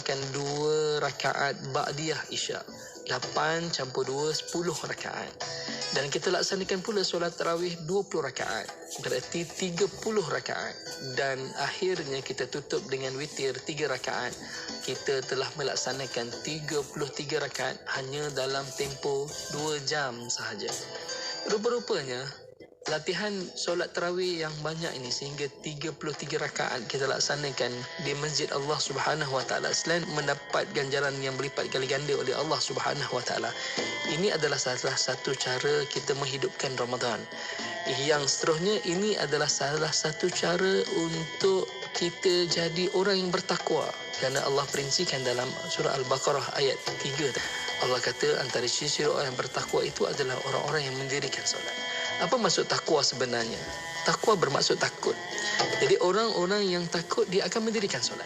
akan 2 rakaat ba'diyah isyak. 8 campur 2, 10 rakaat. Dan kita laksanakan pula solat tarawih 20 rakaat. Berarti 30 rakaat. Dan akhirnya kita tutup dengan witir 3 rakaat. Kita telah melaksanakan 33 rakaat hanya dalam tempoh 2 jam sahaja. Rupa-rupanya latihan solat tarawih yang banyak ini sehingga 33 rakaat kita laksanakan di Masjid Allah Subhanahu Wa Taala, selain mendapat ganjaran yang berlipat kali ganda oleh Allah Subhanahu Wa Taala. Ini adalah salah satu cara kita menghidupkan Ramadan. Yang seterusnya, ini adalah salah satu cara untuk kita jadi orang yang bertakwa. Kerana Allah perincikan dalam surah Al-Baqarah ayat 3. Allah kata antara ciri-ciri orang yang bertakwa itu adalah orang-orang yang mendirikan solat. Apa maksud takwa sebenarnya? Takwa bermaksud takut. Jadi orang-orang yang takut dia akan mendirikan solat.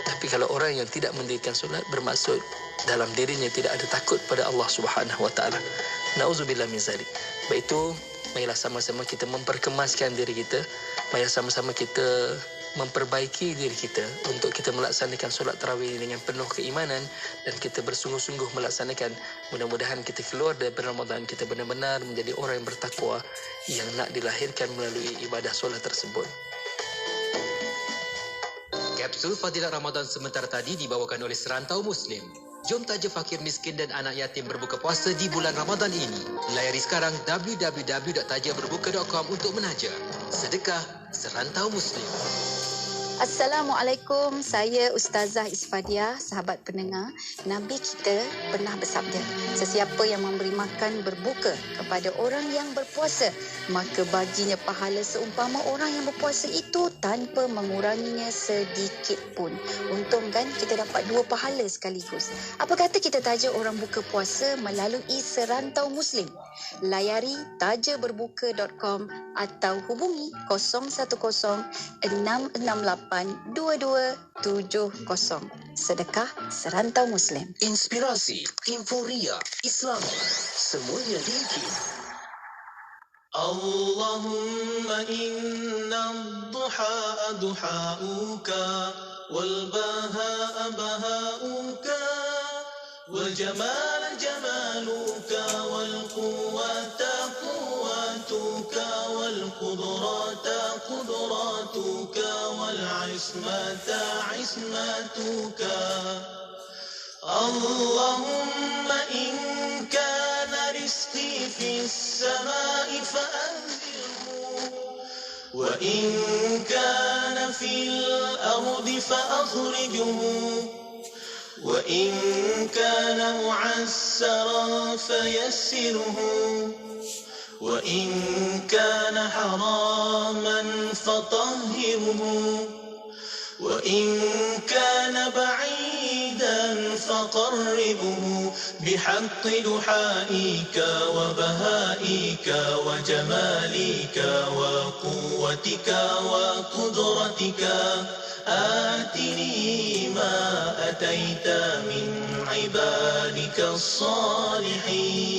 Tapi kalau orang yang tidak mendirikan solat bermaksud dalam dirinya tidak ada takut pada Allah Subhanahu Wa Taala. Nauzubillah min zalik. Baik itu, marilah sama-sama kita memperkemaskan diri kita. Marilah sama-sama kita memperbaiki diri kita untuk kita melaksanakan solat tarawih dengan penuh keimanan dan kita bersungguh-sungguh melaksanakan. Mudah-mudahan kita keluar dari Ramadan kita benar-benar menjadi orang yang bertakwa yang nak dilahirkan melalui ibadah solat tersebut. Kapsul Fadilat Ramadan sementara tadi dibawakan oleh Serantau Muslim. Jom taja fakir miskin dan anak yatim berbuka puasa di bulan Ramadan ini. Layari sekarang www.tajaberbuka.com untuk menaja. Sedekah Serantau Muslim. Assalamualaikum, saya Ustazah Isfadiah, sahabat pendengar. Nabi kita pernah bersabda, sesiapa yang memberi makan berbuka kepada orang yang berpuasa, maka baginya pahala seumpama orang yang berpuasa itu tanpa menguranginya sedikit pun. Untung kan kita dapat 2 pahala sekaligus. Apa kata kita taja orang buka puasa melalui Serantau Muslim? Layari tajaberbuka.com atau hubungi 010-668-2270. Sedekah Serantau Muslim. Inspirasi, inforia, Islam, semuanya di Allahumma inna ad-duha duhauka wal baha'a bahauka wal jamala jamaluka wal quwwata quwwatuka wal qudrata qudratuka wal ismata ismatuka. Allahumma in kana rizqi fis samai fa'anzilhu wa in kana fil ardi fa'akhrijhu وإن كان معسرا فيسره وإن كان حراما فطهره وإن كان بعيدا فقربه بحق دحائك وبهائك وجمالك وقوتك وقدرتك آتني ما أتيت من عبادك الصالحين.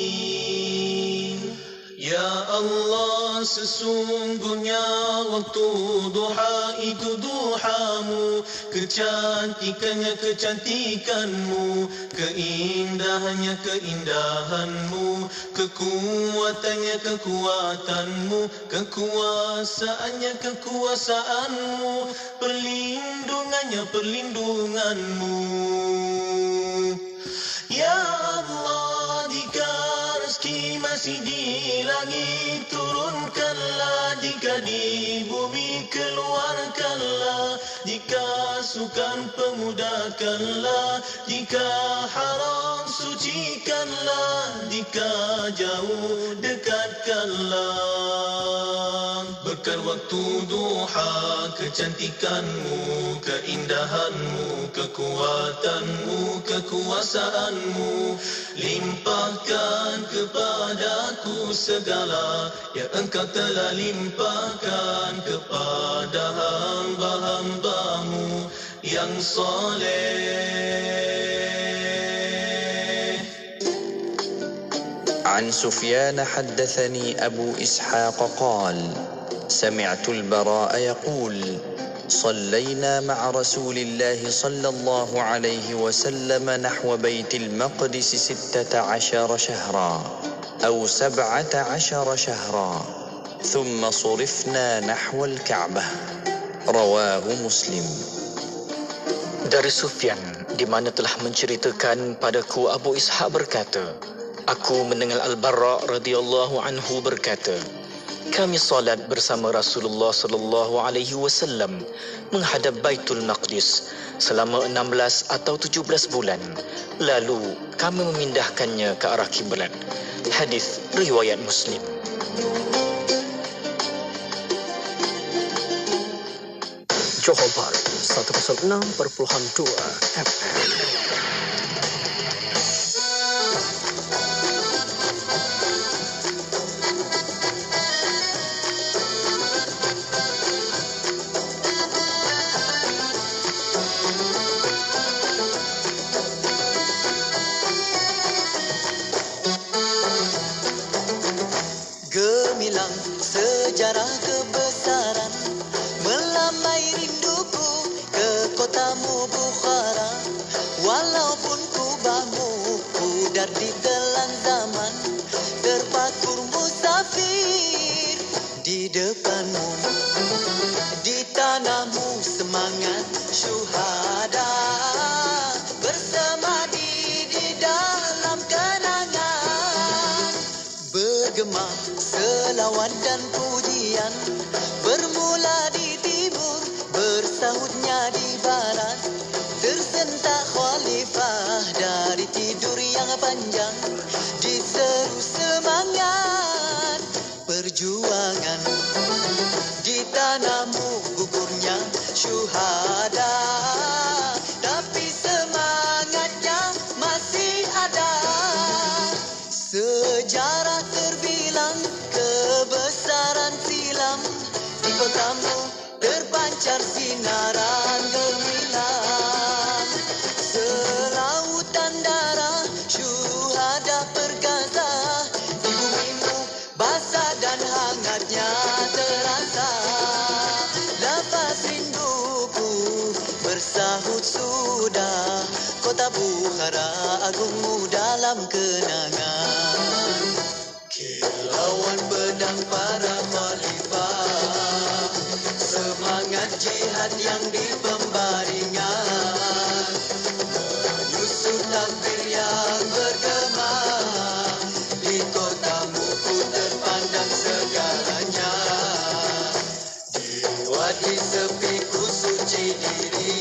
Ya Allah, sesungguhnya waktu duha itu duhamu, kecantikannya kecantikanmu, keindahannya keindahanmu, kekuatannya kekuatanmu, kekuasaannya kekuasaanmu, perlindungannya perlindunganmu. Ya Allah, jika rezeki masih di langit turunkanlah, jika di bumi keluarkanlah, jika sukan pemudahkanlah, jika haram sucikanlah, jika jauh dekatkanlah. Berkat waktu duha, kecantikanmu, keindahanmu, kekuatanmu, kekuasaanmu, limpahkan kepadaku segala yang engkau telah limpahkan kepada hamba-hambamu yang soleh. عن سفيان حدثني أبو إسحاق قال: سمعت البراء يقول: صلينا مع رسول الله صلى الله عليه وسلم نحو بيت المقدس 16 شهرا أو 17 شهرا ثم صرفنا نحو الكعبة. رواه مسلم. Dari Sufyan, di mana telah menceritakan padaku Abu Ishaq berkata, aku mendengar Al-Barra radhiyallahu anhu berkata, kami solat bersama Rasulullah sallallahu alaihi wasallam menghadap Baitul Maqdis selama 16 atau 17 bulan. Lalu kami memindahkannya ke arah kiblat. Hadis riwayat Muslim. Johor Bahru 106.2 FM. Gemilang sejarah kebesaran melambai rinduku ke kotamu Bukhara. Walaupun kubahmu pudar di telan zaman, terpakur musafir di depanmu. Di tanahmu semangat syuhada bersemadi di dalam kenangan. Bergema selawat dan pujian bermula di timur, bersahutnya di barat. Tersentak khalifah dari tidur yang panjang, diseru semangat perjuangan. Di tanahmu gugurnya syuhada, tapi semangatnya masih ada. Sejarah terbilang kebesaran silam, di kotamu terpancar sinaran gemilang. Selautan darah syuhada perkasa, di bumimu basah dan hangatnya terasa. Lafaz rinduku bersahut sudah, kota Bukhara agungmu dalam kenangan. Kilauan pedang para khalifah, semangat jihad yang di pembaringan, menyusun takbir yang bergema. Di kotamu ku terpandang segalanya. Di wadi sepi ku suci diri,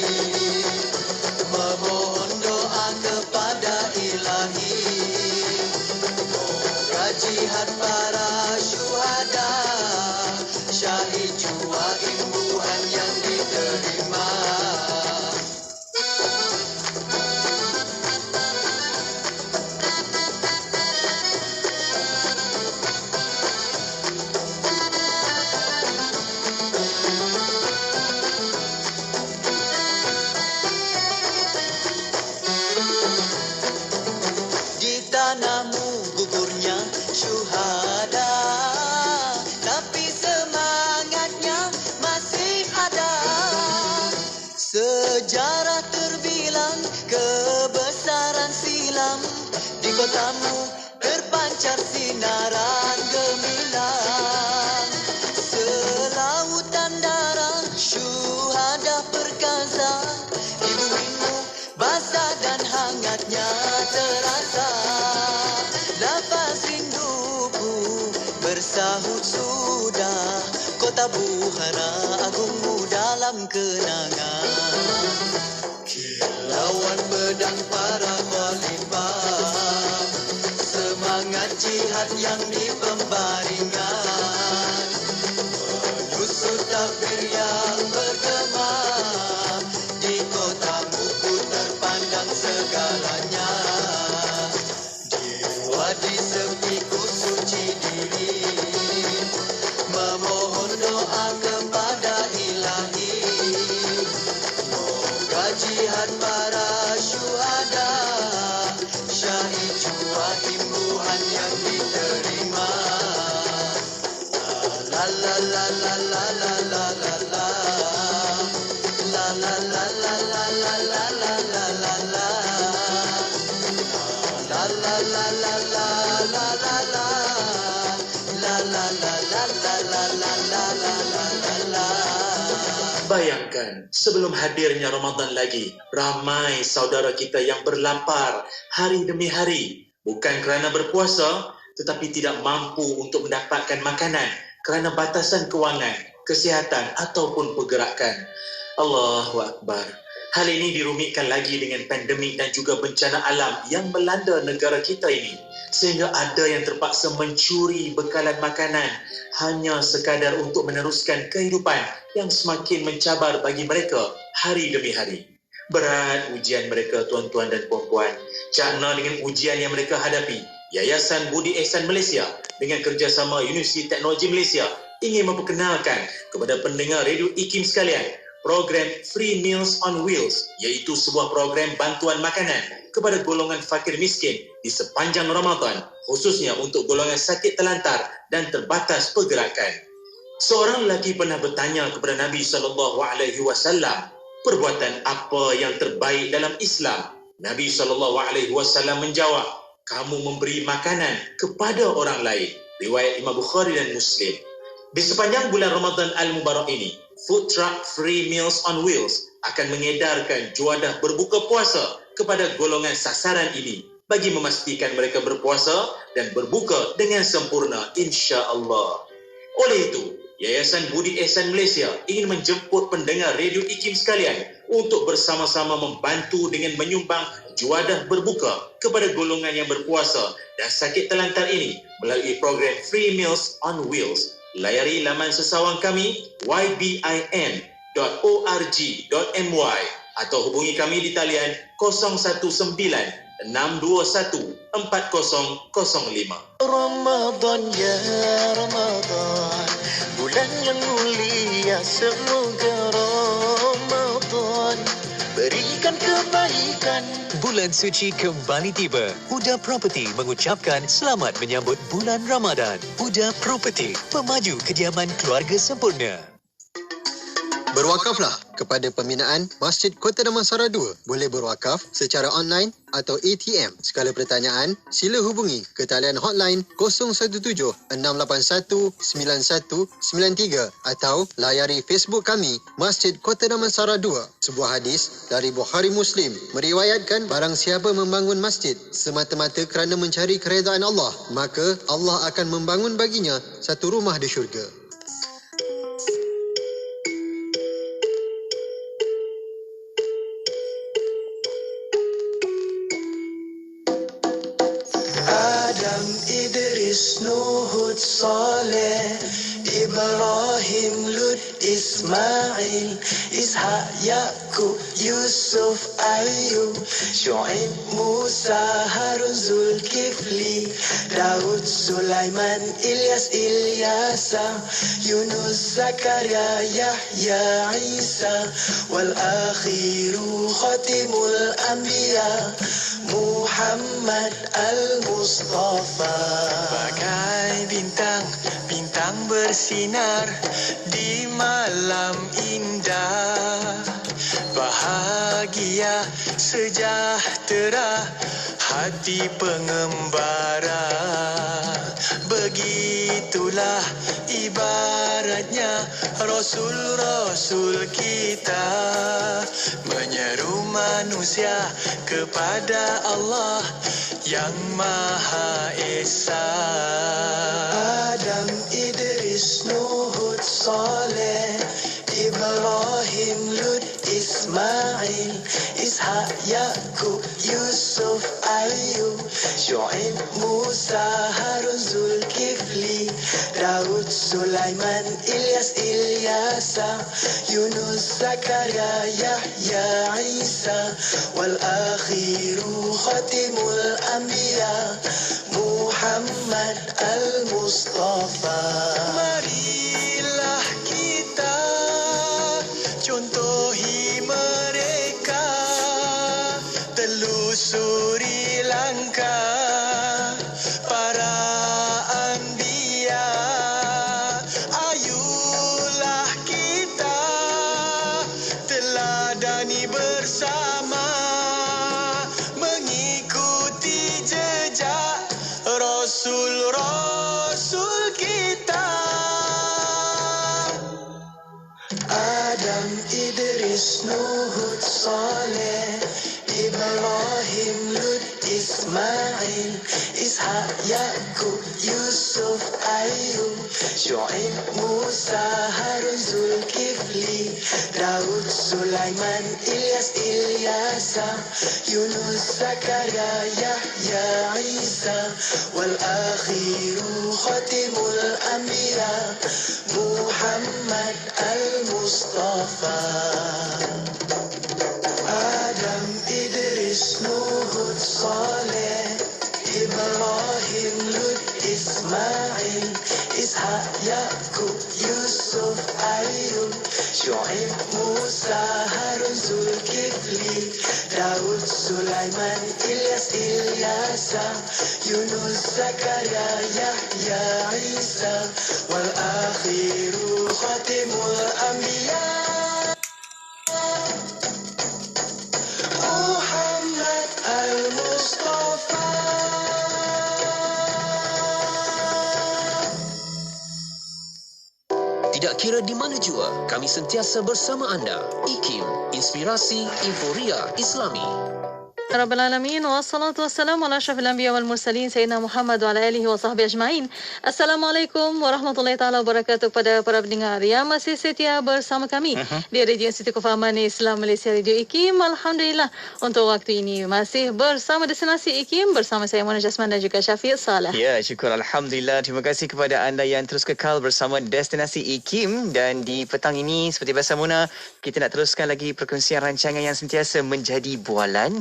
memohon doa kepada Ilahi. Moga jihad para syuhada, syahid jua imbuhan yang diterima. Di tanahmu gugurnya syuhada, tapi semangatnya masih ada. Sejarah terbilang kebesaran silam, di kotamu terpancar sinaran gemilang. Selautan darah syuhada perkasa, di bumimu basah dan hangatnya terasa. Lafaz rinduku bersahut sudah, kota Bukhara agungmu dalam kenangan. Kilauan pedang para khalifah, semangat jihad yang di pembaringan, menyusun takbir yang bergema. Di kotamu ku terpandang segalanya. Di wadi sepi ku suci diri, memohon doa kepada Ilahi. Moga jihad para syuhada, syahid jua imbuhan yang diterima. La la la la la la la la la. Dan sebelum hadirnya Ramadan lagi, ramai saudara kita yang berlapar hari demi hari. Bukan kerana berpuasa, tetapi tidak mampu untuk mendapatkan makanan kerana batasan kewangan, kesihatan ataupun pergerakan. Allahu Akbar. Hal ini dirumitkan lagi dengan pandemik dan juga bencana alam yang melanda negara kita ini. Sehingga ada yang terpaksa mencuri bekalan makanan hanya sekadar untuk meneruskan kehidupan yang semakin mencabar bagi mereka hari demi hari. Berat ujian mereka, tuan-tuan dan puan-puan. Cakna dengan ujian yang mereka hadapi, Yayasan Budi Ehsan Malaysia dengan kerjasama Universiti Teknologi Malaysia ingin memperkenalkan kepada pendengar Radio IKIM sekalian program Free Meals on Wheels, iaitu sebuah program bantuan makanan kepada golongan fakir miskin di sepanjang Ramadan, khususnya untuk golongan sakit terlantar dan terbatas pergerakan. Seorang lelaki pernah bertanya kepada Nabi SAW, perbuatan apa yang terbaik dalam Islam? Nabi SAW menjawab, kamu memberi makanan kepada orang lain. Riwayat Imam Bukhari dan Muslim. Di sepanjang bulan Ramadan Al-Mubarak ini, Food Truck Free Meals on Wheels akan mengedarkan juadah berbuka puasa kepada golongan sasaran ini bagi memastikan mereka berpuasa dan berbuka dengan sempurna, insya-Allah. Oleh itu, Yayasan Budi Ehsan Malaysia ingin menjemput pendengar Radio IKIM sekalian untuk bersama-sama membantu dengan menyumbang juadah berbuka kepada golongan yang berpuasa dan sakit terlantar ini melalui program Free Meals on Wheels. Layari laman sesawang kami ybin.org.my atau hubungi kami di talian 019-621-4005. Ramadan ya Ramadan, bulan yang mulia, semoga Ramadan berikan kebaikan. Bulan suci kembali tiba. Huda Property mengucapkan selamat menyambut bulan Ramadan. Huda Property, pemaju kediaman keluarga sempurna. Berwakaflah kepada pembinaan Masjid Kota Damansara 2. Boleh berwakaf secara online atau ATM. Segala pertanyaan, sila hubungi ke talian hotline 017-681-9193 atau layari Facebook kami Masjid Kota Damansara 2. Sebuah hadis dari Bukhari Muslim meriwayatkan, barang siapa membangun masjid semata-mata kerana mencari keredaan Allah, maka Allah akan membangun baginya satu rumah di syurga. Adam, Idris, Nuhud, Saleh, Ibrahim, Lut, Ismail, Ishak, Yaqub, Yusuf, Ayub, Syuaib, Musa, Harun, Zulkifli, Daud, Sulaiman, Ilyas, Ilyasa, Yunus, Zakaria, Yahya, Isa, wal akhiru khatimul anbiya, Muhammad al-Mustafa. Bagai bintang, bintang bersinar di malam indah. Bahagia, sejahtera, hati pengembara. Begitulah ibaratnya Rasul-Rasul kita, menyeru manusia kepada Allah yang Maha Esa. Adam, Idris, Nuhud, Saleh, Ibrahim, Lut, Ismail, Ishak, Yaqub, Yusuf, Ayub, Syuaib, Musa, Harun, Zulkifli, Daud, Sulaiman, Ilyas, Ilyasa, Yunus, Zakaria, Yahya, Isa, wal akhiru khatimul anbiya, Muhammad al-Mustafa. Marilah kita contohi mereka, telusuri langkah para anbiya. Ayolah kita teladani bersama, mengikuti jejak Rasul-Rasul kita. Adam, Idris, إسماعيل إسحاق يعقوب يوسف أيوب شعيب موسى هارون zulkifli Daud Sulaiman Ilyas Ilyasa Yunus Zakaria Yahya Isa wal akhiru khatimul anbiya Muhammad al-Mustafa Adam Idris Nuhud Saleh Ibrahim Lut Ismail Ishaq Yaqub Yusuf Ayub Shu'aib Musa Harun Zulkifli Daud Sulaiman Ilyas Ilyasa Yunus Zakaria Yahya Isa wal akhiru khatimul anbiya Muhammad al-Mustafa. Tidak kira di mana jua, kami sentiasa bersama anda. IKIM, Inspirasi Inforia Islami. Rabbil Alamin, wassalatu wassalamu ala asyrafil anbiya wal mursalin Sayyidina Muhammad wa ala alihi wa sahbihi ajma'in. Assalamualaikum warahmatullahi ta'ala wabarakatuh kepada para pendengar yang masih setia bersama kami di Radio Institut Kefahaman Islam Malaysia Radio IKIM. Alhamdulillah untuk waktu ini masih bersama Destinasi IKIM bersama saya Mona Jasman dan juga Syafiq Saleh. Ya, syukur Alhamdulillah. Terima kasih kepada anda yang terus kekal bersama Destinasi IKIM. Dan di petang ini seperti biasa Mona, kita nak teruskan lagi perkongsian rancangan yang sentiasa menjadi bualan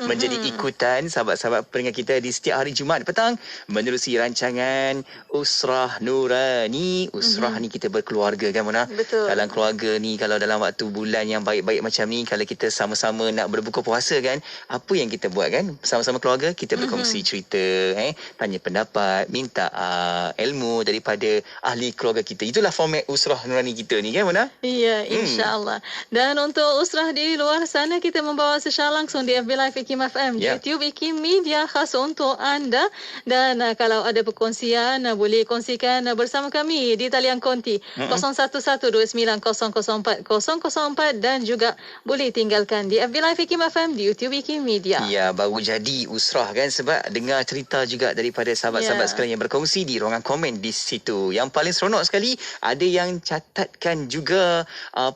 menjadi ikutan sahabat-sahabat pendengar kita di setiap hari Jumaat petang menerusi rancangan Usrah Nurani. Usrah ni kita berkeluarga kan Mona? Betul. Dalam keluarga ni, kalau dalam waktu bulan yang baik-baik macam ni, kalau kita sama-sama nak berbuka puasa kan, apa yang kita buat kan? Sama-sama keluarga kita berkongsi cerita, tanya pendapat, minta ilmu daripada ahli keluarga kita. Itulah format Usrah Nurani kita ni kan Mona? Ya, insya-Allah. Dan untuk usrah di luar sana, kita membawa secara langsung di FB Live IKIM FM, YouTube IKIM Media khas untuk anda. Dan kalau ada perkongsian, boleh kongsikan bersama kami di talian konti 0112900404 dan juga boleh tinggalkan di FB Live IKIM FM, di YouTube IKIM Media. Ya, baru jadi usrah kan, sebab dengar cerita juga daripada sahabat-sahabat sekalian yang berkongsi di ruangan komen di situ. Yang paling seronok sekali, ada yang catatkan juga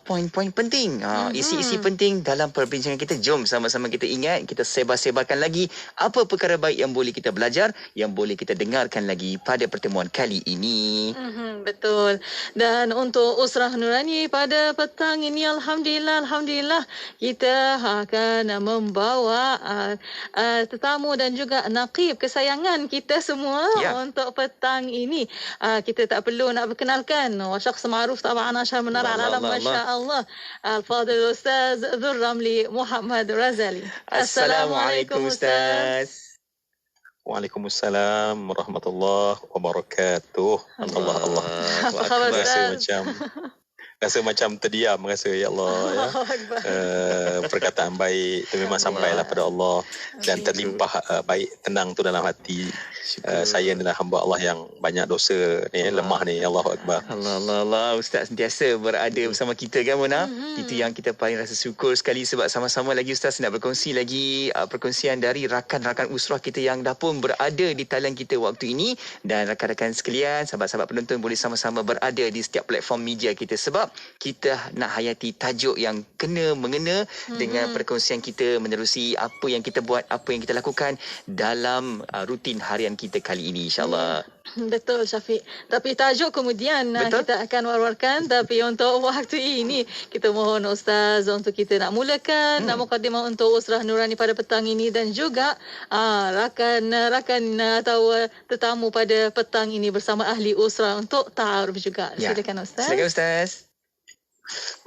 poin-poin penting, isi-isi penting dalam perbincangan kita. Jom sama-sama kita ingat, kita sebar-sebarkan lagi apa perkara baik yang boleh kita belajar, yang boleh kita dengarkan lagi pada pertemuan kali ini. Betul. Dan untuk Usrah Nurani pada petang ini, Alhamdulillah kita akan membawa tetamu dan juga naqib kesayangan kita semua untuk petang ini. Kita tak perlu nak perkenalkan, syakhs ma'ruf taban asyar menar al-alam, masya-Allah, Al-Fadil Ustaz Dhur Ramli Muhammad Razali. Assalamualaikum Ustaz. Waalaikumsalam warahmatullahi wabarakatuh. Allah. Apa khabar Ustaz? Rasa macam terdiam, rasa ya Allah ya. Perkataan baik itu memang sampailah pada Allah dan terlimpah baik tenang tu dalam hati. Saya adalah hamba Allah yang banyak dosa ni, lemah ni. Allahu Akbar. Allah. Ustaz sentiasa berada bersama kita kan Mona? Itu yang kita paling rasa syukur sekali, sebab sama-sama lagi Ustaz nak berkongsi lagi perkongsian dari rakan-rakan usrah kita yang dah pun berada di talian kita waktu ini. Dan rakan-rakan sekalian, sahabat-sahabat penonton boleh sama-sama berada di setiap platform media kita, sebab kita nak hayati tajuk yang mengena dengan perkongsian kita menerusi apa yang kita buat, apa yang kita lakukan dalam rutin harian kita kali ini, insyaAllah. Betul Syafiq. Tapi tajuk kemudian kita akan war-warkan. Tapi untuk waktu ini, kita mohon Ustaz untuk kita nak mulakan nak mukadimah untuk Usrah Nurani pada petang ini, dan juga rakan atau tetamu pada petang ini bersama ahli usrah untuk ta'aruf juga. Silakan Ustaz. Silakan Ustaz.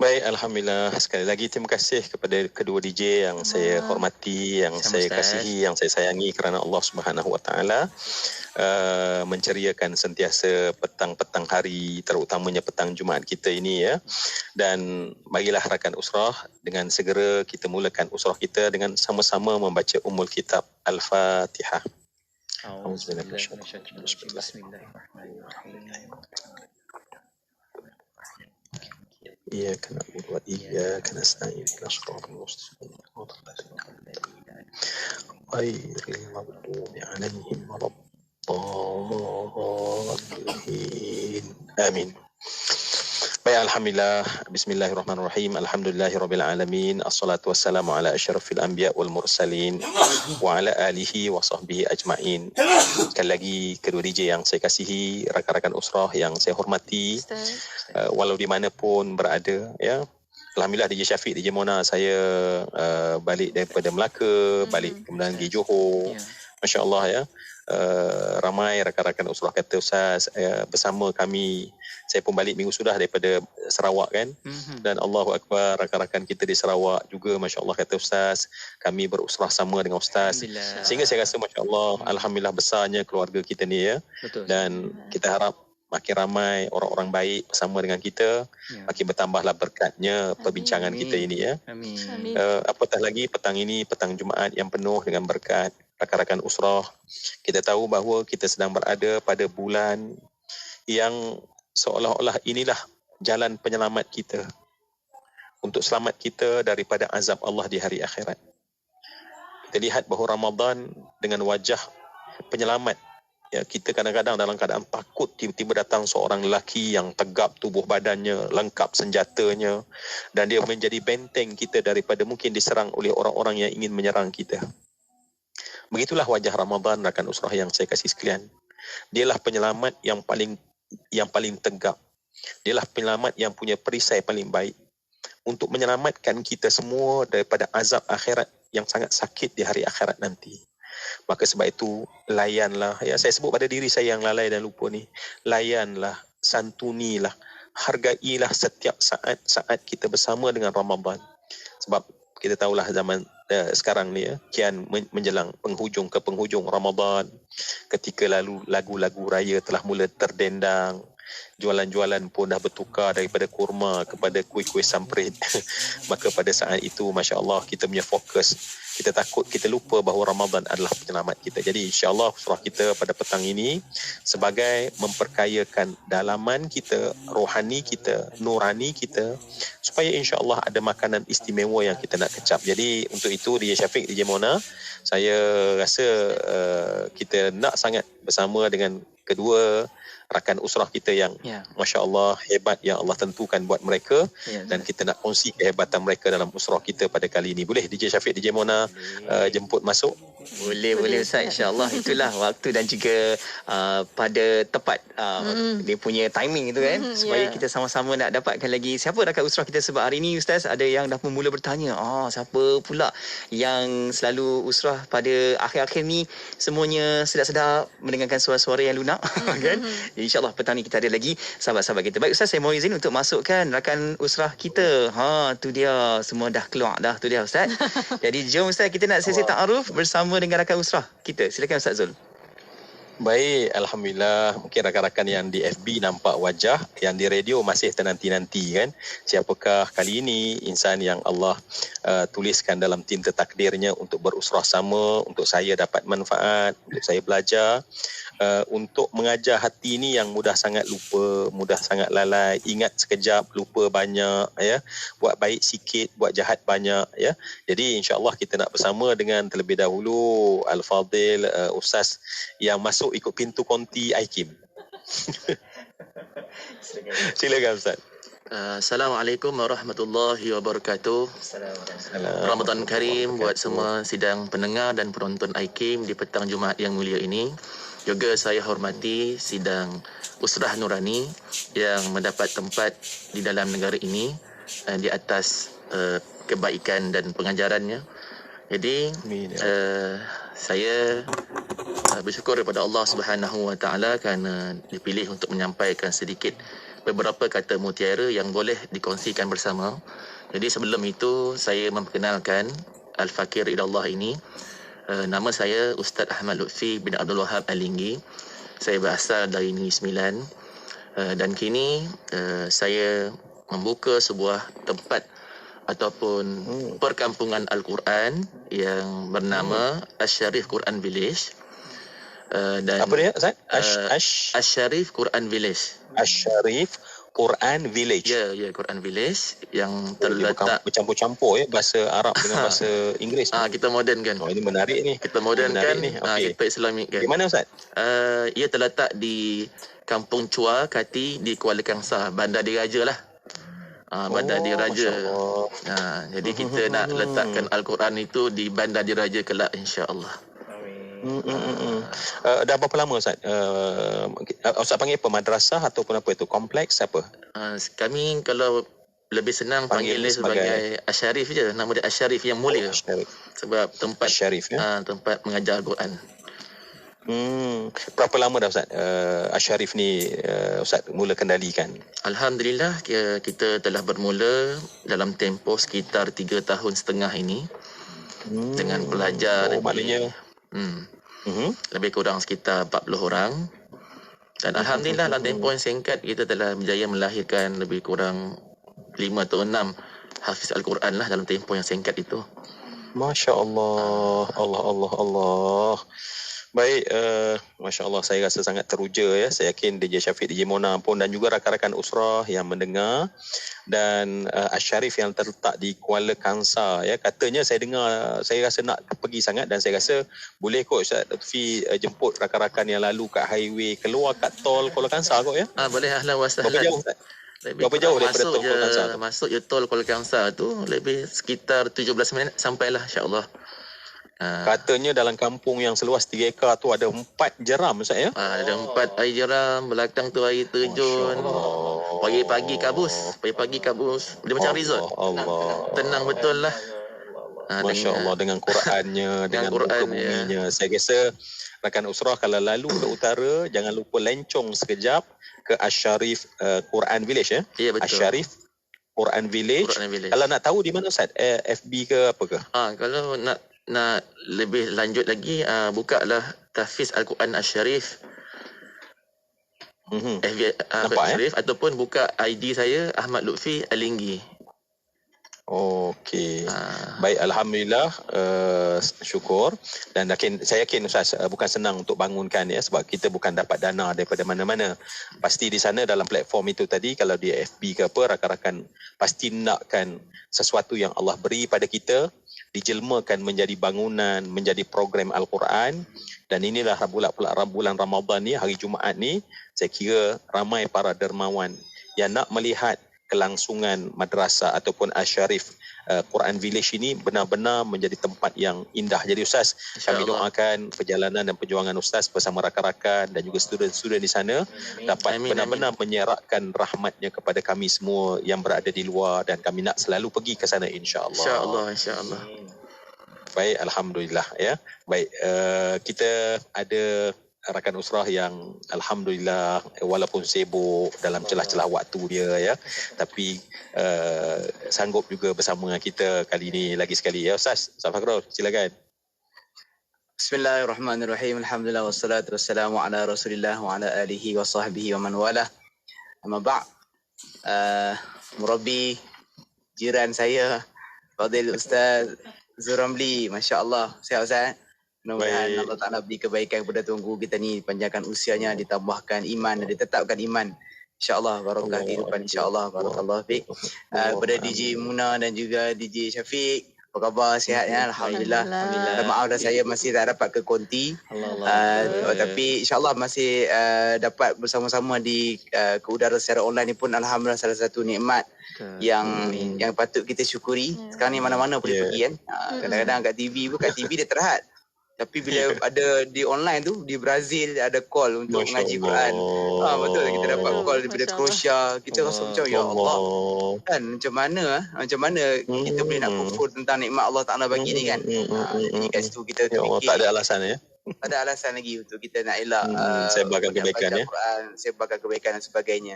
Baik, Alhamdulillah. Sekali lagi terima kasih kepada kedua DJ yang saya hormati, yang saya kasihi, yang saya sayangi kerana Allah Subhanahu Wa Taala menceriakan sentiasa petang-petang hari, terutamanya petang Jumaat kita ini ya. Dan bagilah rakan usrah, dengan segera kita mulakan usrah kita dengan sama-sama membaca Ummul Kitab Al-Fatihah. Bismillahirrahmanirrahim. إياك نعبد وإياك نستعين اهدنا الصراط المستقيم ghairil maghdubi 'alaihim waladdallin. Amin. Baik, alhamdulillah. Bismillahirrahmanirrahim. Alhamdulillahirabbil alamin. Assalatu wassalamu ala asyrafil anbiya wal mursalin wa ala alihi wa sahbihi ajmain. Sekali lagi kedua DJ yang saya kasihi, rakan-rakan usrah yang saya hormati, walau di mana pun berada, ya. Alhamdulillah DJ Syafiq, DJ Mona, saya balik daripada Melaka, balik kemudian di Johor. Masya-Allah, ya. Ramai rakan-rakan usrah kata Ustaz, bersama kami. Saya pun balik minggu sudah daripada Sarawak kan. Dan Allahu Akbar, rakan-rakan kita di Sarawak juga, masya-Allah kata Ustaz, kami berusrah sama dengan Ustaz. Sehingga saya rasa masya-Allah, alhamdulillah besarnya keluarga kita ni, ya. Betul. Dan kita harap makin ramai orang-orang baik bersama dengan kita, makin bertambahlah berkatnya perbincangan kita ini, ya. Amin. Apatah lagi petang ini, petang Jumaat yang penuh dengan berkat. Rakan-rakan usrah, kita tahu bahawa kita sedang berada pada bulan yang seolah-olah inilah jalan penyelamat kita untuk selamat kita daripada azab Allah di hari akhirat. Kita lihat bahawa Ramadan dengan wajah penyelamat. Ya, kita kadang-kadang dalam keadaan takut, tiba-tiba datang seorang lelaki yang tegap tubuh badannya, lengkap senjatanya, dan dia menjadi benteng kita daripada mungkin diserang oleh orang-orang yang ingin menyerang kita. Begitulah wajah Ramadan, rakan usrah yang saya kasih sekalian. Dialah penyelamat yang paling tegap. Dialah penyelamat yang punya perisai paling baik untuk menyelamatkan kita semua daripada azab akhirat yang sangat sakit di hari akhirat nanti. Maka sebab itu, layanlah, ya, saya sebut pada diri saya yang lalai dan lupa ni, layanlah, santunilah, hargailah setiap saat-saat kita bersama dengan Ramadan. Sebab kita tahulah zaman sekarang ni, ya, kian menjelang penghujung Ramadan, ketika lalu lagu-lagu raya telah mula terdendang, jualan-jualan pun dah bertukar daripada kurma kepada kuih-kuih samprit. Maka pada saat itu, masya-Allah, kita punya fokus, kita takut, kita lupa bahawa Ramadan adalah penyelamat kita. Jadi insya-Allah surah kita pada petang ini sebagai memperkayakan dalaman kita, rohani kita, nurani kita, supaya insya-Allah ada makanan istimewa yang kita nak kecap. Jadi untuk itu DJ Syafiq, DJ Mona, saya rasa kita nak sangat bersama dengan kedua rakan usrah kita yang masya-Allah hebat yang Allah tentukan buat mereka, dan kita nak kongsi kehebatan mereka dalam usrah kita pada kali ini. Boleh DJ Syafiq, DJ Mona jemput masuk? Boleh Ustaz, insya-Allah. Itulah waktu dan juga pada tepat dia punya timing itu kan, supaya kita sama-sama nak dapatkan lagi siapa rakan usrah kita. Sebab hari ini Ustaz ada yang dah mula bertanya, siapa pula yang selalu usrah pada akhir-akhir ni, semuanya sedap-sedap mendengarkan suara-suara yang lunak kan. InsyaAllah petang ni kita ada lagi sahabat-sahabat kita. Baik Ustaz, saya mohon izin untuk masukkan rakan usrah kita. Tu dia, semua dah keluar dah tu dia Ustaz. Jadi jom Ustaz, kita nak sesi ta'aruf bersama dengan rakan usrah kita. Silakan Ustaz Zul. Baik, alhamdulillah. Mungkin rakan-rakan yang di FB nampak wajah, yang di radio masih ternanti-nanti kan. Siapakah kali ini insan yang Allah tuliskan dalam tinta takdirnya untuk berusrah sama, untuk saya dapat manfaat, untuk saya belajar, untuk mengajar hati ini yang mudah sangat lupa, mudah sangat lalai, ingat sekejap, lupa banyak, ya. Buat baik sikit, buat jahat banyak, ya. Jadi insya-Allah kita nak bersama dengan terlebih dahulu Al-Fadil Ustaz yang masuk ikut pintu konti IKIM. Silakan Ustaz. Assalamualaikum warahmatullahi wabarakatuh. Ramadan Karim buat semua sidang pendengar dan penonton IKIM di petang Jumaat yang mulia ini. Juga saya hormati sidang Usrah Nurani yang mendapat tempat di dalam negara ini di atas kebaikan dan pengajarannya. Jadi saya bersyukur kepada Allah Subhanahu Wa Taala kerana dipilih untuk menyampaikan sedikit beberapa kata mutiara yang boleh dikongsikan bersama. Jadi sebelum itu saya memperkenalkan Al-Fakir Ilallah ini. Nama saya Ustaz Ahmad Lutfi bin Abdul Wahab Alinggi. Saya berasal dari Negeri Sembilan dan kini saya membuka sebuah tempat ataupun perkampungan Al-Quran yang bernama Asy-Syarif Quran Village. Dan apa dia Ustaz? Asy-Syarif Quran Village. Asy-Syarif Quran Village. Ya, Quran Village yang Dia terletak bercampur-campur bahasa Arab dengan bahasa Inggeris. kita modern kan. Oh, ini menarik ni. Kita modern menarik kan. ni. Okay. Kita Islamik kan. Di mana Ustaz? Ia terletak di Kampung Chua Kati di Kuala Kangsar, Bandar Diraja lah. Bandar Diraja. Jadi kita nak letakkan Al-Quran itu di Bandar Diraja kelak, insya-Allah. Dah berapa lama Ustaz? Ustaz panggil apa? Madrasah ataupun apa itu? Kompleks apa? Kami kalau lebih senang panggilnya sebagai Asyarif je. Nama dia Asyarif yang mulia. Sebab tempat Asyarif, tempat mengajar Al-Quran. Berapa lama dah Ustaz Asyarif ni Ustaz mula kendalikan? Alhamdulillah kita telah bermula dalam tempoh sekitar 3 tahun setengah ini dengan pelajar maknanya lebih kurang sekitar 40 orang. Dan Alhamdulillah dalam tempoh yang singkat kita telah berjaya melahirkan lebih kurang 5 atau 6 hafiz Al-Quran lah dalam tempoh yang singkat itu. Masya Allah. Allah. Baik, Masya Allah, saya rasa sangat teruja ya. Saya yakin DJ Syafiq, DJ Mona pun dan juga rakan-rakan usrah yang mendengar. Dan Asyarif yang terletak di Kuala Kangsar ya. Katanya saya dengar, saya rasa nak pergi sangat dan saya rasa boleh kot Ustaz Lutfi jemput rakan-rakan yang lalu kat highway keluar kat tol Kuala Kangsar kot ya. Boleh, ahlan wa sahlan. Berapa jauh Ustaz? Berapa jauh daripada tol Kuala Kangsar tu? Masuk je tol Kuala Kangsar tu lebih sekitar 17 minit sampailah, insya-Allah. Katanya dalam kampung yang seluas 3 ekar tu ada 4 jeram Ustaz ya? Ada 4 air jeram, belakang tu air terjun. Pagi-pagi kabus. Dia macam resort. Tenang betul lah. Masya Allah, dengan Qurannya, dengan muka buminya. Saya rasa rakan usrah kalau lalu ke utara, jangan lupa lencong sekejap ke Asyarif Quran Village ya? Ya, betul. Asyarif Quran Village. Kalau nak tahu di mana Ustaz? FB ke apa ke? Kalau nak lebih lanjut lagi, bukalah Tahfiz Al-Quran Asyarif FB Asyarif ataupun buka ID saya Ahmad Lutfi Alinggi. Okey. Baik, alhamdulillah, syukur. Dan saya yakin Ustaz bukan senang untuk bangunkan ya, sebab kita bukan dapat dana daripada mana-mana. Pasti di sana dalam platform itu tadi, kalau di FB ke apa, rakan-rakan pasti nakkan sesuatu yang Allah beri pada kita dijelmakan menjadi bangunan, menjadi program Al-Quran. Dan inilah bulan Ramadan ni, hari Jumaat ni, saya kira ramai para dermawan yang nak melihat kelangsungan madrasah ataupun Asyarif Quran Village ini benar-benar menjadi tempat yang indah. Jadi Ustaz, kami doakan perjalanan dan perjuangan Ustaz bersama rakan-rakan dan juga student-student di sana dapat benar-benar menyerakkan rahmatnya kepada kami semua yang berada di luar, dan kami nak selalu pergi ke sana insya-Allah. Insya-Allah. Baik, alhamdulillah ya. Baik, kita ada rakan usrah yang alhamdulillah walaupun sibuk dalam celah-celah waktu dia ya, tapi sanggup juga bersama kita kali ini lagi sekali ya. Ustaz Fakhrul, silakan. Bismillahirrahmanirrahim. Alhamdulillah wassalatu wassalamu ala Rasulillah wa ala alihi wa sahbihi wa man walah. Amma ba'd. Murabbi jiran saya Fadil Ustaz Zuramli, masya-Allah. Sihat Ustaz? Mudah-mudahan Allah Ta'ala beri kebaikan kepada tunggu kita ni, panjangkan usianya, ditambahkan iman dan ditetapkan iman. InsyaAllah barakah kehidupan, insyaAllah barakallahu fiik. Kepada DJ Muna dan juga DJ Syafiq, apa khabar, sihat ya? Alhamdulillah. Maaf dah saya masih tak dapat ke konti. Tapi insyaAllah masih dapat bersama-sama di ke udara secara online ni pun alhamdulillah salah satu nikmat yang patut kita syukuri. Sekarang ni mana-mana boleh pergi kan. Kadang-kadang kat TV dia terhad. Tapi bila ada di online tu, di Brazil ada call untuk mengaji Quran. Betul, kita dapat call daripada Croatia. Kita rasa macam ya Allah. Kan macam mana kita boleh nak kufur tentang nikmat Allah Taala bagi ni kan. Jadi kat situ kita terfikir, tak ada alasan ya. Tak ada alasan lagi untuk kita nak elak sebarkan kebaikan ya. Sebarkan kebaikan dan sebagainya.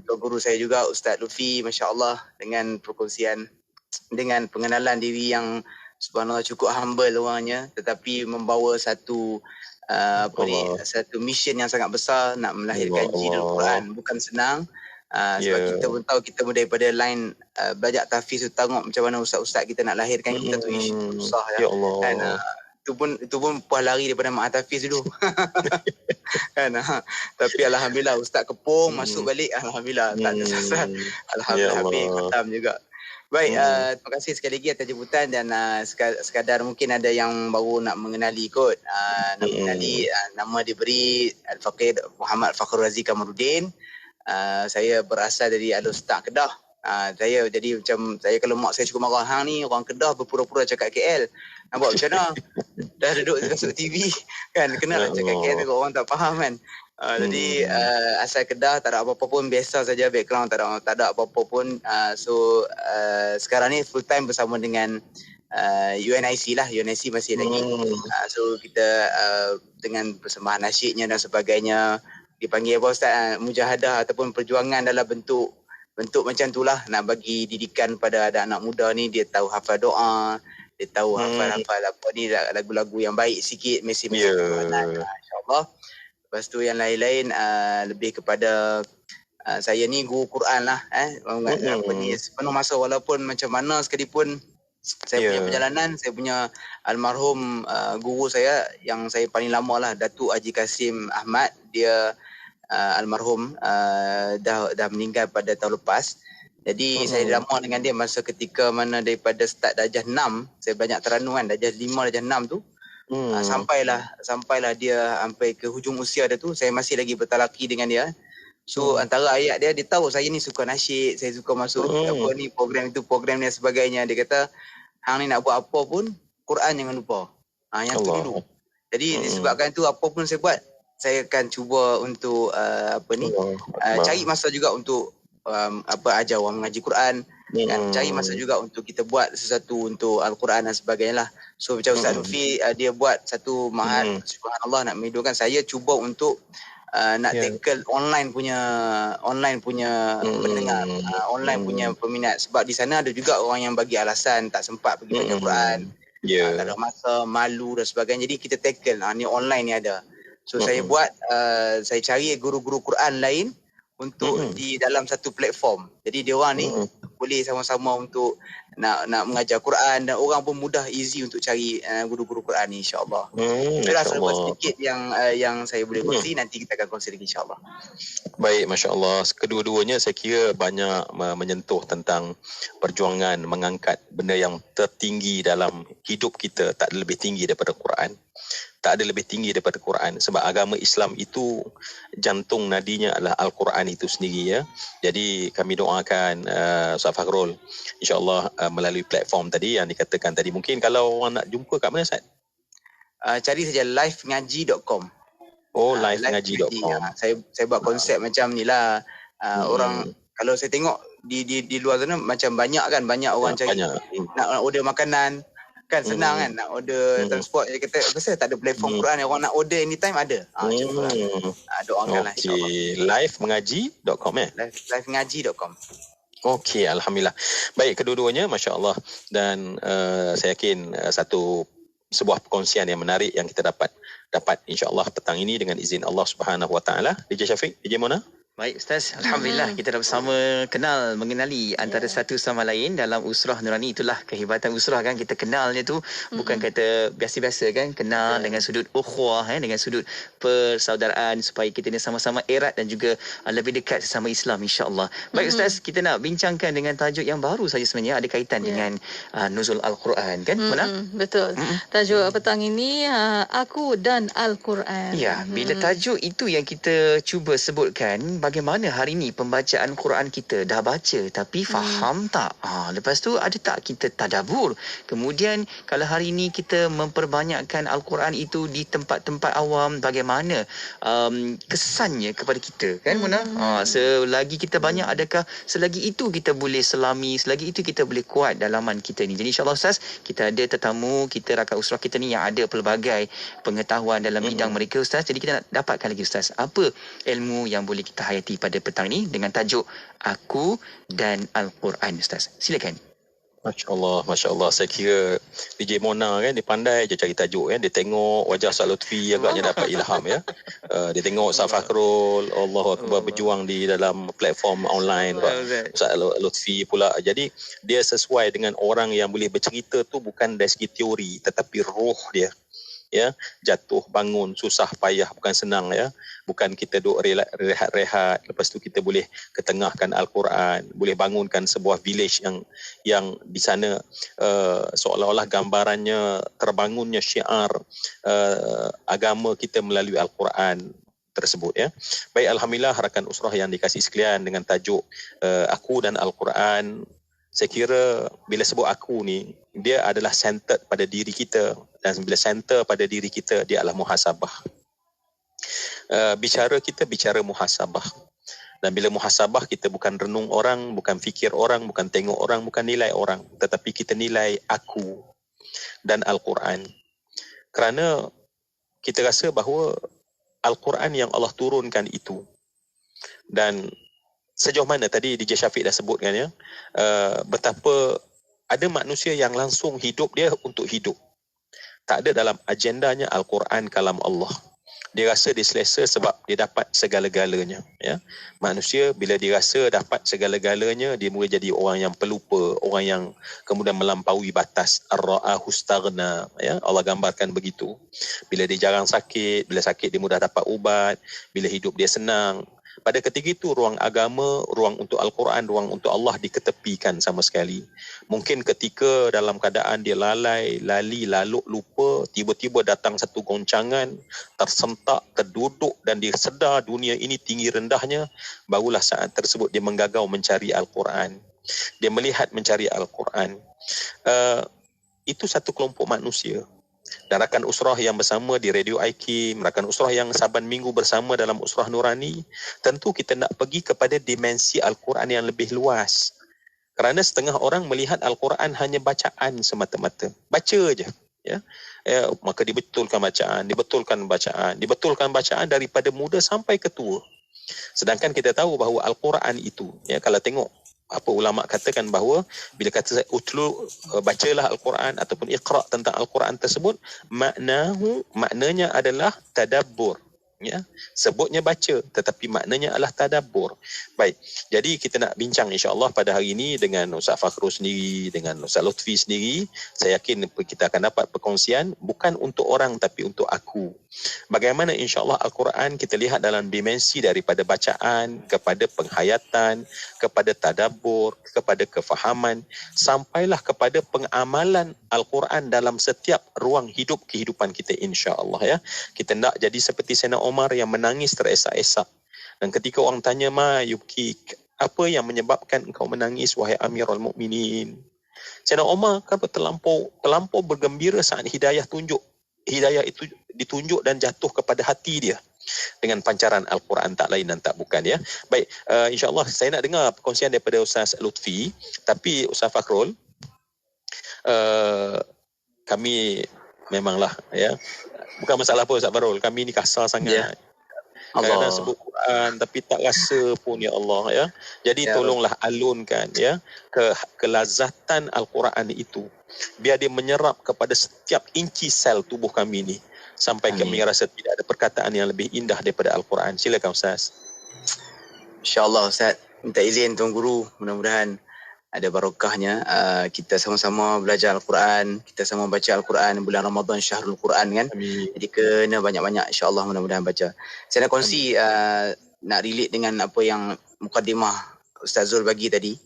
Guru saya juga Ustaz Lutfi, masya-Allah, dengan perkongsian, dengan pengenalan diri yang subhanallah cukup humble orangnya, tetapi membawa satu satu mission yang sangat besar, nak melahirkan jilul Quran. Bukan senang. Sebab kita pun tahu, kita pun daripada line belajar tahfiz tu, tengok macam mana ustaz-ustaz kita nak lahirkan kita tu susah ya. itu pun puas lari daripada Mak Hafiz dulu. Kan. Tapi alhamdulillah ustaz kepung masuk balik, alhamdulillah tak tersasar. Alhamdulillah habis khatam juga. Baik, terima kasih sekali lagi atas jemputan dan sekadar mungkin ada yang baru nak mengenali kot. Nak mengenali, nama diberi Al-Faqih Muhammad Fakhrul Razi Kamaluddin. Saya berasal dari Al-Ustaz Kedah. Saya jadi macam, saya kalau mak saya cukup marah, hang ni orang Kedah berpura-pura cakap KL. Nak buat macam mana? Dah duduk masuk TV kan, kena nak cakap KL tu orang tak faham kan. Jadi asal Kedah, tak ada apa-apa pun, biasa saja background, tak ada apa-apa pun. So sekarang ni full time bersama dengan UNIC lah. UNIC masih lagi. So kita dengan persembahan nasyidnya dan sebagainya, dipanggil apa Ustaz, mujahadah ataupun perjuangan dalam bentuk macam itulah, nak bagi didikan pada anak muda ni, dia tahu hafal doa, dia tahu hafal apa ni, lagu-lagu yang baik sikit, mesej-mesej ketuhanan, insya-Allah. Lepas tu yang lain-lain lebih kepada saya ni guru Quran lah, apa ni, sepenuh masa, walaupun macam mana sekalipun saya punya perjalanan, saya punya almarhum guru saya yang saya paling lama lah, Datuk Haji Kasim Ahmad, dia almarhum dah meninggal pada tahun lepas. Jadi saya lama dengan dia masa ketika mana daripada start darjah 6, saya banyak teranum kan, darjah 5, darjah 6 tu. Sampailah dia sampai ke hujung usia dia tu, saya masih lagi bertalaki dengan dia. So antara ayat dia tahu saya ni suka nasyid, saya suka masuk apa ni, program itu, program ni dan sebagainya. Dia kata, hang ni nak buat apa pun, Quran jangan lupa. Yang tu dulu. Jadi disebabkan tu, apa pun saya buat, saya akan cuba untuk cari masa juga untuk ajar orang mengaji Quran, kan, cari masa juga untuk kita buat sesuatu untuk Al-Quran dan sebagainya lah. So macam Ustaz Lutfi, dia buat satu mahat, subhanallah, nak menghidupkan, saya cuba untuk nak tackle online punya pendengar, online punya peminat, sebab di sana ada juga orang yang bagi alasan tak sempat pergi baca Quran, tak ada masa, malu dan sebagainya. Jadi kita tackle, ni online ni ada. So saya buat, saya cari guru-guru Quran lain untuk di dalam satu platform. Jadi dia orang ni boleh sama-sama untuk nak mengajar Quran, dan orang pun mudah, easy untuk cari guru-guru Quran ni, insya-Allah. Itulah sedikit yang saya boleh kongsi, nanti kita akan kongsi lagi, insya-Allah. Baik, masya-Allah. Kedua-duanya saya kira banyak menyentuh tentang perjuangan mengangkat benda yang tertinggi dalam hidup kita, tak ada lebih tinggi daripada Quran. Tak ada lebih tinggi daripada Quran, sebab agama Islam itu jantung nadinya adalah Al-Quran itu sendiri, ya. Jadi kami doakan Ustaz Fakhrul, insya-Allah melalui platform tadi yang dikatakan tadi, mungkin kalau orang nak jumpa kat mana Ustaz? Cari saja livengaji.com. livengaji.com. Saya buat konsep macam ni lah. Orang kalau saya tengok di luar sana macam banyak orang cari nak order makanan. Kan senang kan nak order transport, dia kata pasal tak ada platform Quran yang orang nak order anytime ada. Macam tu lah. Doakanlah insya-Allah. livengaji.com livengaji.com. Okey, alhamdulillah. Baik, kedua-duanya masya-Allah, dan saya yakin sebuah perkongsian yang menarik yang kita dapat insya-Allah petang ini dengan izin Allah Subhanahu Wa Taala. DJ Syafiq, DJ Mona. Baik Ustaz, alhamdulillah kita dah bersama mengenali antara satu sama lain dalam Usrah Nurani. Itulah kehebatan Usrah kan, kita kenalnya tu bukan kata biasa-biasa kan, kenal dengan sudut ukhuwah, dengan sudut persaudaraan, supaya kita ni sama-sama erat dan juga lebih dekat sesama Islam, insya-Allah. Baik Ustaz, kita nak bincangkan dengan tajuk yang baru saja, sebenarnya ada kaitan dengan nuzul Al-Quran kan, Mona? Betul. Tajuk petang ini Aku dan Al-Quran. Ya, bila tajuk itu yang kita cuba sebutkan, bagaimana hari ini pembacaan Quran kita, dah baca tapi faham tak? Lepas tu ada tak kita tadabbur? Kemudian kalau hari ini kita memperbanyakkan Al-Quran itu di tempat-tempat awam, bagaimana kesannya kepada kita kan, Mona? Selagi kita banyak, adakah selagi itu kita boleh selami, selagi itu kita boleh kuat dalaman kita ni. Jadi insya-Allah Ustaz, kita ada tetamu kita, rakan usrah kita ni yang ada pelbagai pengetahuan dalam bidang mereka Ustaz. Jadi kita nak dapatkan lagi Ustaz, apa ilmu yang boleh kita hayati pada petang ini dengan tajuk Aku dan Al-Quran, Ustaz. Silakan. Masya-Allah, masya-Allah. Saya kira DJ Mona kan, dia pandai je cari tajuk kan. Dia tengok wajah Ustaz Lutfi agaknya dapat ilham ya. Dia tengok Ustaz Fakhrul, Allahu Akbar, berjuang di dalam platform online. Ustaz Lutfi pula. Jadi dia sesuai dengan orang yang boleh bercerita tu bukan dari segi teori, tetapi roh dia. ya, jatuh bangun susah payah bukan senang ya, bukan kita duduk rehat-rehat lepas tu kita boleh ketengahkan Al-Quran, boleh bangunkan sebuah village yang di sana seolah-olah gambarannya terbangunnya syiar agama kita melalui Al-Quran tersebut ya. Baik, alhamdulillah rakan usrah yang dikasihi sekalian, dengan tajuk aku dan Al-Quran, saya kira bila sebut aku ni, dia adalah centered pada diri kita, dan bila center pada diri kita, dia adalah muhasabah. Bicara kita bicara muhasabah, dan bila muhasabah kita bukan renung orang, bukan fikir orang, bukan tengok orang, bukan nilai orang, tetapi kita nilai aku dan Al-Quran. Kerana kita rasa bahawa Al-Quran yang Allah turunkan itu, dan sejauh mana tadi DJ Syafiq dah sebutkan ya, betapa ada manusia yang langsung hidup dia untuk hidup. Tak ada dalam agendanya Al-Quran kalam Allah. Dia rasa dia selesa sebab dia dapat segala-galanya ya. Manusia bila dia rasa dapat segala-galanya, dia mula jadi orang yang pelupa, orang yang kemudian melampaui batas. Ar-ra'ahu staghna ya, Allah gambarkan begitu. Bila dia jarang sakit, bila sakit dia mudah dapat ubat, bila hidup dia senang. Pada ketika itu ruang agama, ruang untuk Al-Quran, ruang untuk Allah diketepikan sama sekali. Mungkin ketika dalam keadaan dia lalai, lali, laluk, lupa, tiba-tiba datang satu goncangan, tersentak, terduduk dan dia sedar dunia ini tinggi rendahnya, barulah saat tersebut dia menggagau mencari Al-Quran. Dia melihat mencari Al-Quran. Itu satu kelompok manusia. Dan rakan usrah yang bersama di Radio IKIM, rakan usrah yang saban minggu bersama dalam Usrah Nurani, tentu kita nak pergi kepada dimensi Al-Quran yang lebih luas. Kerana setengah orang melihat Al-Quran hanya bacaan semata-mata. Baca je. Ya. Maka dibetulkan bacaan daripada muda sampai ke tua. Sedangkan kita tahu bahawa Al-Quran itu, ya, kalau tengok apa ulama katakan bahawa bila kata utlu, bacalah Al-Quran ataupun iqra' tentang Al-Quran tersebut, maknanya adalah tadabbur ya. Sebutnya baca tetapi maknanya adalah tadabbur. Baik, jadi kita nak bincang insya-Allah pada hari ini dengan Ustaz Fakhrul sendiri, dengan Ustaz Lutfi sendiri. Saya yakin kita akan dapat perkongsian bukan untuk orang tapi untuk aku. Bagaimana insya-Allah Al-Quran kita lihat dalam dimensi daripada bacaan kepada penghayatan, kepada tadabbur, kepada kefahaman, sampailah kepada pengamalan Al-Quran dalam setiap ruang hidup kehidupan kita insya-Allah ya. Kita nak jadi seperti Sayyidina Umar yang menangis teresak-esak. Dan ketika orang tanya, ma yubki, apa yang menyebabkan engkau menangis wahai Amirul Mukminin? Sayyidina Umar kan terlampau bergembira saat hidayah tunjuk. Hidayah itu ditunjuk dan jatuh kepada hati dia dengan pancaran Al-Quran, tak lain dan tak bukan ya. Baik, insya-Allah saya nak dengar perkongsian daripada Ustaz Lutfi, tapi Ustaz Fakhrul, kami memanglah ya, bukan masalah apa Ustaz Fakhrul, kami ni kasar sangat. Kadang-kadang sebut Quran tapi tak rasa pun ya Allah ya. Jadi tolonglah alunkan ya kelazatan Al-Quran itu, biar dia menyerap kepada setiap inci sel tubuh kami ni sampai kami rasa tidak ada perkataan yang lebih indah daripada Al-Quran. Silakan Ustaz. InsyaAllah Ustaz, minta izin Tuan Guru, mudah-mudahan ada barakahnya. Kita sama-sama belajar Al-Quran, kita sama baca Al-Quran, bulan Ramadan Syahrul Quran kan. Amin. Jadi kena banyak-banyak insya-Allah, mudah-mudahan baca. Saya nak kongsi nak relate dengan apa yang mukadimah Ustaz Zul bagi tadi.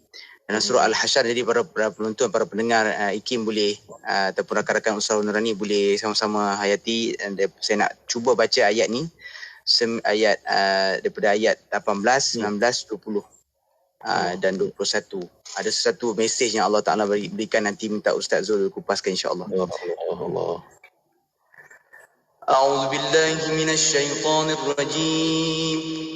Dalam surah Al-Hasyr, jadi para penonton, para pendengar IKIM boleh ataupun rakan-rakan Usrah Nurani boleh sama-sama hayati. Saya nak cuba baca ayat ni, ayat daripada ayat 18, 19, 20 dan 21. Ada sesuatu mesej yang Allah Ta'ala berikan, nanti minta Ustaz Zul kupaskan insya-Allah. Allah. A'udzu billahi minasy syaithanir rajim.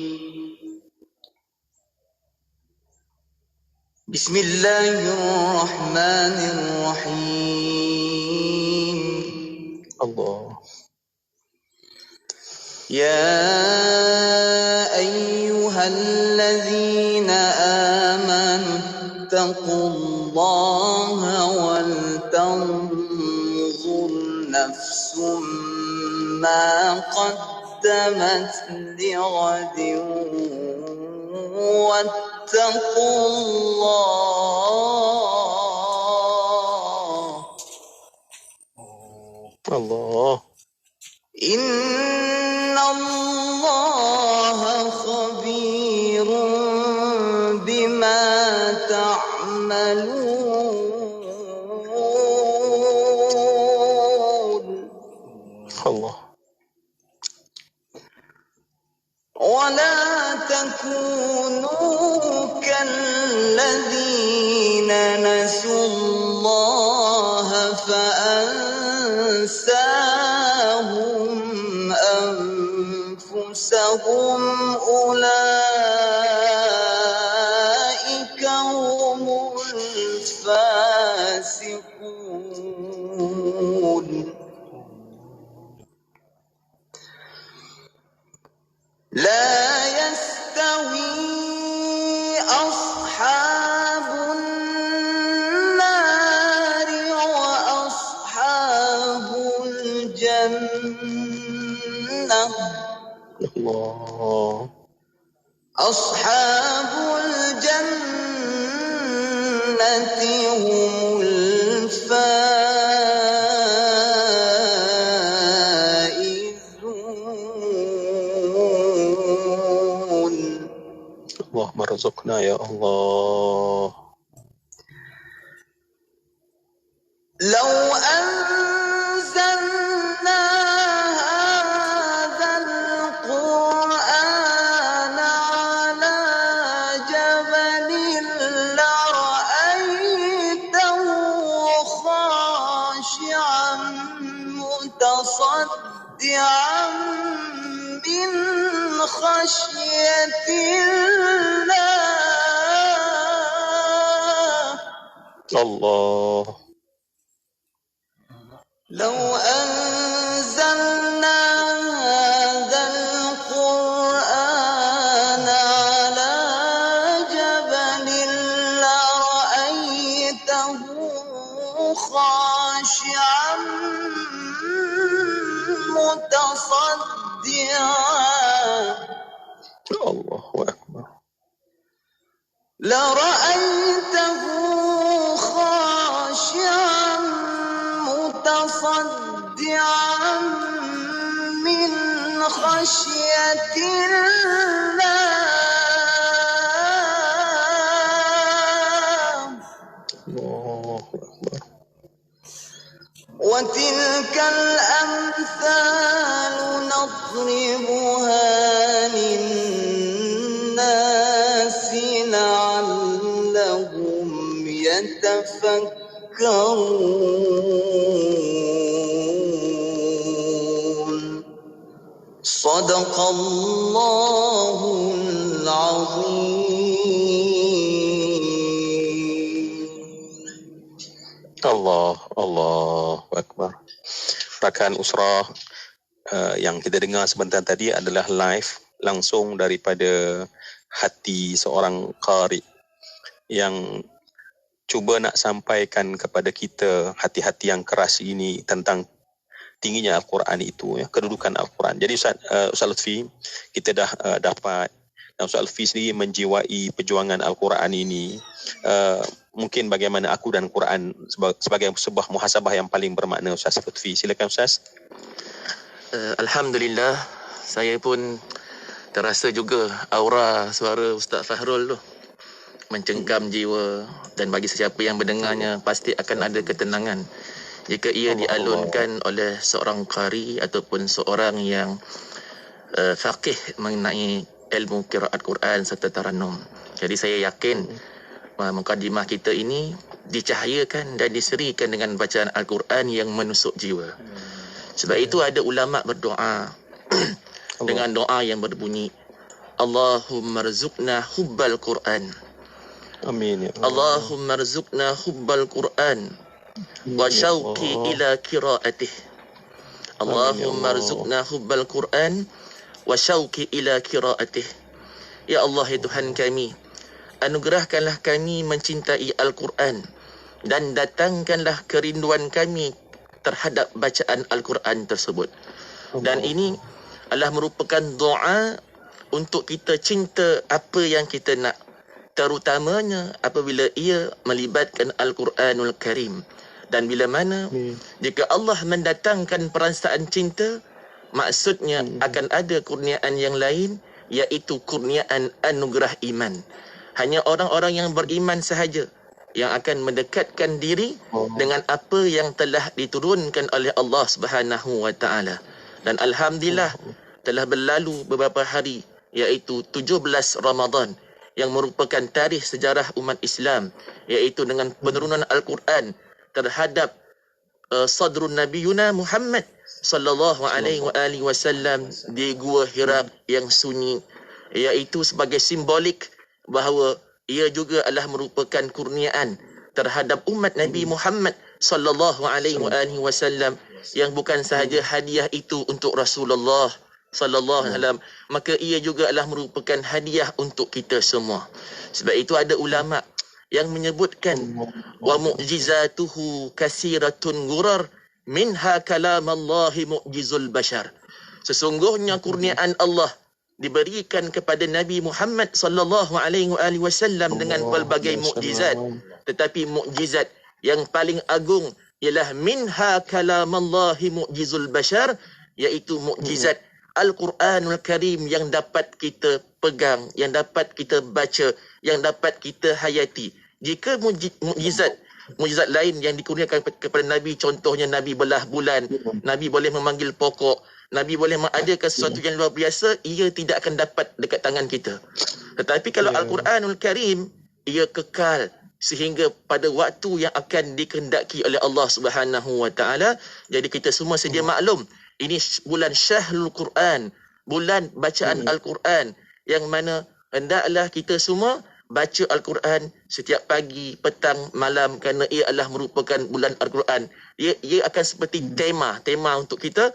Bismillahirrahmanirrahim. Allah. Ya ayyuhallazina amanu taqullaha wal tanzur nafsum ma qaddamat lighadin wattaqullah. Allah. Inna Allah khabirun bima ta'malun. Allah. ولا تكونوا كالذين نسوا الله فأنساهم أنفسهم أولئك هم الفاسقون. لا يستوي أصحاب النار وأصحاب الجنة. الله. أصحاب الجنة هم اللهم ارزقنا يا الله. لو أنزلنا هذا القرآن على جبل لرأيته خاشعا متصدعا من خشية الله. لو أنزلنا هذا القرآن على جبل لرأيته خاشعا متصدعا. الله أكبر. لرأيته خاشعا متصدعا من خشية الله. الله أكبر. وتلك الأمثال نضربها للناس لعلهم يتفكرون. صدق الله العظيم. Allah, Allah Akbar. Rakan Usrah, yang kita dengar sebentar tadi adalah live langsung daripada hati seorang qari yang cuba nak sampaikan kepada kita hati-hati yang keras ini tentang tingginya Al-Quran itu, ya, kedudukan Al-Quran. Jadi Ustaz Lutfi, kita dah dapat, dan Ustaz Lutfi sendiri menjiwai perjuangan Al-Quran ini. Mungkin bagaimana aku dan Quran sebagai sebuah muhasabah yang paling bermakna. Ustaz Lutfi, silakan Ustaz. Alhamdulillah, saya pun terasa juga aura suara Ustaz Fahrul tu mencengkam jiwa, dan bagi sesiapa yang mendengarnya pasti akan ada ketenangan jika ia dialunkan oleh seorang qari ataupun seorang yang faqih mengenai ilmu qiraat Quran serta tarannum. Jadi saya yakin mukadimah kita ini dicahayakan dan diserikan dengan bacaan Al-Quran yang menusuk jiwa. Sebab itu ada ulama berdoa dengan doa yang berbunyi, Allahumma rzuqna hubbal Quran. Amin ya Allah. Allahumma rzuqna hubbal Quran wa syauqi ila qiraatih. Allahumma rzuqna hubbal Quran wa syauqi ila qiraatih. Ya Allah, ya Tuhan kami, anugerahkanlah kami mencintai Al-Quran dan datangkanlah kerinduan kami terhadap bacaan Al-Quran tersebut. Dan ini adalah merupakan doa untuk kita cinta apa yang kita nak, terutamanya apabila ia melibatkan Al-Quranul Karim. Dan bila mana jika Allah mendatangkan perasaan cinta, maksudnya akan ada kurniaan yang lain, iaitu kurniaan anugerah iman. Hanya orang-orang yang beriman sahaja yang akan mendekatkan diri dengan apa yang telah diturunkan oleh Allah Subhanahu wa taala. Dan alhamdulillah telah berlalu beberapa hari, iaitu 17 Ramadan, yang merupakan tarikh sejarah umat Islam, iaitu dengan penurunan Al-Quran terhadap sadrun Nabiyuna Muhammad sallallahu alaihi wasallam di Gua Hira yang sunyi, iaitu sebagai simbolik bahawa ia juga adalah merupakan kurniaan terhadap umat Nabi Muhammad sallallahu alaihi wasallam, yang bukan sahaja hadiah itu untuk Rasulullah sallallahu alaihi wasallam, maka ia juga adalah merupakan hadiah untuk kita semua. Sebab itu ada ulama yang menyebutkan wa mu'jizatuhu kasiratun gurar minha kalamallahi mu'jizul bashar. Sesungguhnya kurniaan Allah diberikan kepada Nabi Muhammad sallallahu alaihi wasallam dengan pelbagai mukjizat, tetapi mukjizat yang paling agung ialah minha kalamallahi mu'jizul bashar, iaitu mukjizat Al-Quranul Karim yang dapat kita pegang, yang dapat kita baca, yang dapat kita hayati. Jika mukjizat lain yang dikurniakan kepada Nabi, contohnya Nabi belah bulan, Nabi boleh memanggil pokok, Nabi boleh mengadakan sesuatu yang luar biasa, ia tidak akan dapat dekat tangan kita. Tetapi kalau Al-Quranul Karim, ia kekal sehingga pada waktu yang akan dikehendaki oleh Allah Subhanahu wa taala. Jadi kita semua sedia maklum, ini bulan Syahrul Quran, bulan bacaan Al-Quran, yang mana hendaklah kita semua baca Al-Quran setiap pagi, petang, malam, kerana ia adalah merupakan bulan Al-Quran. Ia akan seperti tema untuk kita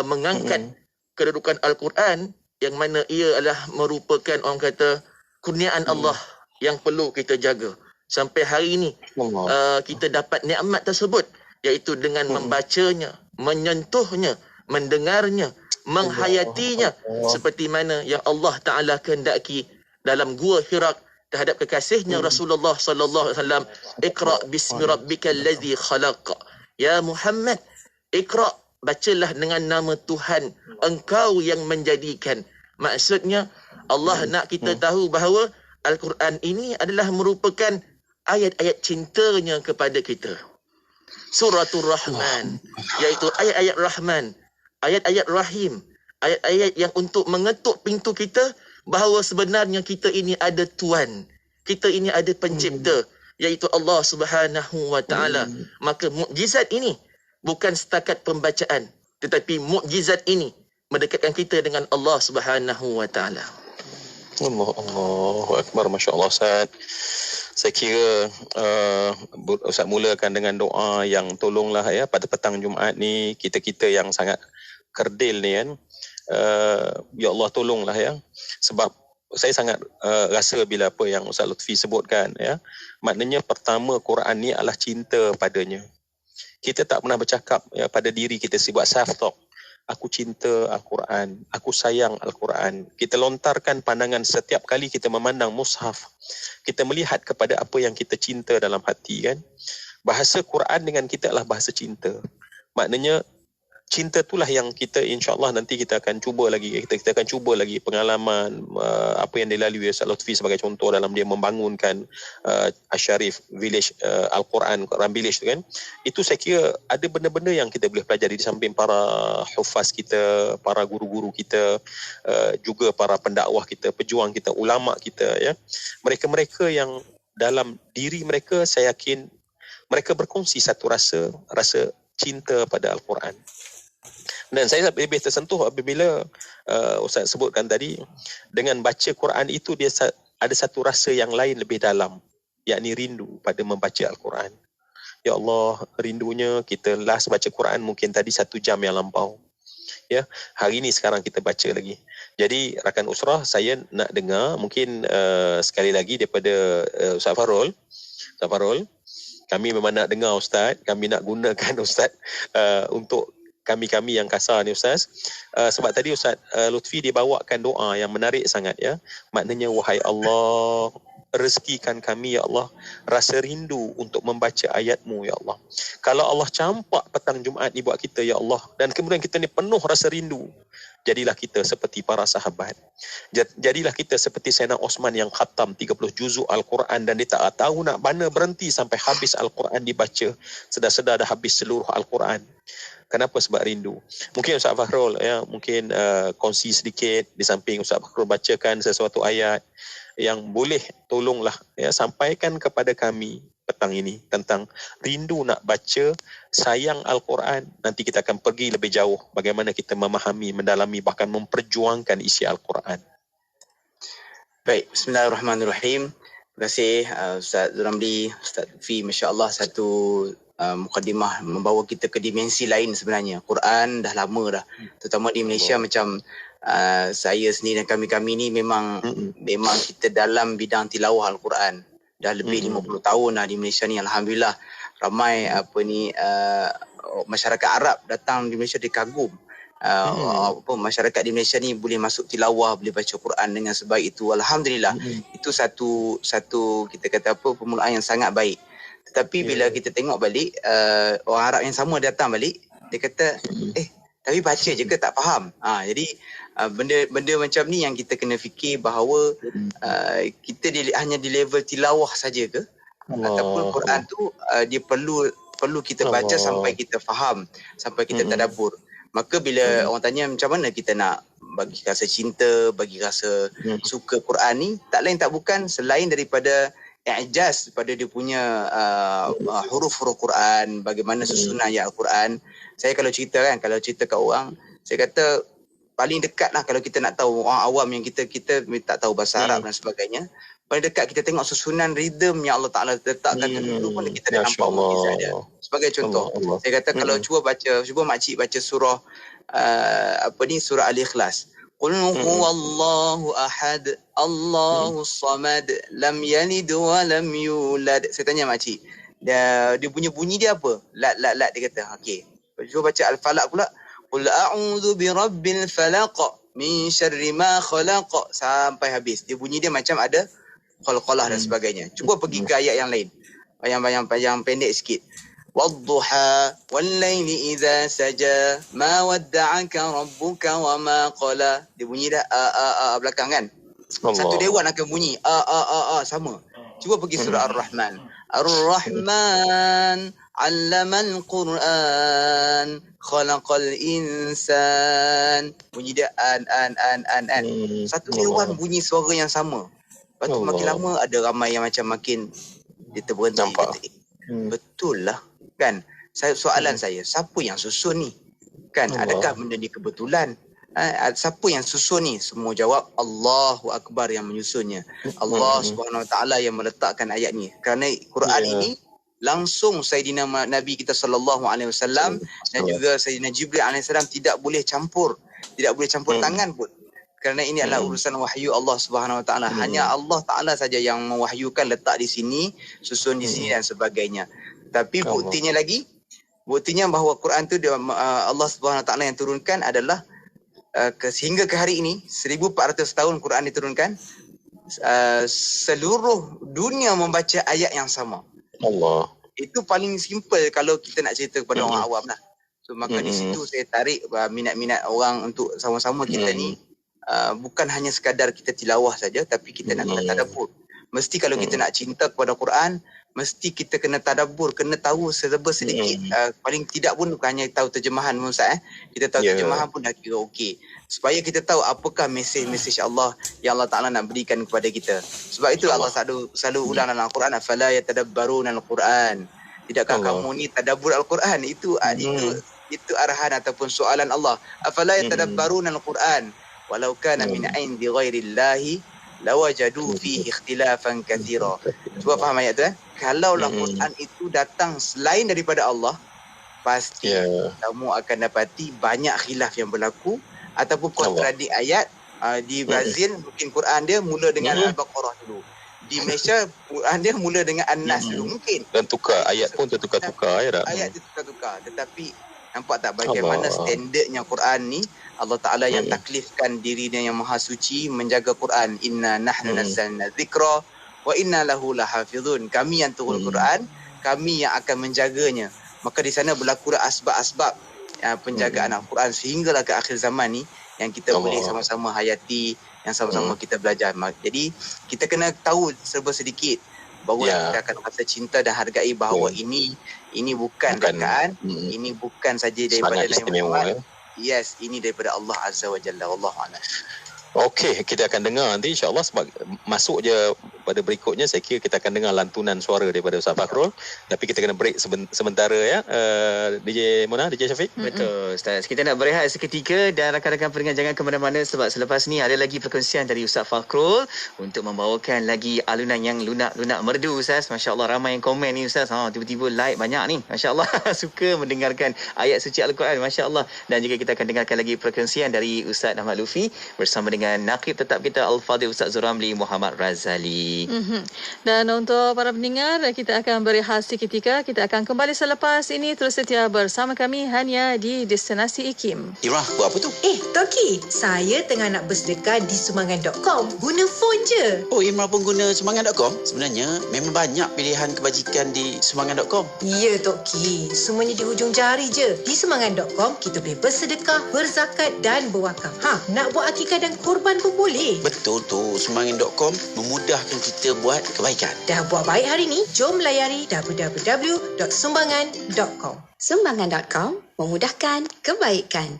mengangkat kedudukan Al-Quran, yang mana ia adalah merupakan, orang kata, kurniaan Allah yang perlu kita jaga. Sampai hari ini kita dapat nikmat tersebut, iaitu dengan membacanya, menyentuhnya, mendengarnya, menghayatinya, seperti mana yang Allah Ta'ala kehendaki dalam Gua Hira terhadap kekasihnya Rasulullah sallallahu alaihi wasallam. Iqra bismi rabbikal ladzi khalaq. Ya Muhammad, iqra, bacalah dengan nama Tuhan engkau yang menjadikan. Maksudnya Allah nak kita tahu bahawa Al-Quran ini adalah merupakan ayat-ayat cintanya kepada kita. Suratul Rahman, iaitu ayat-ayat Rahman, ayat-ayat Rahim, ayat-ayat yang untuk mengetuk pintu kita bahawa sebenarnya kita ini ada Tuhan, kita ini ada pencipta, iaitu Allah Subhanahu wa taala. Maka mukjizat ini bukan setakat pembacaan, tetapi mukjizat ini mendekatkan kita dengan Allah Subhanahu wa taala. Allahu Akbar, masya-Allah Ustaz. Saya kira Ustaz mulakan dengan doa yang tolonglah ya pada petang Jumaat ni, kita-kita yang sangat kerdil ni kan. Ya Allah tolonglah ya. Sebab saya sangat rasa bila apa yang Ustaz Lutfi sebutkan ya. Maknanya pertama, Quran ni adalah cinta padanya. Kita tak pernah bercakap ya pada diri kita, buat self talk. Aku cinta Al-Quran, aku sayang Al-Quran. Kita lontarkan pandangan setiap kali kita memandang mushaf. Kita melihat kepada apa yang kita cinta dalam hati kan. Bahasa Quran dengan kita adalah bahasa cinta. Maknanya cinta itulah yang kita insya-Allah nanti kita akan cuba lagi, kita akan cuba lagi pengalaman apa yang dilalui Ustaz Lutfi sebagai contoh dalam dia membangunkan Asy-Syarif Village Al-Quran Village tu kan. Itu saya kira ada benda-benda yang kita boleh pelajari di samping para hufaz kita, para guru-guru kita, juga para pendakwah kita, pejuang kita, ulama kita ya. Mereka-mereka yang dalam diri mereka saya yakin mereka berkongsi satu rasa cinta pada Al-Quran. Dan saya lebih tersentuh apabila Ustaz sebutkan tadi, dengan baca Quran itu dia ada satu rasa yang lain lebih dalam, yakni rindu pada membaca Al-Quran. Ya Allah, rindunya kita last baca Quran mungkin tadi 1 jam yang lampau. Ya, hari ini sekarang kita baca lagi. Jadi rakan usrah, saya nak dengar mungkin sekali lagi daripada Ustaz Farul. Ustaz Farul, kami memang nak dengar Ustaz, kami nak gunakan Ustaz untuk kami-kami yang kasar ni Ustaz. Sebab tadi Ustaz Lutfi dia bawakan doa yang menarik sangat ya. Maknanya, wahai Allah, rezekikan kami ya Allah rasa rindu untuk membaca ayat-Mu ya Allah. Kalau Allah campak petang Jumaat ni buat kita ya Allah, dan kemudian kita ni penuh rasa rindu, jadilah kita seperti para sahabat. Jadilah kita seperti Sayyidina Osman yang khatam 30 juzuk Al-Quran dan dia tak tahu nak mana berhenti sampai habis Al-Quran dibaca. Sedar-sedar dah habis seluruh Al-Quran. Kenapa? Sebab rindu. Mungkin Ustaz Fakhrul mungkin kongsi sedikit di samping Ustaz Fakhrul bacakan sesuatu ayat yang boleh tolonglah sampaikan kepada kami petang ini tentang rindu nak baca, sayang Al-Quran. Nanti kita akan pergi lebih jauh bagaimana kita memahami, mendalami, bahkan memperjuangkan isi Al-Quran. Baik, bismillahirrahmanirrahim. Terima kasih Ustaz Zuramli, Ustaz Fi, masya-Allah, satu mukadimah membawa kita ke dimensi lain sebenarnya. Quran dah lama dah, terutama di Malaysia. Macam saya sendiri dan kami-kami ni memang kita dalam bidang tilawah Al-Quran dah lebih 50 tahun dah di Malaysia ni. Alhamdulillah ramai masyarakat Arab datang di Malaysia, dia kagum masyarakat di Malaysia ni boleh masuk tilawah, boleh baca Quran dengan sebaik itu. Alhamdulillah. Itu satu kita kata permulaan yang sangat baik. Tetapi bila kita tengok balik, orang Arab yang sama datang balik, dia kata tapi baca je ke tak faham. Jadi benda macam ni yang kita kena fikir bahawa kita hanya di level tilawah saja ke, ataupun Quran tu dia perlu kita baca sampai kita faham, sampai kita tadabbur. Maka bila orang tanya macam mana kita nak bagi rasa cinta, bagi rasa suka Quran ni, tak lain tak bukan selain daripada i'jaz pada dia punya huruf-huruf Quran, bagaimana susunan ayat Al-Quran. Saya kalau cerita kat orang, saya kata paling dekat lah kalau kita nak tahu, orang awam yang kita tak tahu bahasa Arab dan sebagainya, paling dekat kita tengok susunan rhythm yang Allah Ta'ala letakkan dulu pun kita dah nampak mukjizat dia. Sebagai contoh, saya kata kalau cuba makcik baca surah surah Al-Ikhlas. Qul huwallahu ahad, Allahus samad, lam yalid wa lam yulad. Saya tanya makcik, dia punya bunyi dia apa? Lat dia kata. Okey. Cuba baca Al-Falaq pula. Qul a'udzu birabbil falaq min syarri ma khalaq sampai habis. Dia bunyi dia macam ada qalqalah dan sebagainya. Cuba pergi ke ayat yang lain. Yang pendek sikit. Wadduha wallaili idza saja ma wadda'aka rabbuka wa ma qala. Dia bunyi dah belakang kan? Satu dewan akan bunyi sama. Cuba pergi surah Ar-Rahman. Ar-Rahman 'allamal Qur'an khalaqal insan. Bunyi dia an. Satu dewan bunyi suara yang sama. Lepas tu makin lama ada ramai yang macam makin dia terberhenti. Kata, betul lah kan? Soalan saya, siapa yang susun ni? Kan adakah benda ni kebetulan? Siapa yang susun ni? Semua jawab Allahu Akbar yang menyusunnya. Allah Subhanahu Wa Taala yang meletakkan ayat ni. Kerana Quran ini langsung Sayyidina Nabi kita sallallahu alaihi wasallam dan juga Sayyidina Jibril alaihi salam tidak boleh campur tangan pun. Kerana ini adalah urusan wahyu Allah Subhanahu Wa Taala. Hanya Allah Taala saja yang mewahyukan, letak di sini, susun di sini dan sebagainya. Tapi buktinya bahawa Quran tu Allah Subhanahu Wa Taala yang turunkan adalah sehingga ke hari ini 1400 tahun Quran diturunkan, seluruh dunia membaca ayat yang sama. Allah. Itu paling simple kalau kita nak cerita kepada orang awam lah. So maka di situ saya tarik minat-minat orang untuk sama-sama kita ni bukan hanya sekadar kita tilawah saja, tapi kita nak kena tadabbur. Mesti kalau kita nak cinta kepada Quran, mesti kita kena tadabbur, kena tahu serba sedikit. Paling tidak pun bukan hanya tahu terjemahan Ustaz. Kita tahu terjemahan pun dah kira okey. Supaya kita tahu apakah mesej Allah yang Allah Ta'ala nak berikan kepada kita. Sebab itu Allah selalu ulang dalam Al-Quran, afala yatadabbaruna al-Quran. Tidakkah kamu ni tadabbur Al-Quran? Itu arahan ataupun soalan Allah. Afala yatadabbaruna al-Quran walau kana min 'indi ghairillahi lawajadu fihi ikhtilafan katsira. Cuba faham ayat tu Kalaulah Quran itu datang selain daripada Allah, pasti kamu akan dapati banyak khilaf yang berlaku ataupun kontradik ayat. Di Brazil mungkin Quran dia mula dengan Al-Baqarah dulu. Di Malaysia Quran dia mula dengan An-Nas dulu mungkin. Dan tukar ayat pun tertukar-tukar ya tak? Ayat tertukar-tukar. Tetapi nampak tak bagaimana standardnya Quran ni, Allah Ta'ala yang taklifkan dirinya yang maha suci menjaga Quran. Inna nahnu nazzalna dzikra wa inna lahu lahafizun. Kami yang turun Quran, kami yang akan menjaganya. Maka di sana berlaku asbab-asbab penjagaan Al-Quran sehinggalah ke akhir zaman ni yang kita boleh sama-sama hayati, yang sama-sama kita belajar. Jadi kita kena tahu serba sedikit bahawa kita akan rasa cinta dan hargai bahawa ini bukan rekaan, ini bukan saja daripada Nabi Muhammad. Yes, ini daripada Allah Azza wa Jalla. Wallahu a'lam. Okey, kita akan dengar nanti insya-Allah sebab masuk je pada berikutnya saya kira kita akan dengar lantunan suara daripada Ustaz Fakhrul. Tapi kita kena break sementara ya. DJ Mona, DJ Syafiq. Betul Ustaz. Kita nak berehat seketika dan rakan-rakan pendengar jangan ke mana-mana sebab selepas ni ada lagi perkongsian dari Ustaz Fakhrul untuk membawakan lagi alunan yang lunak-lunak merdu Ustaz. Masya-Allah ramai yang komen ni Ustaz. Tiba-tiba like banyak ni. Masya-Allah suka mendengarkan ayat suci Al-Quran. Masya-Allah. Dan juga kita akan dengarkan lagi perkongsian dari Ustaz Ahmad Lufi bersama dengan Naqib tetap kita Al-Fadhil Ustaz Zuramli Muhammad Razali. Dan untuk para pendengar, kita akan berehat seketika. Kita akan kembali selepas ini. Terus setia bersama kami hanya di Destinasi IKIM. Irah, buat apa tu? Toki, saya tengah nak bersedekah di Sumbangan.com. Guna phone je. Oh, Imrah pun guna Sumbangan.com? Sebenarnya, memang banyak pilihan kebajikan di Sumbangan.com. Ya, Toki. Semuanya di hujung jari je. Di Sumbangan.com, kita boleh bersedekah, berzakat dan berwakaf. Nak buat akikah dan kurban pun boleh. Betul tu. Sumbangan.com memudahkan kita buat kebaikan. Dah buat baik hari ni? Jom layari www.sumbangan.com. Sumbangan.com memudahkan kebaikan.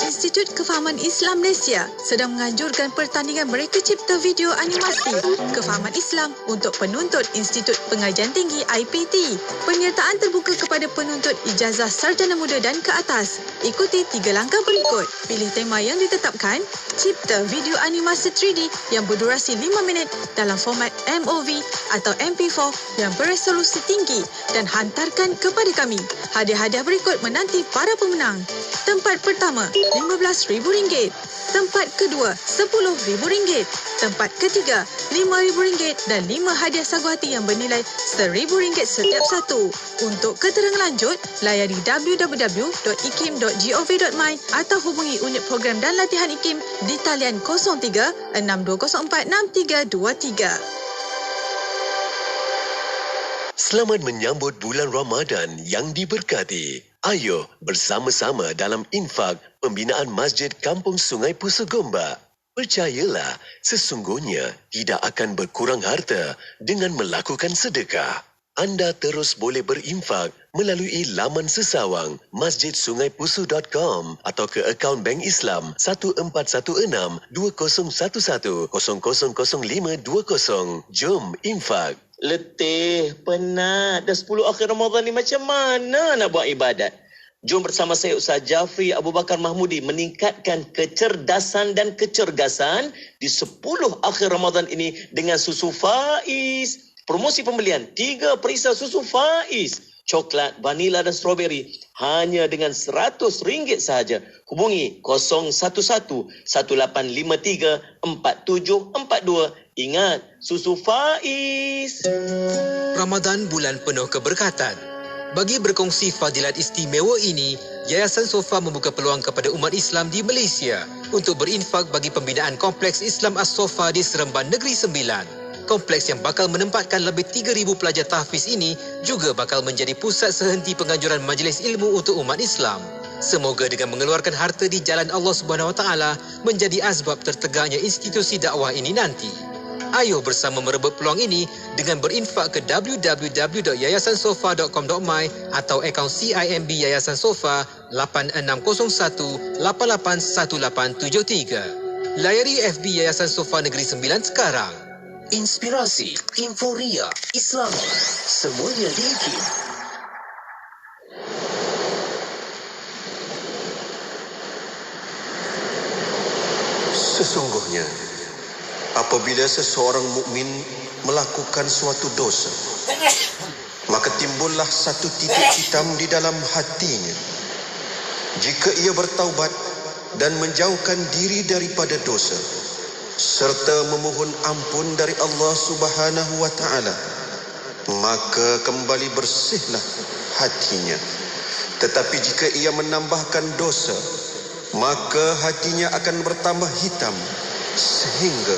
Institut Kefahaman Islam Malaysia sedang menganjurkan pertandingan mereka cipta video animasi Kefahaman Islam untuk penuntut Institut Pengajian Tinggi IPT. Penyertaan terbuka kepada penuntut ijazah sarjana muda dan ke atas. Ikuti 3 langkah berikut. Pilih tema yang ditetapkan, cipta video animasi 3D yang berdurasi 5 minit dalam format MOV atau MP4 yang beresolusi tinggi dan hantarkan kepada kami. Hadiah-hadiah berikut menanti para pemenang. Tempat pertama, RM15,000. Tempat kedua, RM10,000. Tempat ketiga, RM5,000 dan 5 hadiah sagu hati yang bernilai RM1,000 setiap satu. Untuk keterangan lanjut, layari www.ikim.gov.my atau hubungi unit program dan latihan IKIM di talian 03 6204 6323. Selamat menyambut bulan Ramadan yang diberkati. Ayo bersama-sama dalam infak pembinaan Masjid Kampung Sungai Pusu Gombak. Percayalah, sesungguhnya tidak akan berkurang harta dengan melakukan sedekah. Anda terus boleh berinfak melalui laman sesawang masjidsungaipusu.com atau ke akaun Bank Islam 1416-2011-000520. Jom infak. Letih, penat. Dah 10 akhir Ramadan ni macam mana nak buat ibadat? Jom bersama saya Ustaz Jafri Abu Bakar Mahmudi meningkatkan kecerdasan dan kecergasan di 10 akhir Ramadan ini dengan susu Faiz. Promosi pembelian 3 perisa susu Faiz. Coklat, vanila dan strawberry hanya dengan RM100 sahaja. Hubungi 011-1853-4742. Ingat, susu Faiz. Ramadan bulan penuh keberkatan. Bagi berkongsi fadilat istimewa ini, Yayasan Sofa membuka peluang kepada umat Islam di Malaysia untuk berinfak bagi pembinaan Kompleks Islam As-Sofa di Seremban Negeri Sembilan. Kompleks yang bakal menempatkan lebih 3,000 pelajar tahfiz ini juga bakal menjadi pusat sehenti penganjuran majlis ilmu untuk umat Islam. Semoga dengan mengeluarkan harta di jalan Allah Subhanahu Wa Taala menjadi asbab tertegaknya institusi dakwah ini nanti. Ayo bersama merebut peluang ini dengan berinfak ke www.yayasansofa.com.my atau akaun CIMB Yayasan Sofa 8601881873. Layari FB Yayasan Sofa Negeri Sembilan sekarang. Inspirasi, euforia, Islam, semuanya di IKIM. Sesungguhnya, apabila seseorang mukmin melakukan suatu dosa, maka timbullah satu titik hitam di dalam hatinya. Jika ia bertaubat dan menjauhkan diri daripada dosa, serta memohon ampun dari Allah Subhanahu wa Ta'ala, maka kembali bersihlah hatinya. Tetapi jika ia menambahkan dosa, maka hatinya akan bertambah hitam sehingga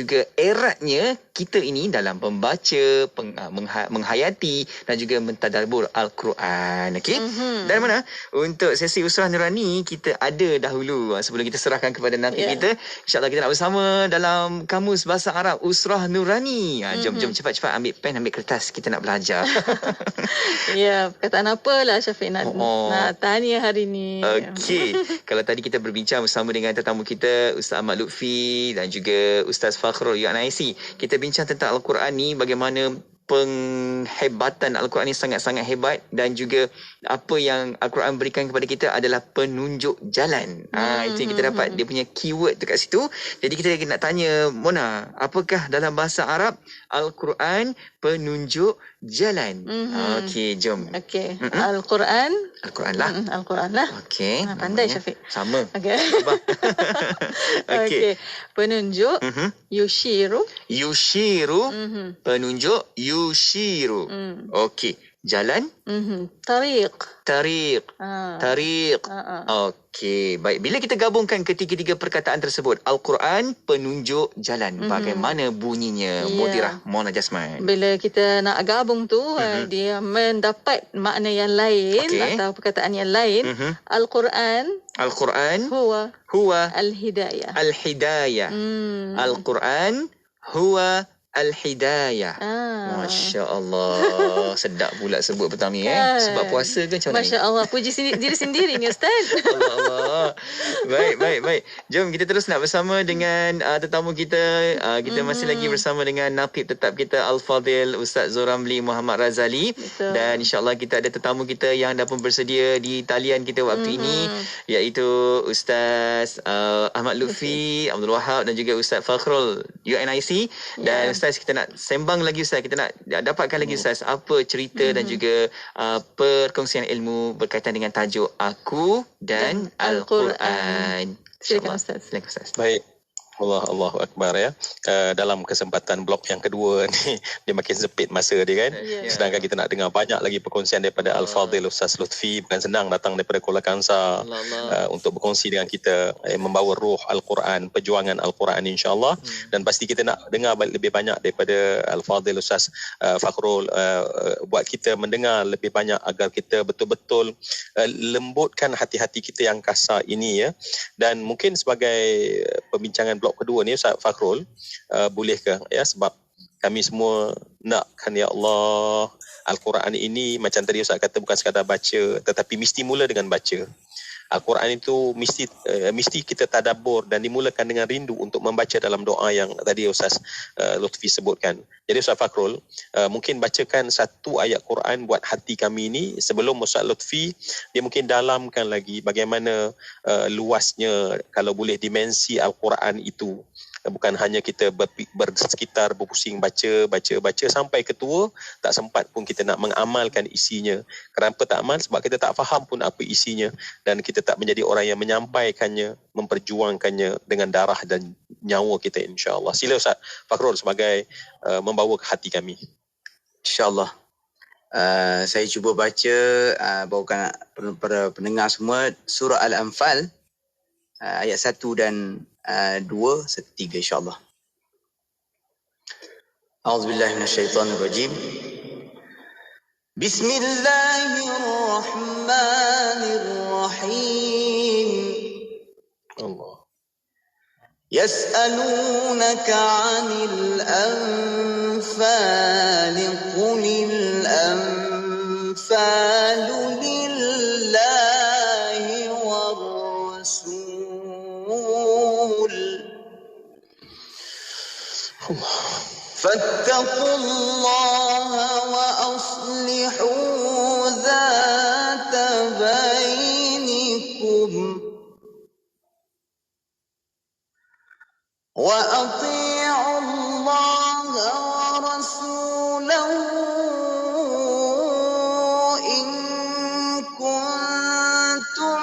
juga eratnya kita ini dalam membaca, menghayati dan juga mentadabbur Al-Quran. Okey? Dan mana untuk sesi Usrah Nurani kita ada dahulu sebelum kita serahkan kepada Naqib kita. InsyaAllah kita nak bersama dalam Kamus Bahasa Arab Usrah Nurani. Jom cepat-cepat ambil pen, ambil kertas, kita nak belajar. Ya, perkataan apalah Syafiq nak tanya hari ni. Okey. Kalau tadi kita berbincang bersama dengan tetamu kita Ustaz Ahmad Lutfi dan juga Ustaz Fakhrul UNIC. Kita bincang tentang Al-Quran ni, bagaimana penghebatan Al-Quran ni sangat-sangat hebat, dan juga apa yang Al-Quran berikan kepada kita adalah penunjuk jalan. Itu yang kita dapat, dia punya keyword tu kat situ. Jadi kita nak tanya Mona, apakah dalam bahasa Arab Al-Quran penunjuk jalan? Okey, jom. Okey. Al-Quran lah. Al-Quran lah. Okey. Pandai Syafiq. Sama. Okey. Okey. Penunjuk yushiru. Penunjuk yushiru. Okey. Jalan. Tariq. Tariq. Okey, baik. Bila kita gabungkan ketiga-tiga perkataan tersebut, Al-Quran penunjuk jalan, bagaimana bunyinya? Mudirah Mona Jasman. Bila kita nak gabung tu, dia mendapat makna yang lain atau perkataan yang lain. Al-Quran huwa al-hidayah. Al-Quran huwa Al-Hidayah. Masya Allah. Sedap pula sebut petang ni sebab puasa ke macam mana? Masya Allah. Puji diri sendiri ni Ustaz. Allah. Baik. Jom kita terus nak bersama dengan tetamu kita. Kita masih lagi bersama dengan Naqib tetap kita Al-Fadil Ustaz Zuramli Muhammad Razali. Betul. Dan insyaAllah kita ada tetamu kita yang dah pun bersedia di talian kita waktu ini, iaitu Ustaz Ahmad Lutfi Abdul Wahab dan juga Ustaz Fakhrul UNIC. Dan Ustaz, kita nak sembang lagi Ustaz, kita nak dapatkan lagi Ustaz apa cerita dan juga perkongsian ilmu berkaitan dengan tajuk Aku dan Al-Quran. Silakan Ustaz. Baik. Allahu Akbar ya. Dalam kesempatan blok yang kedua ni dia makin sempit masa dia kan. Sedangkan kita nak dengar banyak lagi perkongsian daripada Al-Fadil Ustaz Lutfi. Bukan senang datang daripada Kuala Kangsar untuk berkongsi dengan kita, membawa ruh Al-Quran, perjuangan Al-Quran insya-Allah. Dan pasti kita nak dengar lebih banyak daripada Al-Fadil Ustaz Fakhrul, buat kita mendengar lebih banyak agar kita betul-betul lembutkan hati-hati kita yang kasar ini ya. Dan mungkin sebagai perbincangan blok kedua ni Ustaz Fakhrul, bolehkah ya, sebab kami semua nakkan ya Allah Al-Quran ini macam tadi Ustaz kata bukan sekadar baca, tetapi mesti mula dengan baca. Al-Quran itu mesti kita tadabbur dan dimulakan dengan rindu untuk membaca dalam doa yang tadi Ustaz Lutfi sebutkan. Jadi Ustaz Fakhrul, mungkin bacakan satu ayat Quran buat hati kami ini sebelum Ustaz Lutfi dia mungkin dalamkan lagi bagaimana luasnya kalau boleh dimensi Al-Quran itu. Bukan hanya kita bersekitar berpusing baca sampai ketua tak sempat pun kita nak mengamalkan isinya. Kenapa tak amal? Sebab kita tak faham pun apa isinya dan kita tak menjadi orang yang menyampaikannya, memperjuangkannya dengan darah dan nyawa kita insya-Allah. Sila Ustaz Fakhrul sebagai membawa ke hati kami. InsyaAllah. Saya cuba baca bawakan para pendengar semua surah Al-Anfal ayat 1 dan 2 serta 3 insya-Allah. A'udzubillahi minasyaitonirrajim. Bismillahirrahmanirrahim. Allah. Yas'alunaka 'anil anfal qulil anfalu lillahi war rasul. فاتقوا الله وأصلحوا ذات بينكم وأطيعوا الله ورسوله إن كنتم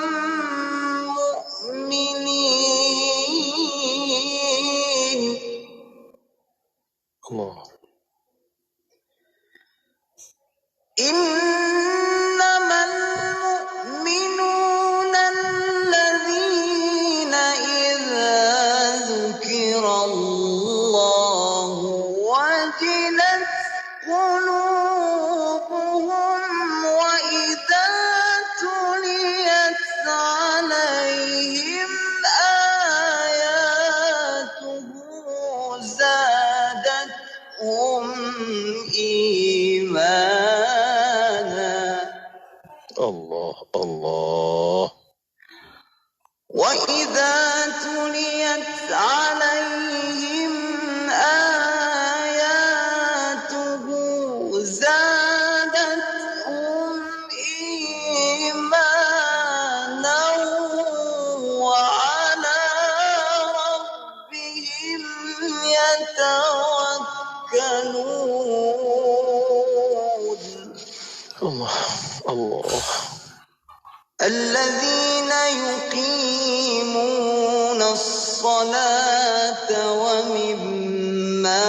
مؤمنين. Allah. إنما المؤمنون الذين إذا ذكر الله وجلت قلوبهم وإذا تليت عليهم آياته زادتهم إيمانا الله وإذا تليت عليهم آياته زادتهم إيمانا وعلى ربهم يتوكلون الله الذين يقيمون الصلاة ومما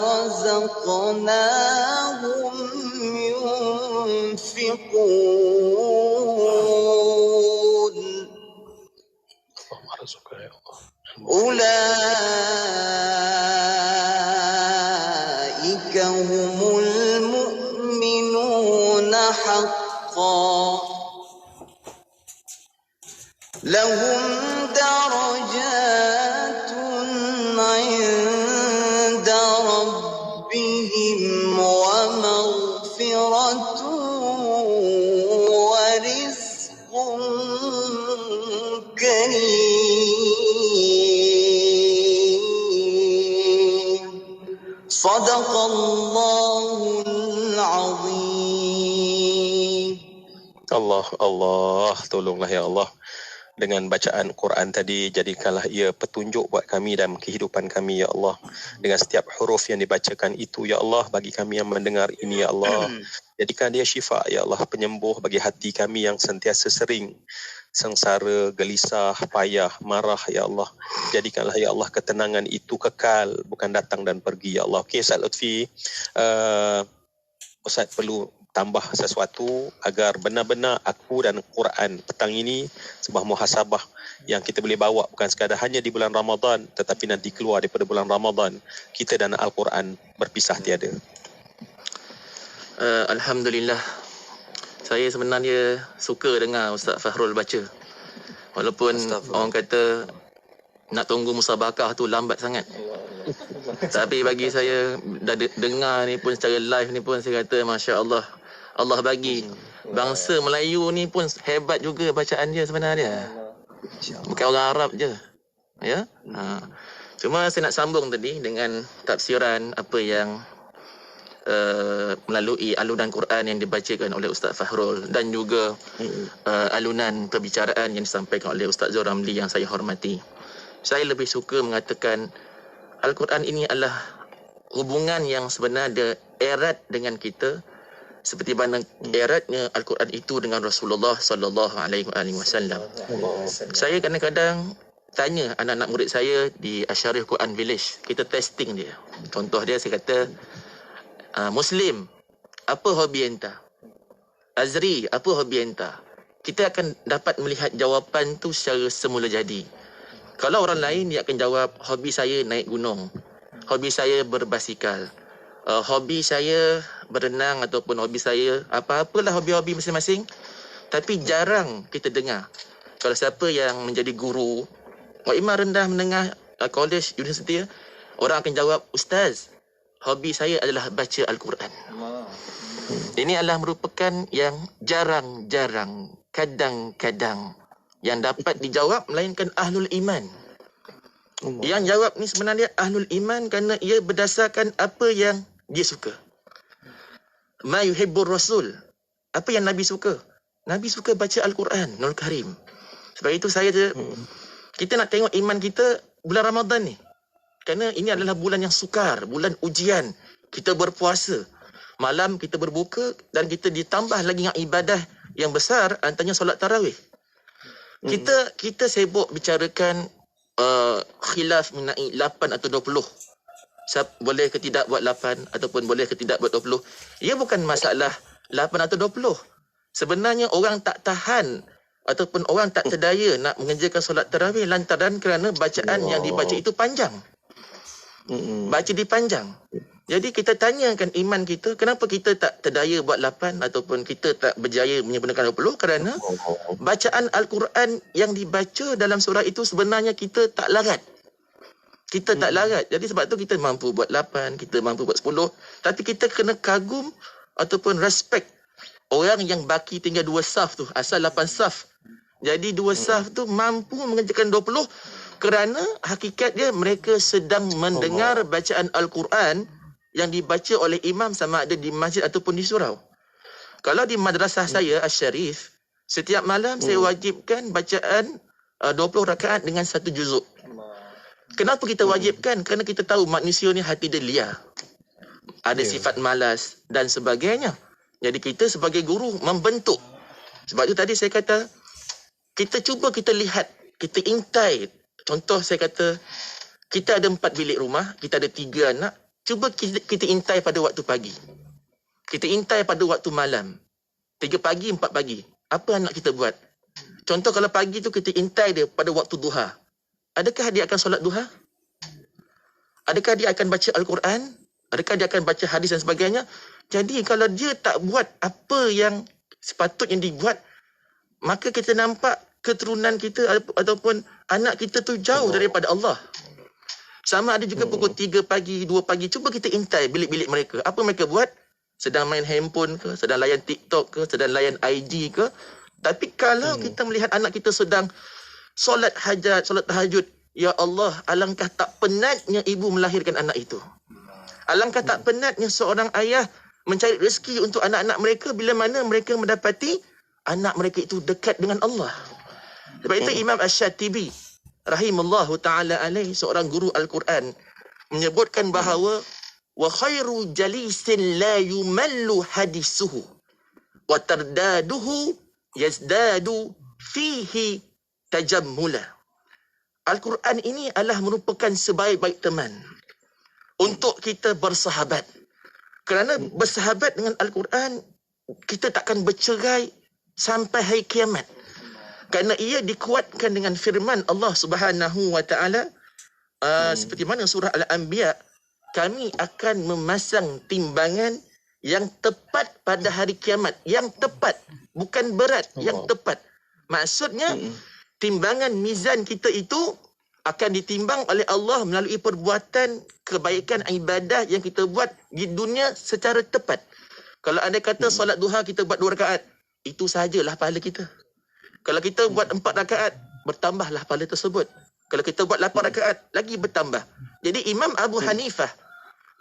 رزقناهم ينفقون أولئك هم المؤمنون حقا لهم درجات عند ربهم ومغفرة ورزق كريم صدق الله العظيم. Allah, tolonglah ya Allah. Dengan bacaan Quran tadi, jadikanlah ia petunjuk buat kami dalam kehidupan kami ya Allah. Dengan setiap huruf yang dibacakan itu ya Allah, bagi kami yang mendengar ini ya Allah, jadikan dia syifa ya Allah, penyembuh bagi hati kami yang sentiasa sering sengsara, gelisah, payah, marah ya Allah. Jadikanlah ya Allah ketenangan itu kekal, bukan datang dan pergi ya Allah. Okey, Ustaz Lutfi, Ustaz perlu tambah sesuatu agar benar-benar aku dan Quran petang ini sebuah muhasabah yang kita boleh bawa, bukan sekadar hanya di bulan Ramadan, tetapi nanti keluar daripada bulan Ramadan kita dan Al-Quran berpisah tiada. Alhamdulillah, saya sebenarnya suka dengar Ustaz Fahrul baca, walaupun orang kata nak tunggu musabakah tu lambat sangat. Tapi bagi saya dengar ni pun secara live ni pun saya kata Masya Allah, Allah bagi bangsa Melayu ni pun hebat juga bacaan dia sebenarnya. Bukan orang Arab je. Ya. Cuma saya nak sambung tadi dengan tafsiran apa yang melalui alunan Quran yang dibacakan oleh Ustaz Fahrul dan juga alunan perbicaraan yang disampaikan oleh Ustaz Zul Ramli yang saya hormati. Saya lebih suka mengatakan Al-Quran ini adalah hubungan yang sebenarnya erat dengan kita, seperti mana eratnya Al-Quran itu dengan Rasulullah sallallahu alaihi wasallam. Saya kadang-kadang tanya anak-anak murid saya di Asyarih Quran Village, kita testing dia. Contoh dia, saya kata, Muslim, apa hobi enta? Azri, apa hobi enta? Kita akan dapat melihat jawapan tu secara semula jadi. Kalau orang lain, dia akan jawab, hobi saya naik gunung, hobi saya berbasikal, hobi saya berenang, ataupun hobi saya apa-apalah hobi-hobi masing-masing. Tapi jarang kita dengar kalau siapa yang menjadi guru Imam rendah, menengah, college, universiti, orang akan jawab, Ustaz, hobi saya adalah baca Al-Quran. Ini adalah merupakan yang jarang-jarang, kadang-kadang yang dapat dijawab melainkan ahlul iman. Yang jawab ni sebenarnya ahlul iman kerana ia berdasarkan apa yang dia suka. Ma yuhibbur rasul. Apa yang Nabi suka? Nabi suka baca Al-Quran, Nurul Karim. Sebab itu kita nak tengok iman kita bulan Ramadan ni. Kerana ini adalah bulan yang sukar, bulan ujian. Kita berpuasa, malam kita berbuka, dan kita ditambah lagi dengan ibadah yang besar, antaranya solat tarawih. Kita sibuk bicarakan khilaf mengenai 8 atau 20. Boleh ke tidak buat 8 ataupun boleh ke tidak buat 20. Ia bukan masalah 8 atau 20. Sebenarnya orang tak tahan ataupun orang tak terdaya nak mengerjakan solat tarawih lantaran kerana bacaan yang dibaca itu panjang. Baca dipanjang. Jadi kita tanyakan iman kita, kenapa kita tak terdaya buat 8 ataupun kita tak berjaya menyempurnakan 20? Kerana bacaan Al-Quran yang dibaca dalam surah itu sebenarnya kita tak larat. Kita tak larat. Jadi sebab tu kita mampu buat 8, kita mampu buat 10. Tapi kita kena kagum ataupun respect orang yang baki tinggal 2 saf tu. Asal 8 saf. Jadi 2 saf tu mampu mengerjakan 20 kerana hakikat dia mereka sedang mendengar bacaan Al-Quran yang dibaca oleh imam sama ada di masjid ataupun di surau. Kalau di madrasah saya, Asy-Syarif, setiap malam saya wajibkan bacaan 20 rakaat dengan 1 juzuk. Kenapa kita wajibkan? Kerana kita tahu manusia ni hati dia liar. Ada sifat malas dan sebagainya. Jadi kita sebagai guru membentuk. Sebab tu tadi saya kata, kita cuba kita lihat, kita intai. Contoh saya kata, kita ada 4 bilik rumah, kita ada 3 anak. Cuba kita intai pada waktu pagi. Kita intai pada waktu malam. 3 pagi, 4 pagi. Apa anak kita buat? Contoh kalau pagi tu kita intai dia pada waktu duha. Adakah dia akan solat duha? Adakah dia akan baca Al-Quran? Adakah dia akan baca hadis dan sebagainya? Jadi kalau dia tak buat apa yang sepatutnya dibuat, maka kita nampak keturunan kita ataupun anak kita tu jauh daripada Allah. Sama ada juga pukul 3 pagi, 2 pagi. Cuba kita intai bilik-bilik mereka. Apa mereka buat? Sedang main handphone ke? Sedang layan TikTok ke? Sedang layan IG ke? Tapi kalau kita melihat anak kita sedang solat hajat, solat tahajud, ya Allah, alangkah tak penatnya ibu melahirkan anak itu. Alangkah tak penatnya seorang ayah mencari rezeki untuk anak-anak mereka bila mana mereka mendapati anak mereka itu dekat dengan Allah. Sebab itu Imam Asy-Syatibi rahimallahu ta'ala alaih, seorang guru Al-Quran, menyebutkan bahawa wa khairu jalisin la yumallu hadisuhu wa tardaduhu yazdadu fihi tajammula. Al-Quran ini adalah merupakan sebaik-baik teman untuk kita bersahabat. Kerana bersahabat dengan Al-Quran, kita takkan bercerai sampai hari kiamat. Kerana ia dikuatkan dengan firman Allah Subhanahu wa taala, seperti mana surah Al-Anbiya, kami akan memasang timbangan yang tepat pada hari kiamat. Yang tepat, bukan berat, yang tepat. Maksudnya timbangan mizan kita itu akan ditimbang oleh Allah melalui perbuatan kebaikan ibadah yang kita buat di dunia secara tepat. Kalau anda kata solat duha kita buat 2 rakaat, itu sahajalah pahala kita. Kalau kita buat 4 rakaat, bertambahlah pahala tersebut. Kalau kita buat 8 rakaat, lagi bertambah. Jadi Imam Abu Hanifah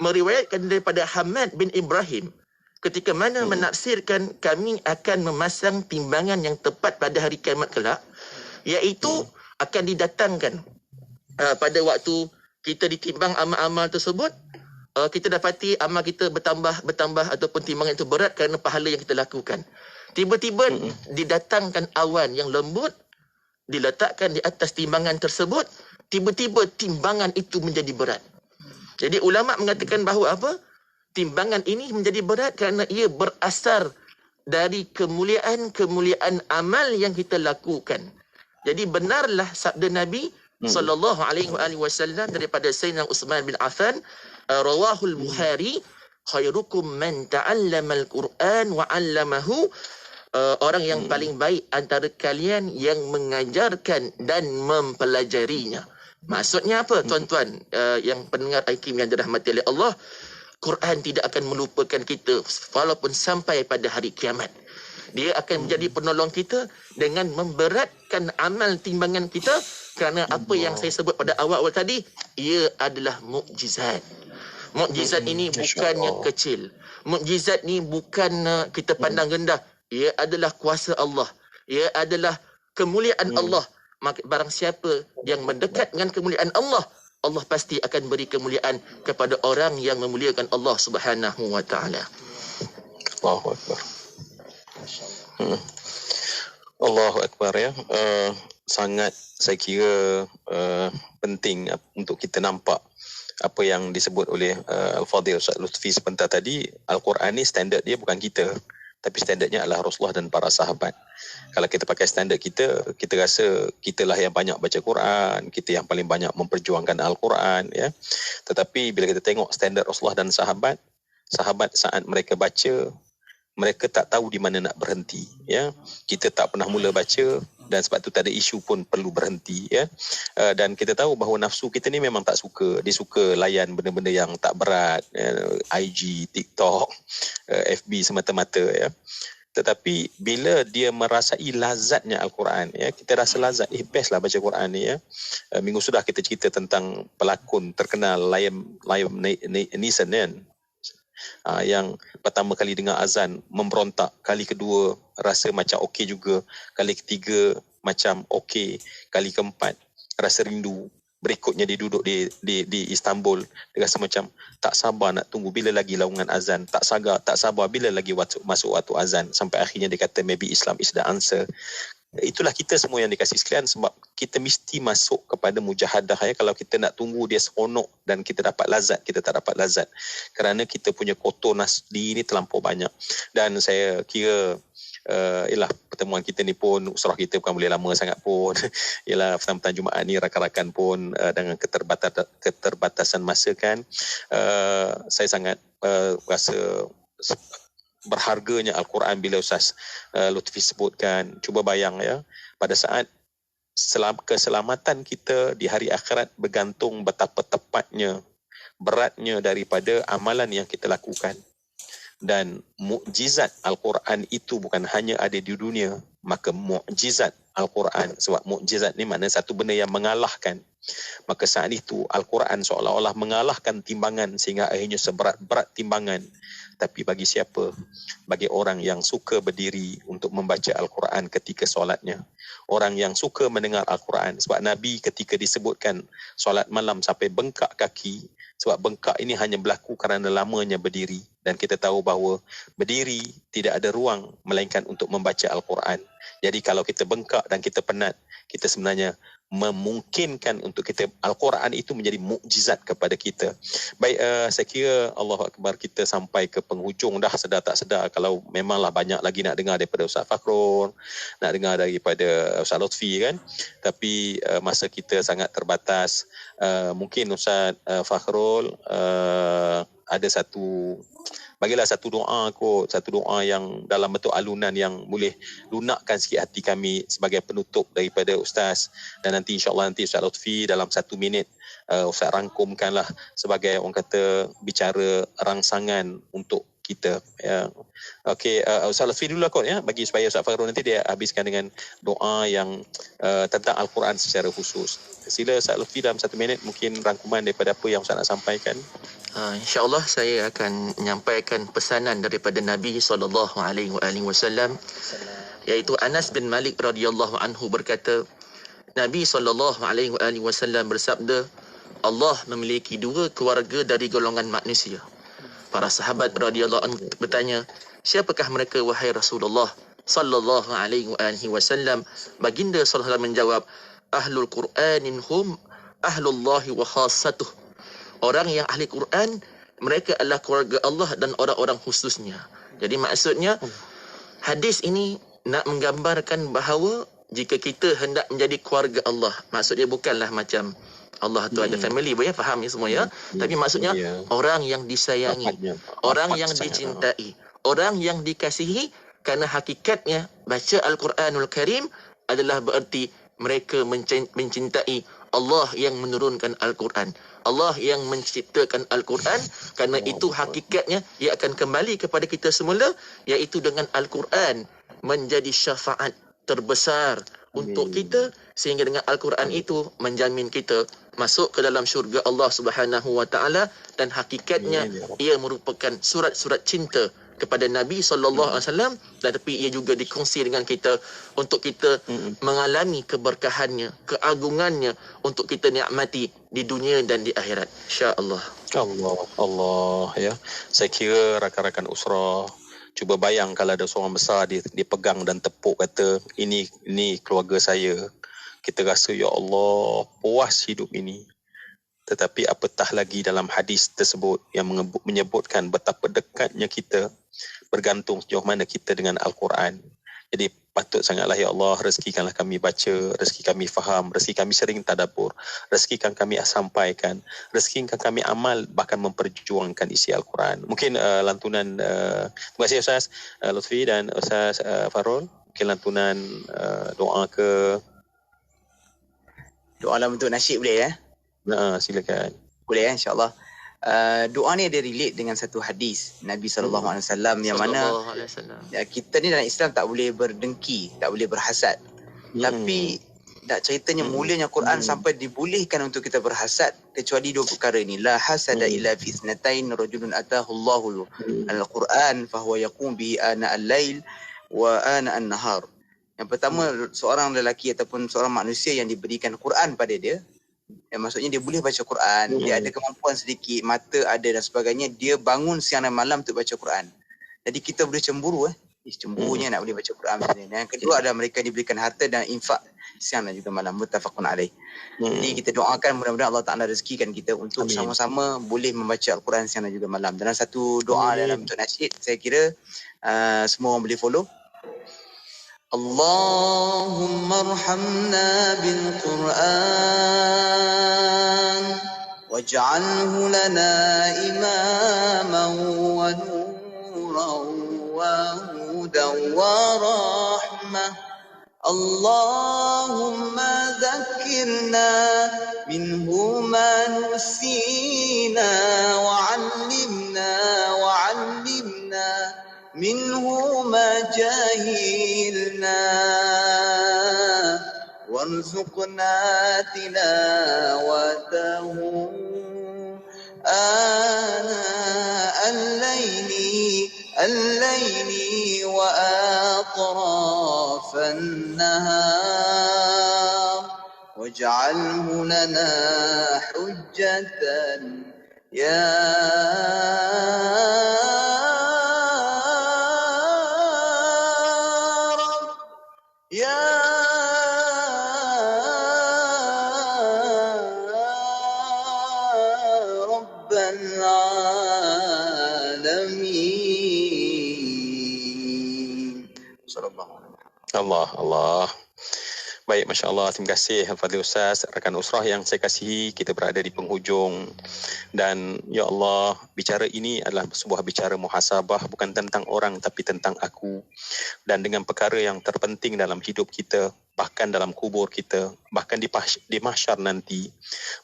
meriwayatkan daripada Hamad bin Ibrahim, ketika mana menafsirkan kami akan memasang timbangan yang tepat pada hari kiamat kelak, iaitu akan didatangkan pada waktu kita ditimbang amal-amal tersebut, kita dapati amal kita bertambah ataupun timbangan itu berat kerana pahala yang kita lakukan. Tiba-tiba didatangkan awan yang lembut, diletakkan di atas timbangan tersebut, tiba-tiba timbangan itu menjadi berat. Jadi ulama mengatakan bahawa apa? Timbangan ini menjadi berat kerana ia berasar dari kemuliaan amal yang kita lakukan. Jadi benarlah sabda Nabi sallallahu alaihi wasallam daripada Sayyidina Uthman bin Affan, rawahul Bukhari, khairukum man ta'allama al-Quran wa 'allamahu. Orang yang paling baik antara kalian yang mengajarkan dan mempelajarinya. Maksudnya apa, tuan-tuan yang pendengar IKIM yang dirahmati oleh Allah? Quran tidak akan melupakan kita walaupun sampai pada hari kiamat. Dia akan menjadi penolong kita dengan memberatkan amal timbangan kita, kerana apa yang saya sebut pada awal-awal tadi, ia adalah mukjizat. Mukjizat ini bukannya kecil. Mukjizat ni bukan kita pandang rendah. Ia adalah kuasa Allah. Ia adalah kemuliaan Allah. Maka barang siapa yang mendekat dengan kemuliaan Allah, Allah pasti akan beri kemuliaan kepada orang yang memuliakan Allah Subhanahu wa taala. Allahu akbar. Allahu akbar ya. Sangat saya kira penting untuk kita nampak apa yang disebut oleh Al-Fadhil Ustaz Lutfi sebentar tadi. Al-Quran ni standard dia bukan kita, tapi standardnya adalah Rasulullah dan para sahabat. Kalau kita pakai standard kita rasa kitalah yang banyak baca Quran, kita yang paling banyak memperjuangkan Al-Quran, ya. Tetapi bila kita tengok standard Rasulullah dan sahabat saat mereka baca, mereka tak tahu di mana nak berhenti, ya. Kita tak pernah mula baca dan sebab tu tak ada isu pun perlu berhenti, ya. Dan kita tahu bahawa nafsu kita ni memang tak suka, dia suka layan benda-benda yang tak berat, IG, TikTok, FB semata-mata, ya. Tetapi bila dia merasai lazatnya Al-Quran, ya, kita rasa lazat, best lah baca Quran ni, ya. Minggu sudah kita cerita tentang pelakon terkenal Liam Neeson, kan, yang pertama kali dengar azan memberontak, kali kedua rasa macam okey juga, kali ketiga macam okey, kali keempat rasa rindu, berikutnya dia duduk di Istanbul, dia rasa macam tak sabar nak tunggu bila lagi laungan azan, tak sabar bila lagi masuk waktu azan, sampai akhirnya dia kata maybe Islam is the answer. Itulah kita semua yang dikasih sekalian, sebab kita mesti masuk kepada mujahadah, ya. Kalau kita nak tunggu dia seronok dan kita dapat lazat, kita tak dapat lazat kerana kita punya kotor nasli ni terlampau banyak. Dan saya kira ialah pertemuan kita ni pun, usrah kita bukan boleh lama sangat pun. Ialah petang-petang Jumaat ni rakan-rakan pun dengan keterbatasan masa, kan, saya sangat rasa berharganya Al-Quran bila Ustaz Lutfi sebutkan. Cuba bayang, ya, pada saat keselamatan kita di hari akhirat bergantung betapa tepatnya, beratnya daripada amalan yang kita lakukan. Dan mukjizat Al-Quran itu bukan hanya ada di dunia, maka mukjizat Al-Quran, sebab mukjizat ni makna satu benda yang mengalahkan, maka saat itu Al-Quran seolah-olah mengalahkan timbangan sehingga akhirnya seberat-berat timbangan. Tapi bagi siapa? Bagi orang yang suka berdiri untuk membaca Al-Quran ketika solatnya. Orang yang suka mendengar Al-Quran. Sebab Nabi ketika disebutkan solat malam sampai bengkak kaki, sebab bengkak ini hanya berlaku kerana lamanya berdiri. Dan kita tahu bahawa berdiri tidak ada ruang melainkan untuk membaca Al-Quran. Jadi kalau kita bengkak dan kita penat, kita sebenarnya memungkinkan untuk kita, Al-Quran itu menjadi mukjizat kepada kita. Baik, saya kira Allahu Akbar, kita sampai ke penghujung dah, sedar tak sedar. Kalau memanglah banyak lagi nak dengar daripada Ustaz Fakhrul, nak dengar daripada Ustaz Lutfi, kan, tapi masa kita sangat terbatas. Mungkin Ustaz Fakhrul ada bagilah satu doa yang dalam bentuk alunan yang boleh lunakkan sikit hati kami sebagai penutup daripada Ustaz. Dan nanti insyaAllah nanti Ustaz Lutfi dalam 1 minit Ustaz rangkumkanlah sebagai orang kata bicara rangsangan untuk kita, ya. Okey, Ustaz Lutfi dulu kot, ya, bagi supaya Ustaz Fakhrul nanti dia habiskan dengan doa yang tentang Al-Quran secara khusus. Sila Ustaz Lutfi dalam 1 minit mungkin rangkuman daripada apa yang Ustaz nak sampaikan. InsyaAllah saya akan menyampaikan pesanan daripada Nabi SAW, iaitu Anas bin Malik radhiyallahu anhu berkata, Nabi SAW bersabda, Allah memiliki 2 keluarga dari golongan manusia. Para sahabat radhiyallahu anhu bertanya, siapakah mereka wahai Rasulullah sallallahu alaihi wasallam? Baginda sallallahu alaihi wasallam menjawab, ahlul Qur'anin hum ahlullahi wa khassatuh. Orang yang ahli Quran, mereka adalah keluarga Allah dan orang-orang khususnya. Jadi maksudnya hadis ini nak menggambarkan bahawa jika kita hendak menjadi keluarga Allah, maksudnya bukanlah macam Allah tu ada family, boleh faham ya semua, ya. Tapi maksudnya orang yang disayangi, orang yang dicintai, orang yang dikasihi, kerana hakikatnya baca Al-Quranul Karim adalah bererti mereka mencintai Allah yang menurunkan Al-Quran, Allah yang menciptakan Al-Quran. Kerana itu hakikatnya ia akan kembali kepada kita semula, iaitu dengan Al-Quran menjadi syafaat terbesar untuk kita, sehingga dengan Al-Quran itu menjamin kita masuk ke dalam syurga Allah Subhanahu wa taala. Dan hakikatnya ia merupakan surat-surat cinta kepada Nabi SAW, tetapi ia juga dikongsi dengan kita untuk kita mengalami keberkahannya, keagungannya, untuk kita nikmati di dunia dan di akhirat, insya-Allah. Allah, ya. Saya kira rakan-rakan usrah, cuba bayang kalau ada seorang besar dia pegang dan tepuk kata, ini keluarga saya. Kita rasa ya Allah, puas hidup ini. Tetapi apatah lagi dalam hadis tersebut yang menyebutkan betapa dekatnya kita bergantung sejauh mana kita dengan Al-Quran. Jadi patut sangatlah ya Allah, rezekikanlah kami baca, rezeki kami faham, rezeki kami sering tadabbur, rezekikan kami sampaikan, rezekikan kami amal, bahkan memperjuangkan isi Al-Quran. Mungkin lantunan, terima kasih Ustaz Lutfi dan Ustaz Farul. Mungkin lantunan doa ke... Doa dalam bentuk nasyid boleh ya? Silakan. Boleh ya, insyaAllah. Doa ni ada relate dengan satu hadis Nabi SAW yang mana kita ni dalam Islam tak boleh berdengki, tak boleh berhasad. Tapi tak ceritanya mulianya Quran sampai dibolehkan untuk kita berhasad kecuali dua perkara ni. La hasada illa fi ithnatain rajulun atahu Allahu al-Quran fahuwa yaqum bihi ana al-lail wa ana an-nahar. Yang pertama, seorang lelaki ataupun seorang manusia yang diberikan Quran pada dia. Maksudnya dia boleh baca Quran, dia ada kemampuan sedikit, mata ada dan sebagainya, dia bangun siang dan malam untuk baca Quran. Jadi kita boleh cemburu cemburunya nak boleh baca Quran misalnya. Dan yang kedua adalah mereka diberikan harta dan infak siang dan juga malam, muttafaqun alaih. Jadi kita doakan mudah-mudahan Allah Ta'ala rezekikan kita untuk sama-sama boleh membaca Al-Quran siang dan juga malam. Dalam satu doa dalam bentuk nasyid, saya kira semua orang boleh follow. Allahumma arhamna bil Quran waj'alhu lana imaman wa nuran wa hudan wa rahmah. Allahumma dhakkirna minhu ma nusina wa 'allimna minhu ma jahilna warzuqna tilawatahu ana al-layli wa atrafan nahar waj'alhu lana hujjatan ya Allah. Baik, Masya Allah. Terima kasih Al-Fadhil Ustaz, rakan usrah yang saya kasihi. Kita berada di penghujung. Dan ya Allah, bicara ini adalah sebuah bicara muhasabah, bukan tentang orang tapi tentang aku. Dan dengan perkara yang terpenting dalam hidup kita, bahkan dalam kubur kita, bahkan di mahsyar nanti,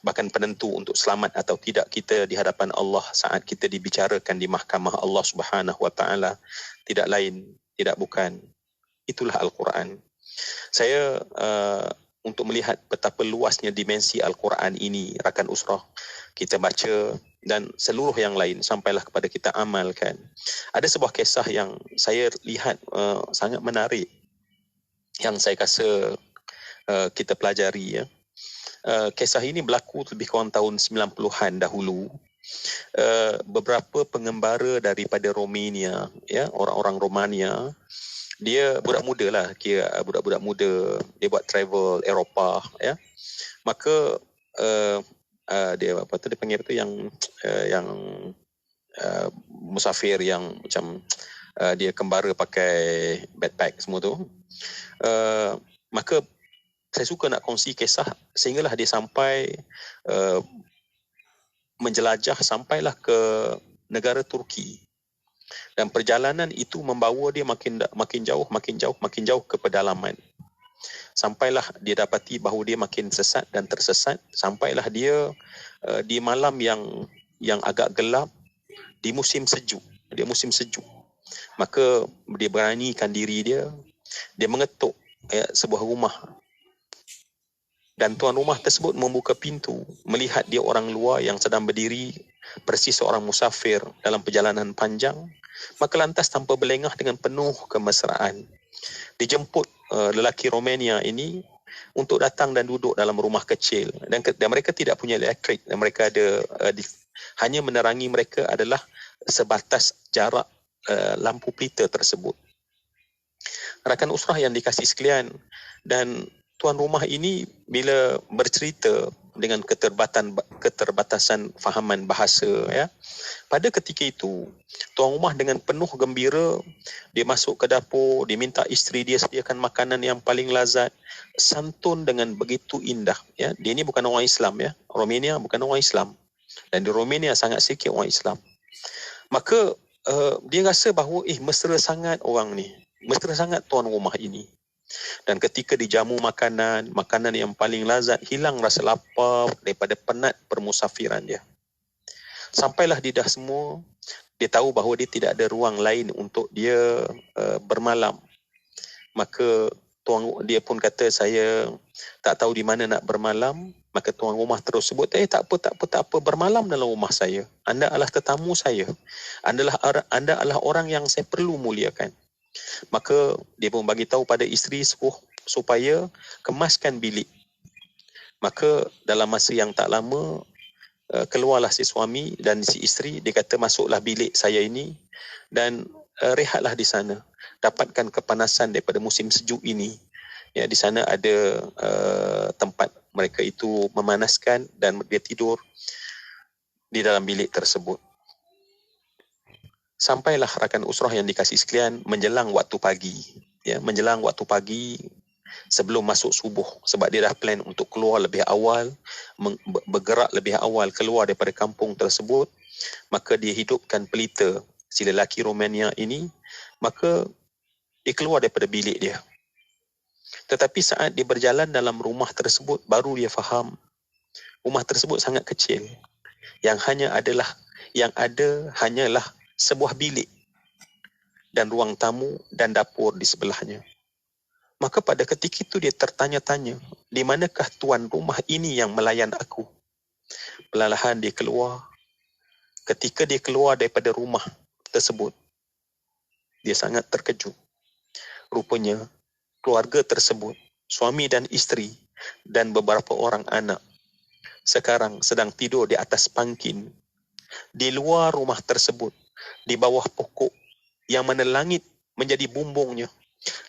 bahkan penentu untuk selamat atau tidak kita di hadapan Allah saat kita dibicarakan di mahkamah Allah Subhanahu wa taala, tidak lain, tidak bukan, itulah Al-Quran. Saya untuk melihat betapa luasnya dimensi Al-Quran ini, rakan usrah, kita baca dan seluruh yang lain sampailah kepada kita amalkan. Ada sebuah kisah yang saya lihat sangat menarik, yang saya rasa kita pelajari. Kisah ini berlaku lebih kurang tahun 90-an dahulu. Beberapa pengembara daripada Romania, orang-orang Romania, dia budak muda lah, kira budak-budak muda, dia buat travel Eropah, maka dia apa tu dia panggil tu yang musafir yang macam dia kembara pakai backpack semua tu, maka saya suka nak kongsi kisah sehinggalah dia sampai menjelajah sampailah ke negara Turki. Dan perjalanan itu membawa dia makin jauh ke pedalaman. Sampailah dia dapati bahawa dia makin sesat dan tersesat. Sampailah dia di malam yang agak gelap di musim sejuk. Dia musim sejuk. Maka dia beranikan diri dia. Dia mengetuk sebuah rumah. Dan tuan rumah tersebut membuka pintu, melihat dia orang luar yang sedang berdiri persis seorang musafir dalam perjalanan panjang. Maka lantas tanpa berlengah dengan penuh kemesraan, dijemput lelaki Romania ini untuk datang dan duduk dalam rumah kecil. Dan mereka tidak punya elektrik, dan mereka ada hanya menerangi mereka adalah sebatas jarak lampu pelita tersebut. Rakan usrah yang dikasihi sekalian, dan tuan rumah ini bila bercerita dengan keterbatasan fahaman bahasa ya. Pada ketika itu, tuan rumah dengan penuh gembira, dia masuk ke dapur, dia minta isteri dia sediakan makanan yang paling lazat, santun dengan begitu indah ya. Dia ni bukan orang Islam ya. Romania bukan orang Islam. Dan di Romania sangat sikit orang Islam. Maka dia rasa bahawa mesra sangat orang ni. Mesra sangat tuan rumah ini. Dan ketika dijamu makanan yang paling lazat, hilang rasa lapar daripada penat permusafiran dia. Sampailah di dah semua, dia tahu bahawa dia tidak ada ruang lain untuk dia bermalam. Maka dia pun kata, saya tak tahu di mana nak bermalam. Maka tuan rumah terus sebut, tak apa, bermalam dalam rumah saya. Anda adalah tetamu saya. Anda adalah orang yang saya perlu muliakan. Maka dia pun bagi tahu pada isteri supaya kemaskan bilik. Maka dalam masa yang tak lama, keluarlah si suami dan si isteri. Dia kata, masuklah bilik saya ini dan rehatlah di sana. Dapatkan kepanasan daripada musim sejuk ini. Ya, di sana ada tempat mereka itu memanaskan dan dia tidur di dalam bilik tersebut. Sampailah rakan usrah yang dikasihi sekalian menjelang waktu pagi. Ya, menjelang waktu pagi sebelum masuk subuh, sebab dia dah plan untuk keluar lebih awal, bergerak lebih awal keluar daripada kampung tersebut. Maka dia hidupkan pelita si lelaki Romania ini, maka dia keluar daripada bilik dia. Tetapi saat dia berjalan dalam rumah tersebut, baru dia faham rumah tersebut sangat kecil. Yang ada hanyalah sebuah bilik dan ruang tamu dan dapur di sebelahnya. Maka pada ketika itu dia tertanya-tanya, di manakah tuan rumah ini yang melayan aku? Perlahan dia keluar. Ketika dia keluar daripada rumah tersebut, dia sangat terkejut. Rupanya keluarga tersebut, suami dan isteri dan beberapa orang anak, sekarang sedang tidur di atas pangkin di luar rumah tersebut, di bawah pokok yang mana langit menjadi bumbungnya.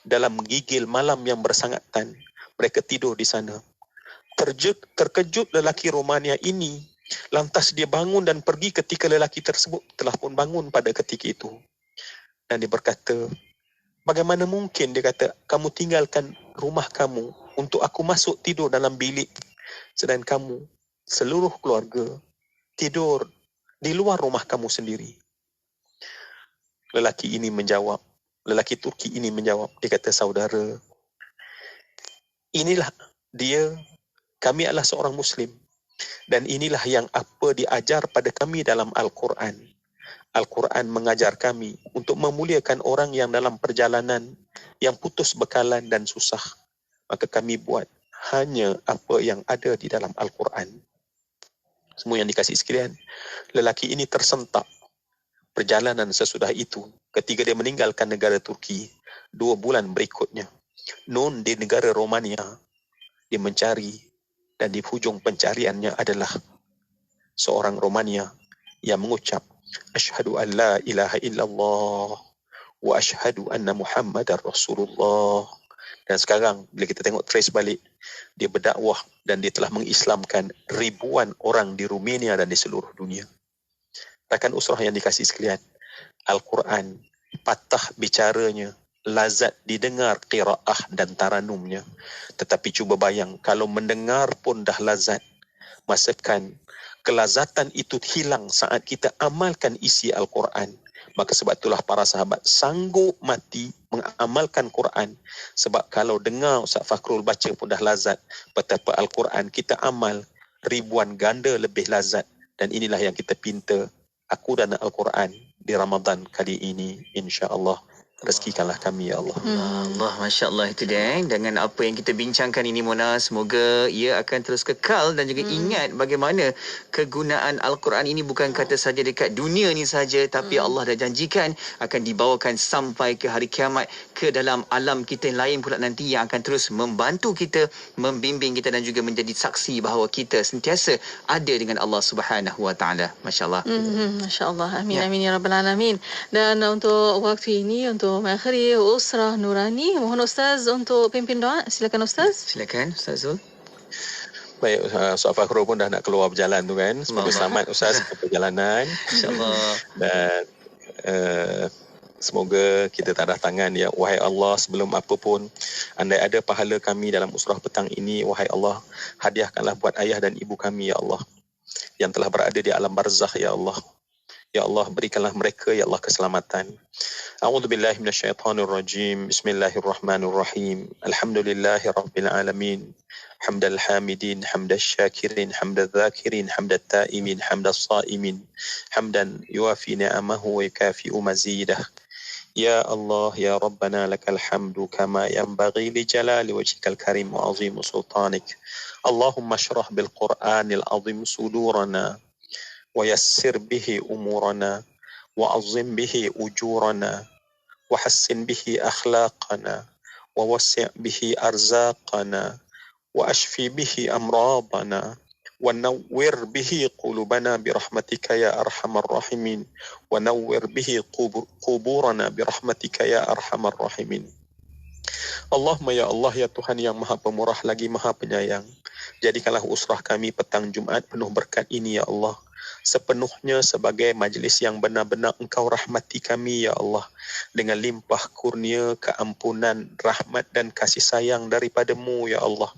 Dalam gigil malam yang bersangatan, mereka tidur di sana. Terkejut lelaki Romania ini, lantas dia bangun dan pergi ketika lelaki tersebut telah pun bangun pada ketika itu. Dan dia berkata, bagaimana mungkin, dia kata, kamu tinggalkan rumah kamu untuk aku masuk tidur dalam bilik, sedangkan kamu, seluruh keluarga, tidur di luar rumah kamu sendiri. Lelaki Turki ini menjawab, dia kata, saudara, inilah dia, kami adalah seorang Muslim, dan inilah yang apa diajar pada kami dalam Al-Quran. Al-Quran mengajar kami untuk memuliakan orang yang dalam perjalanan, yang putus bekalan dan susah. Maka kami buat hanya apa yang ada di dalam Al-Quran. Semua yang dikasihi sekalian, lelaki ini tersentak. Perjalanan sesudah itu, ketika dia meninggalkan negara Turki, 2 bulan berikutnya, di negara Romania, dia mencari, dan di hujung pencariannya adalah seorang Romania yang mengucap, Asyhadu an la ilaha illallah wa asyhadu anna Muhammadar Rasulullah. Dan sekarang bila kita tengok trace balik, dia berdakwah dan dia telah mengislamkan ribuan orang di Romania dan di seluruh dunia. Rakan usrah yang dikasihi sekalian, Al-Quran patah bicaranya, lazat didengar qiraah dan taranumnya. Tetapi cuba bayang, kalau mendengar pun dah lazat, masakan kelazatan itu hilang saat kita amalkan isi Al-Quran. Maka sebab itulah para sahabat sanggup mati mengamalkan Quran. Sebab kalau dengar Ustaz Fakhrul baca pun dah lazat, betapa Al-Quran kita amal ribuan ganda lebih lazat. Dan inilah yang kita pinta, aku dan Al-Quran di Ramadan kali ini, insya-Allah. Rezekikanlah kami, ya Allah. Allah, Masya Allah itu dia. Dengan apa yang kita bincangkan ini, Mona, semoga ia akan terus kekal dan juga ingat bagaimana kegunaan Al-Quran ini bukan kata saja dekat dunia ni saja, tapi Allah dah janjikan akan dibawakan sampai ke hari kiamat, ke dalam alam kita yang lain pula nanti, yang akan terus membantu kita, membimbing kita dan juga menjadi saksi bahawa kita sentiasa ada dengan Allah Subhanahu Wa Taala. Masya Allah. Masya Allah. Amin, amin ya rabbal alamin. Dan untuk waktu ini, untuk mengakhiri Usrah Nurani, mohon Ustaz untuk pimpin doa. Silakan Ustaz. Silakan Ustaz Zul. Baik, Ustaz Fakhrul pun dah nak keluar berjalan tu kan. Semoga selamat Ustaz ke perjalanan. InsyaAllah. Dan semoga kita tak ada tangan ya. Wahai Allah, sebelum apa pun, andai ada pahala kami dalam usrah petang ini, wahai Allah, hadiahkanlah buat ayah dan ibu kami ya Allah, yang telah berada di alam barzakh ya Allah. Ya Allah, berikanlah mereka ya Allah keselamatan. A'udzubillahi minasyaitonirrajim. Bismillahirrahmanirrahim. Alhamdulillahi rabbil alamin. Hamdal hamidin, hamdal syakirin, hamdal dhakirin, hamdal taimin, hamdal saimin. Hamdan yuafi ni'amahu wa yukafi'u mazidah. Ya Allah, ya Rabbana lakal hamdu kama yanbaghi li jalali wajhikal karim wa azim sultanik. Allahumma syrah bil Qur'anil azim sudurana ويسر به أمورنا وعظم به أجورنا وحسن به أخلاقنا ووسع به أرزاقنا وأشفي به أمراضنا ونور به قلوبنا برحمتك يا أرحم الراحمين ونور به قبورنا برحمتك يا أرحم الراحمين. Allahumma ya Allah ya Tuhan yang maha pemurah lagi maha penyayang, jadikanlah usrah kami petang Jumaat penuh berkat ini ya Allah, sepenuhnya sebagai majlis yang benar-benar Engkau rahmati kami ya Allah, dengan limpah kurnia, keampunan, rahmat dan kasih sayang daripada-Mu ya Allah,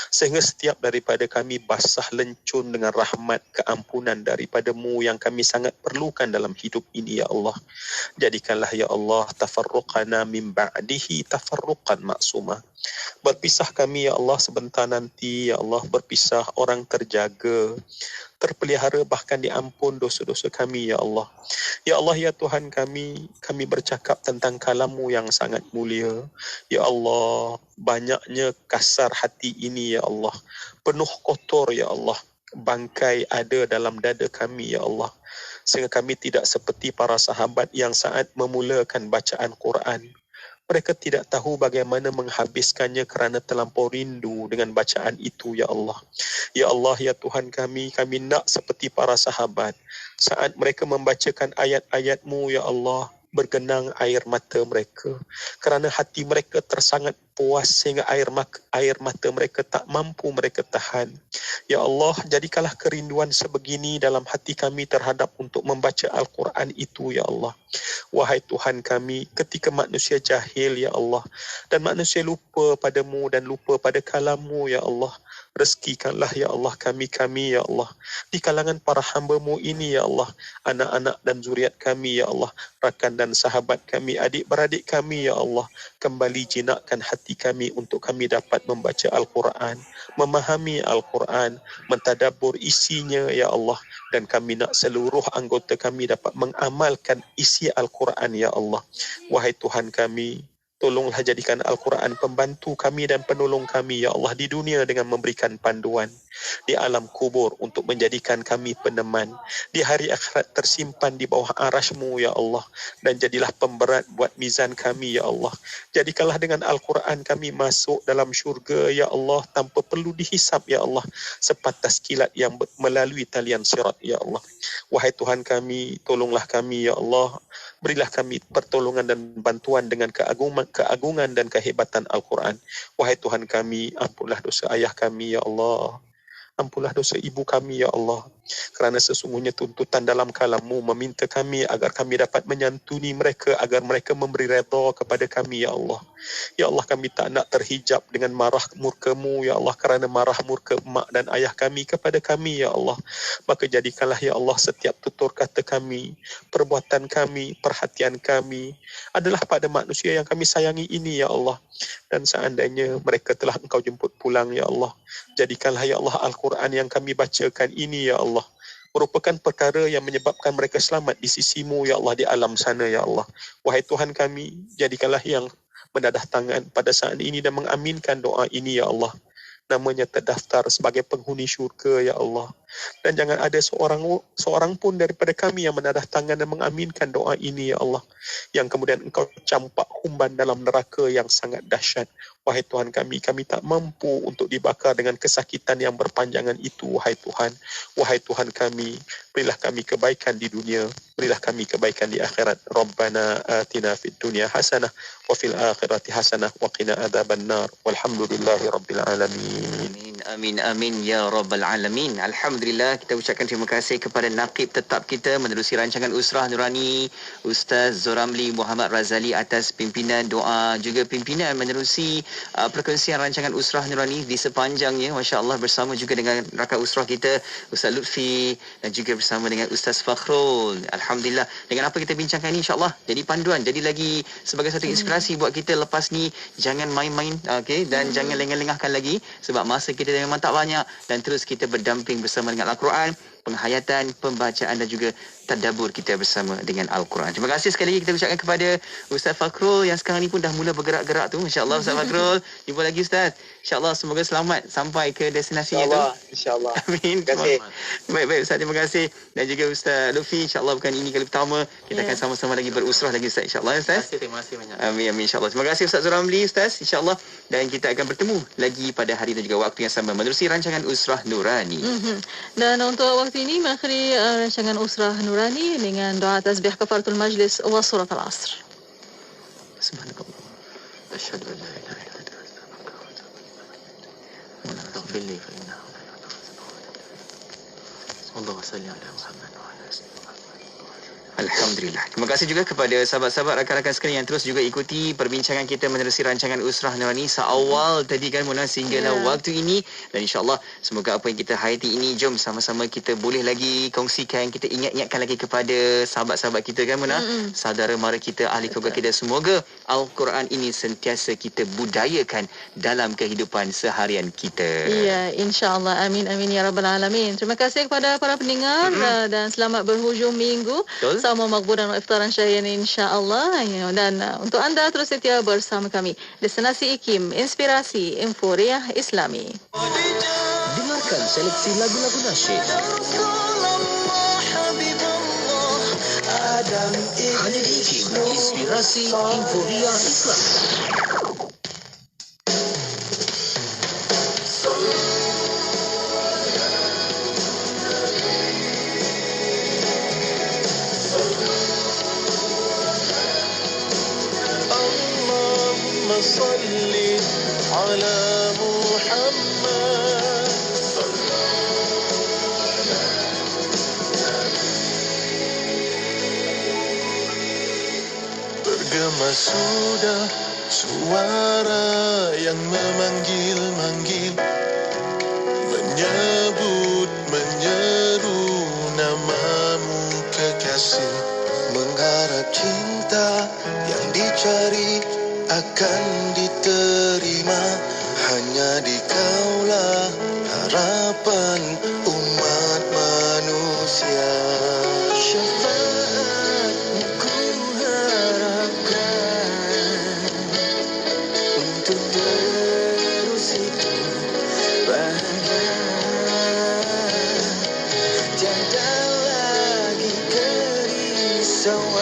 sehingga setiap daripada kami basah lencun dengan rahmat, keampunan daripada-Mu yang kami sangat perlukan dalam hidup ini ya Allah. Jadikanlah ya Allah tafarruqana min ba'dihi tafarruqan maksumah. Berpisah kami ya Allah sebentar nanti ya Allah, berpisah orang terjaga, terpelihara, bahkan diampun dosa-dosa kami ya Allah. Ya Allah ya Tuhan kami bercakap tentang kalam-Mu yang sangat mulia. Ya Allah, banyaknya kasar hati ini ya Allah, penuh kotor ya Allah, bangkai ada dalam dada kami ya Allah, sehingga kami tidak seperti para sahabat yang saat memulakan bacaan Quran, mereka tidak tahu bagaimana menghabiskannya kerana terlampau rindu dengan bacaan itu ya Allah. Ya Allah ya Tuhan kami nak seperti para sahabat, saat mereka membacakan ayat-ayat-Mu ya Allah, bergenang air mata mereka kerana hati mereka tersangat puas sehingga air mata mereka tak mampu mereka tahan. Ya Allah, jadikanlah kerinduan sebegini dalam hati kami terhadap untuk membaca Al-Quran itu ya Allah. Wahai Tuhan kami, ketika manusia jahil ya Allah, dan manusia lupa pada-Mu dan lupa pada kalam-Mu ya Allah, rezekikanlah ya Allah kami ya Allah, di kalangan para hamba-Mu ini ya Allah, anak-anak dan zuriat kami ya Allah, rakan dan sahabat kami, adik-beradik kami ya Allah, kembali jinakkan hati kami untuk kami dapat membaca Al-Quran, memahami Al-Quran, mentadabbur isinya ya Allah, dan kami nak seluruh anggota kami dapat mengamalkan isi Al-Quran ya Allah. Wahai Tuhan kami, tolonglah jadikan Al-Quran pembantu kami dan penolong kami ya Allah di dunia dengan memberikan panduan, di alam kubur untuk menjadikan kami peneman, di hari akhirat tersimpan di bawah arasy-Mu ya Allah, dan jadilah pemberat buat mizan kami ya Allah. Jadikanlah dengan Al-Quran kami masuk dalam syurga ya Allah tanpa perlu dihisap ya Allah, sepatas kilat yang melalui talian sirat ya Allah. Wahai Tuhan kami, tolonglah kami ya Allah, berilah kami pertolongan dan bantuan dengan keagungan dan kehebatan Al-Quran. Wahai Tuhan kami, ampunlah dosa ayah kami ya Allah, ampunlah dosa ibu kami ya Allah, kerana sesungguhnya tuntutan dalam kalam-Mu meminta kami agar kami dapat menyantuni mereka, agar mereka memberi redha kepada kami ya Allah. Ya Allah, kami tak nak terhijab dengan marah murka-Mu ya Allah, kerana marah murka mak dan ayah kami kepada kami ya Allah. Maka jadikanlah ya Allah setiap tutur kata kami, perbuatan kami, perhatian kami adalah pada manusia yang kami sayangi ini ya Allah. Dan seandainya mereka telah Engkau jemput pulang ya Allah, jadikanlah ya Allah Al-Quran yang kami bacakan ini ya Allah merupakan perkara yang menyebabkan mereka selamat di sisi-Mu ya Allah di alam sana ya Allah. Wahai Tuhan kami, jadikanlah yang mendadah tangan pada saat ini dan mengaminkan doa ini ya Allah, namanya terdaftar sebagai penghuni syurga ya Allah. Dan jangan ada seorang pun daripada kami yang menadah tangan dan mengaminkan doa ini ya Allah, yang kemudian Engkau campak humban dalam neraka yang sangat dahsyat. Wahai Tuhan kami tak mampu untuk dibakar dengan kesakitan yang berpanjangan itu wahai Tuhan. Wahai Tuhan kami, berilah kami kebaikan di dunia, berilah kami kebaikan di akhirat. Rabbana atina fid dunya hasanah wa fil akhirati hasanah wa qina adzabannar. Walhamdulillahi rabbil alamin. Amin amin ya rabbal alamin. Alhamdulillah, kita ucapkan terima kasih kepada Naqib tetap kita menerusi rancangan Usrah Nurani Ustaz Zoramli Muhammad Razali atas pimpinan doa juga pimpinan menerusi perkongsian rancangan Usrah Nurani di sepanjangnya, masya-Allah, bersama juga dengan rakan usrah kita Ustaz Lutfi dan juga bersama dengan Ustaz Fakhrul. Alhamdulillah, dengan apa kita bincangkan ini insya-Allah jadi panduan, jadi lagi sebagai satu inspirasi buat kita lepas ni. Jangan main-main, okey, dan jangan lengah-lengahkan lagi sebab masa kita memang tak banyak, dan terus kita berdamping bersama dengan Al-Quran, penghayatan, pembacaan dan juga tadabbur kita bersama dengan Al-Quran. Terima kasih sekali lagi kita ucapkan kepada Ustaz Fakhrul yang sekarang ni pun dah mula bergerak-gerak tu. Masya-Allah Ustaz Fakhrul. Jumpa lagi Ustaz. Insya-Allah semoga selamat sampai ke destinasinya tu. Insya-Allah. Amin. Terima kasih. Baik Ustaz, terima kasih. Dan juga Ustaz Lutfi, insya-Allah bukan ini kali pertama. Kita akan sama-sama lagi berusrah lagi Ustaz, insya-Allah Ustaz. Terima kasih banyak. Amin amin insya-Allah. Terima kasih Ustaz Zoramli Ustaz, insya-Allah, dan kita akan bertemu lagi pada hari dan juga waktu yang sama menerusi rancangan Usrah Nurani. Dan untuk waktu ini mengakhiri rancangan Usrah Nurani dengan doa tasbih kafaratul majlis wa surat al-asr. Subhanallah. Asyhadu an la ilaha illa anta astaghfiruka wa atubu ilaik. Allahumma salli ala Muhammad. Alhamdulillah. Terima kasih juga kepada sahabat-sahabat rakan-rakan sekalian yang terus juga ikuti perbincangan kita menerusi rancangan Usrah Nurani seawal tadi kan Mona sehinggalah waktu ini, dan insya-Allah semoga apa yang kita hayati ini, jom sama-sama kita boleh lagi kongsikan, kita ingat-ingatkan lagi kepada sahabat-sahabat kita kan Mona, saudara mara kita, ahli keluarga kita. Semoga Al-Quran ini sentiasa kita budayakan dalam kehidupan seharian kita. Ya, insya-Allah. Amin amin ya rabbal alamin. Terima kasih kepada para pendengar dan selamat berhujung minggu. Sama makburan wa iftaran syahriyan insya-Allah. Dan untuk anda terus setia bersama kami. Destinasi IKIM, inspirasi Inforia Islami. Dengarkan seleksi lagu-lagu nasyid. Hanya di IKIM, inspirasi Inforia Islami. صل على محمد bergema sudah suara yang memanggil-manggil, menyebut menyeru namamu kekasih, mengharap cinta yang dicari akan diterima, hanya di Kaulah harapan umat manusia. Syafaatmu ku harapkan untuk terus hidup bahagia, tiada lagi kerisauan.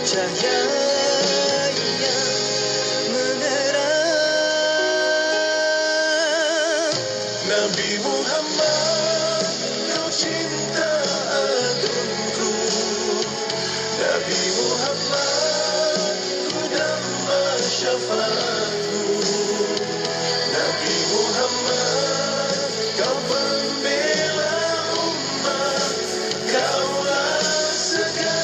Cahaya yang menerang Nabi Muhammad, kau cinta agungku. Nabi Muhammad, ku damba syafaatku. Nabi Muhammad, kau pembela umat, kaulah segala.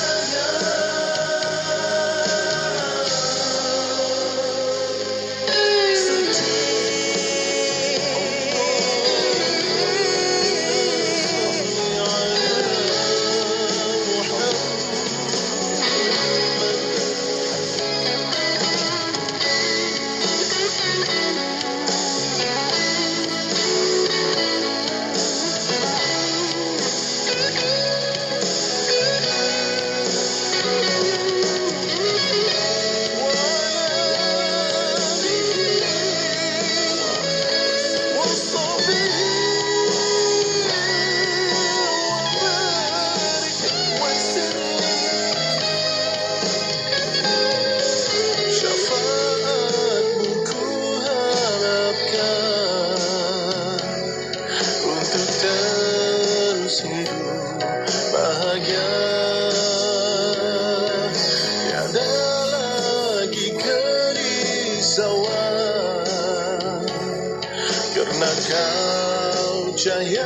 cahaya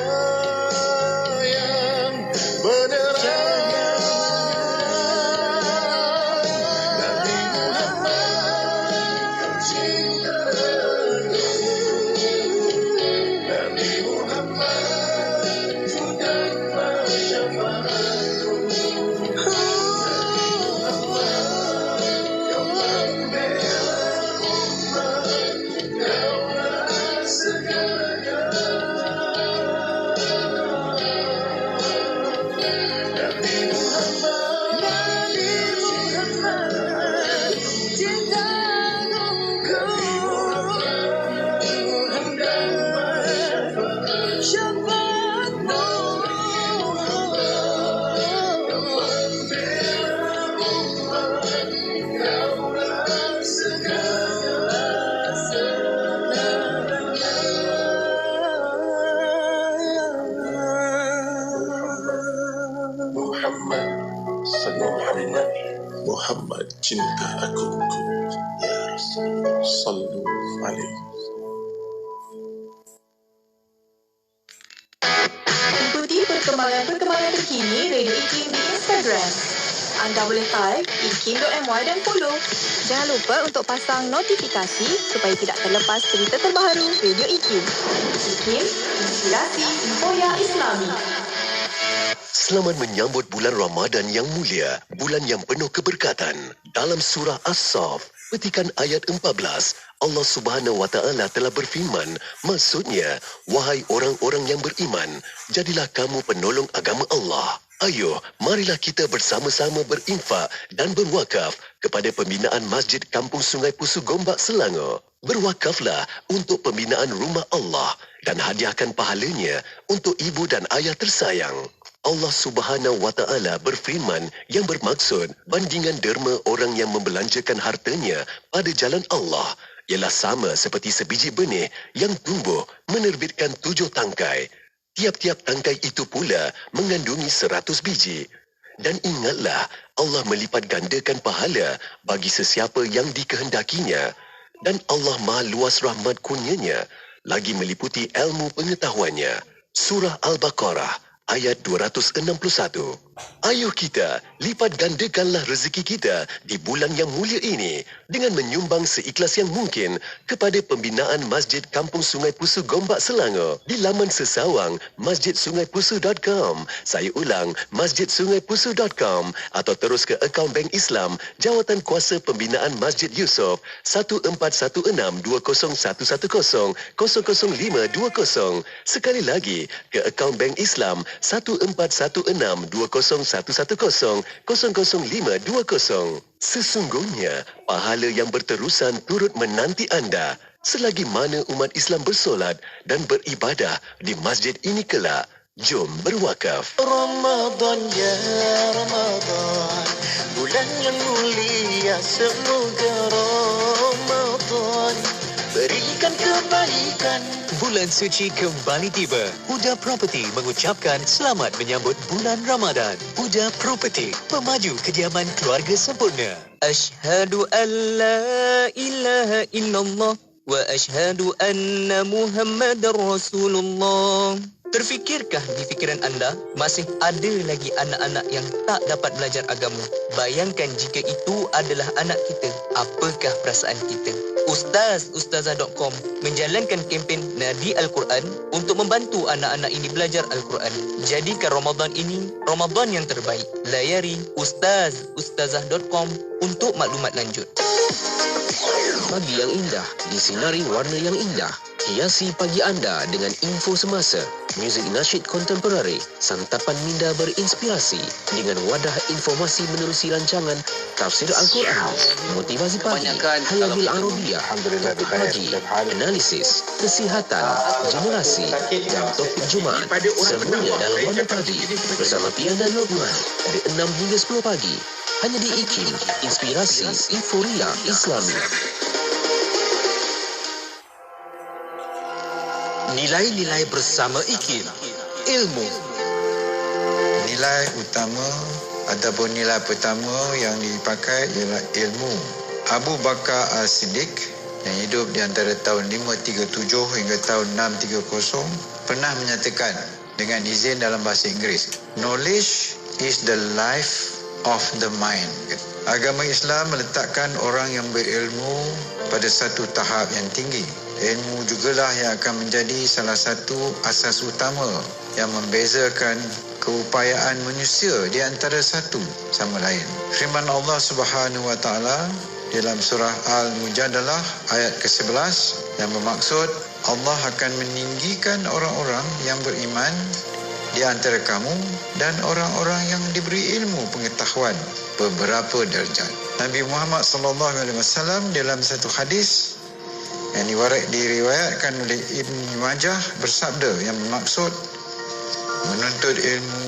yang menerang. Nabi Muhammad cintaku, Nabi Muhammad dan syafaatku. Muhammad cinta agungku, ya Rasul, sallu alaihi. Ikuti perkembangan terkini Radio IKIM di Instagram. Anda boleh type ikim.my dan follow. Jangan lupa untuk pasang notifikasi supaya tidak terlepas cerita terbaru Radio IKIM. IKIM, inspirasi Infoya Islami. Selamat menyambut bulan Ramadan yang mulia, bulan yang penuh keberkatan. Dalam surah As-Saff, petikan ayat 14, Allah Subhanahu wa Ta'ala telah berfirman, maksudnya, wahai orang-orang yang beriman, jadilah kamu penolong agama Allah. Ayo, marilah kita bersama-sama berinfak dan berwakaf kepada pembinaan Masjid Kampung Sungai Pusu Gombak, Selangor. Berwakaflah untuk pembinaan rumah Allah dan hadiahkan pahalanya untuk ibu dan ayah tersayang. Allah Subhanahu wa Ta'ala berfirman yang bermaksud bandingan derma orang yang membelanjakan hartanya pada jalan Allah ialah sama seperti sebiji benih yang tumbuh menerbitkan 7 tangkai. Tiap-tiap tangkai itu pula mengandungi 100 biji. Dan ingatlah, Allah melipat gandakan pahala bagi sesiapa yang dikehendakinya. Dan Allah Maha Luas rahmat kurnianya, lagi meliputi ilmu pengetahuannya. Surah Al-Baqarah ayat 261. Ayo kita lipat gandakanlah rezeki kita di bulan yang mulia ini dengan menyumbang seikhlas yang mungkin kepada pembinaan Masjid Kampung Sungai Pusu Gombak, Selangor di laman sesawang masjidsungaipusu.com. Saya ulang, masjidsungaipusu.com atau terus ke akaun Bank Islam Jawatan Kuasa Pembinaan Masjid Yusof 14162011000520. Sekali lagi ke akaun Bank Islam 14162011000520. Sesungguhnya pahala yang berterusan turut menanti anda selagi mana umat Islam bersolat dan beribadah di masjid ini kelak. Jom berwakaf. Ramadan ya Ramadan, bulan yang mulia, semoga Ramadan berikan kebaikan. Bulan suci kembali tiba. Huda Property mengucapkan selamat menyambut bulan Ramadan. Huda Property, pemaju kediaman keluarga sempurna. Ashhadu an la ilaha illallah wa ashhadu anna Muhammadar Rasulullah. Terfikirkah di fikiran anda masih ada lagi anak-anak yang tak dapat belajar agama? Bayangkan jika itu adalah anak kita. Apakah perasaan kita? Ustazah.com menjalankan kempen Nadi Al-Quran untuk membantu anak-anak ini belajar Al-Quran. Jadikan Ramadan ini Ramadan yang terbaik. Layari Ustazah.com untuk maklumat lanjut. Pagi yang indah disinari warna yang indah. Hiasi pagi anda dengan info semasa, muzik nasyid kontemporari, santapan minda berinspirasi dengan wadah informasi menerusi rancangan tafsir Al-Quran, motivasi pagi, Hayabil Arabiyah, topik pagi, analisis, kesihatan, generasi dan topik Jumaat. Semuanya dalam warna pagi bersama Pian dan Lokman dari 6 hingga 10 pagi. Hanya di IKIM, inspirasi Euforia Islami. Nilai-nilai bersama IKIM. Ilmu. Nilai utama ataupun nilai pertama yang dipakai ialah ilmu. Abu Bakar As-Siddiq yang hidup di antara tahun 537 hingga tahun 630 pernah menyatakan dengan izin dalam bahasa Inggeris, knowledge is the life of the mind. Agama Islam meletakkan orang yang berilmu pada satu tahap yang tinggi. Ilmu jugalah yang akan menjadi salah satu asas utama yang membezakan keupayaan manusia di antara satu sama lain. Firman Allah Subhanahu wa taala dalam surah Al-Mujadalah ayat ke-11 yang bermaksud Allah akan meninggikan orang-orang yang beriman di antara kamu dan orang-orang yang diberi ilmu pengetahuan beberapa darjat. Nabi Muhammad sallallahu alaihi wasallam dalam satu hadis yang diriwayatkan oleh Ibn Majah bersabda yang bermaksud menuntut ilmu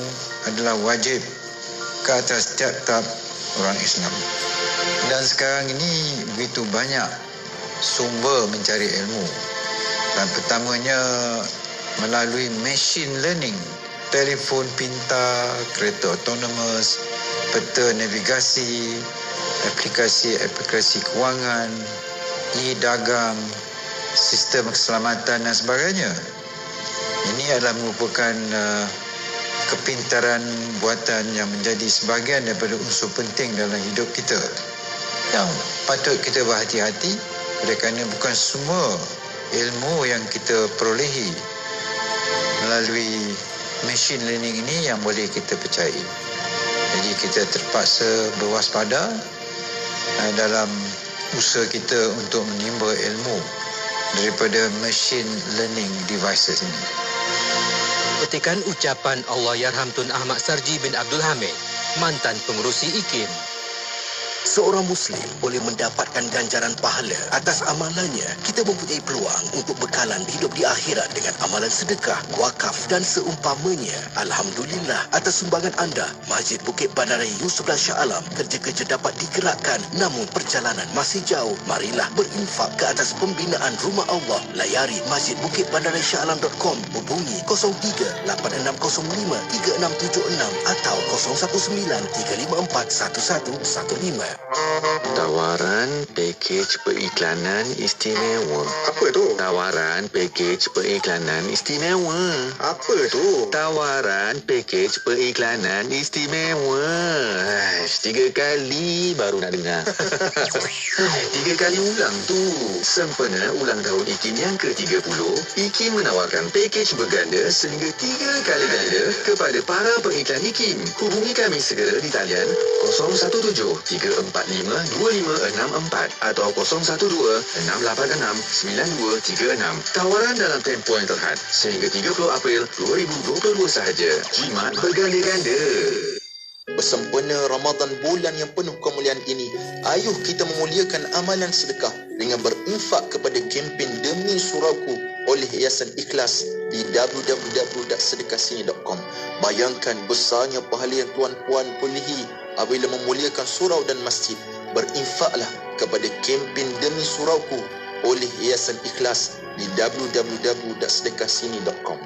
adalah wajib ke atas tiap-tiap orang Islam. Dan sekarang ini begitu banyak sumber mencari ilmu. Dan pertamanya melalui machine learning, telefon pintar, kereta autonomous, peta navigasi, aplikasi kewangan, e-dagang, sistem keselamatan dan sebagainya. Ini adalah merupakan kepintaran buatan yang menjadi sebahagian daripada unsur penting dalam hidup kita yang patut kita berhati-hati oleh kerana bukan semua ilmu yang kita perolehi melalui machine learning ini yang boleh kita percayai. Jadi kita terpaksa berwaspada dalam usaha kita untuk menimba ilmu daripada machine learning devices ini. Petikan ucapan Allahyarham Tun Ahmad Sarji bin Abdul Hamid, mantan pengerusi IKIM. Seorang Muslim boleh mendapatkan ganjaran pahala atas amalannya. Kita mempunyai peluang untuk bekalan hidup di akhirat dengan amalan sedekah, wakaf dan seumpamanya. Alhamdulillah atas sumbangan anda. Masjid Bukit Bandaraya Yusof Shah Alam kerja-kerja dapat digerakkan namun perjalanan masih jauh. Marilah berinfak ke atas pembinaan Rumah Allah. Layari masjidbukitbandarayashahalam.com, hubungi 03-8605-3676 atau 019-354-1115. Tawaran pakej periklanan istimewa. Apa tu? Tawaran pakej periklanan istimewa. Apa tu? Tawaran pakej periklanan istimewa. 3 kali baru nak dengar. 3 kali ulang tu. Sempena ulang tahun IKIM yang ke-30, IKIM menawarkan pakej berganda sehingga 3 kali ganda kepada para pengiklan IKIM. Hubungi kami segera di talian 017-345-2564 atau 012-686-9236. Tawaran dalam tempoh yang terhad sehingga 30 April 2022 sahaja. Jimat berganda-ganda. Bersempena Ramadan bulan yang penuh kemuliaan ini, ayuh kita memuliakan amalan sedekah dengan berinfak kepada kempen Demi Surauku oleh Yayasan Ikhlas di www.sedekahsini.com. Bayangkan besarnya pahala yang tuan-puan perolehi apabila memuliakan surau dan masjid. Berinfaklah kepada kempen Demi Surauku oleh Yayasan Ikhlas di www.sedekahsini.com.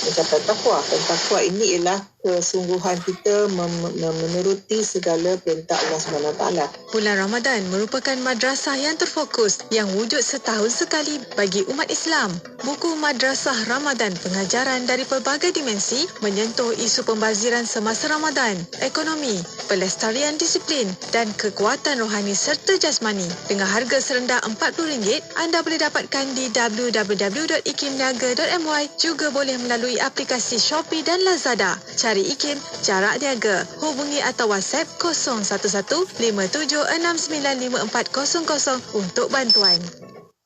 Ucapan takwa. Dan takwa ini ialah kesungguhan kita menuruti segala perintah Allah SWT. Bulan Ramadan merupakan madrasah yang terfokus yang wujud setahun sekali bagi umat Islam. Buku Madrasah Ramadan pengajaran dari pelbagai dimensi menyentuh isu pembaziran semasa Ramadan, ekonomi, pelestarian disiplin dan kekuatan rohani serta jasmani. Dengan harga serendah RM40, anda boleh dapatkan di www.ikimniaga.my, juga boleh melalui aplikasi Shopee dan Lazada. Cari IKIM jarak niaga. Hubungi atau WhatsApp 011-576954000 untuk bantuan.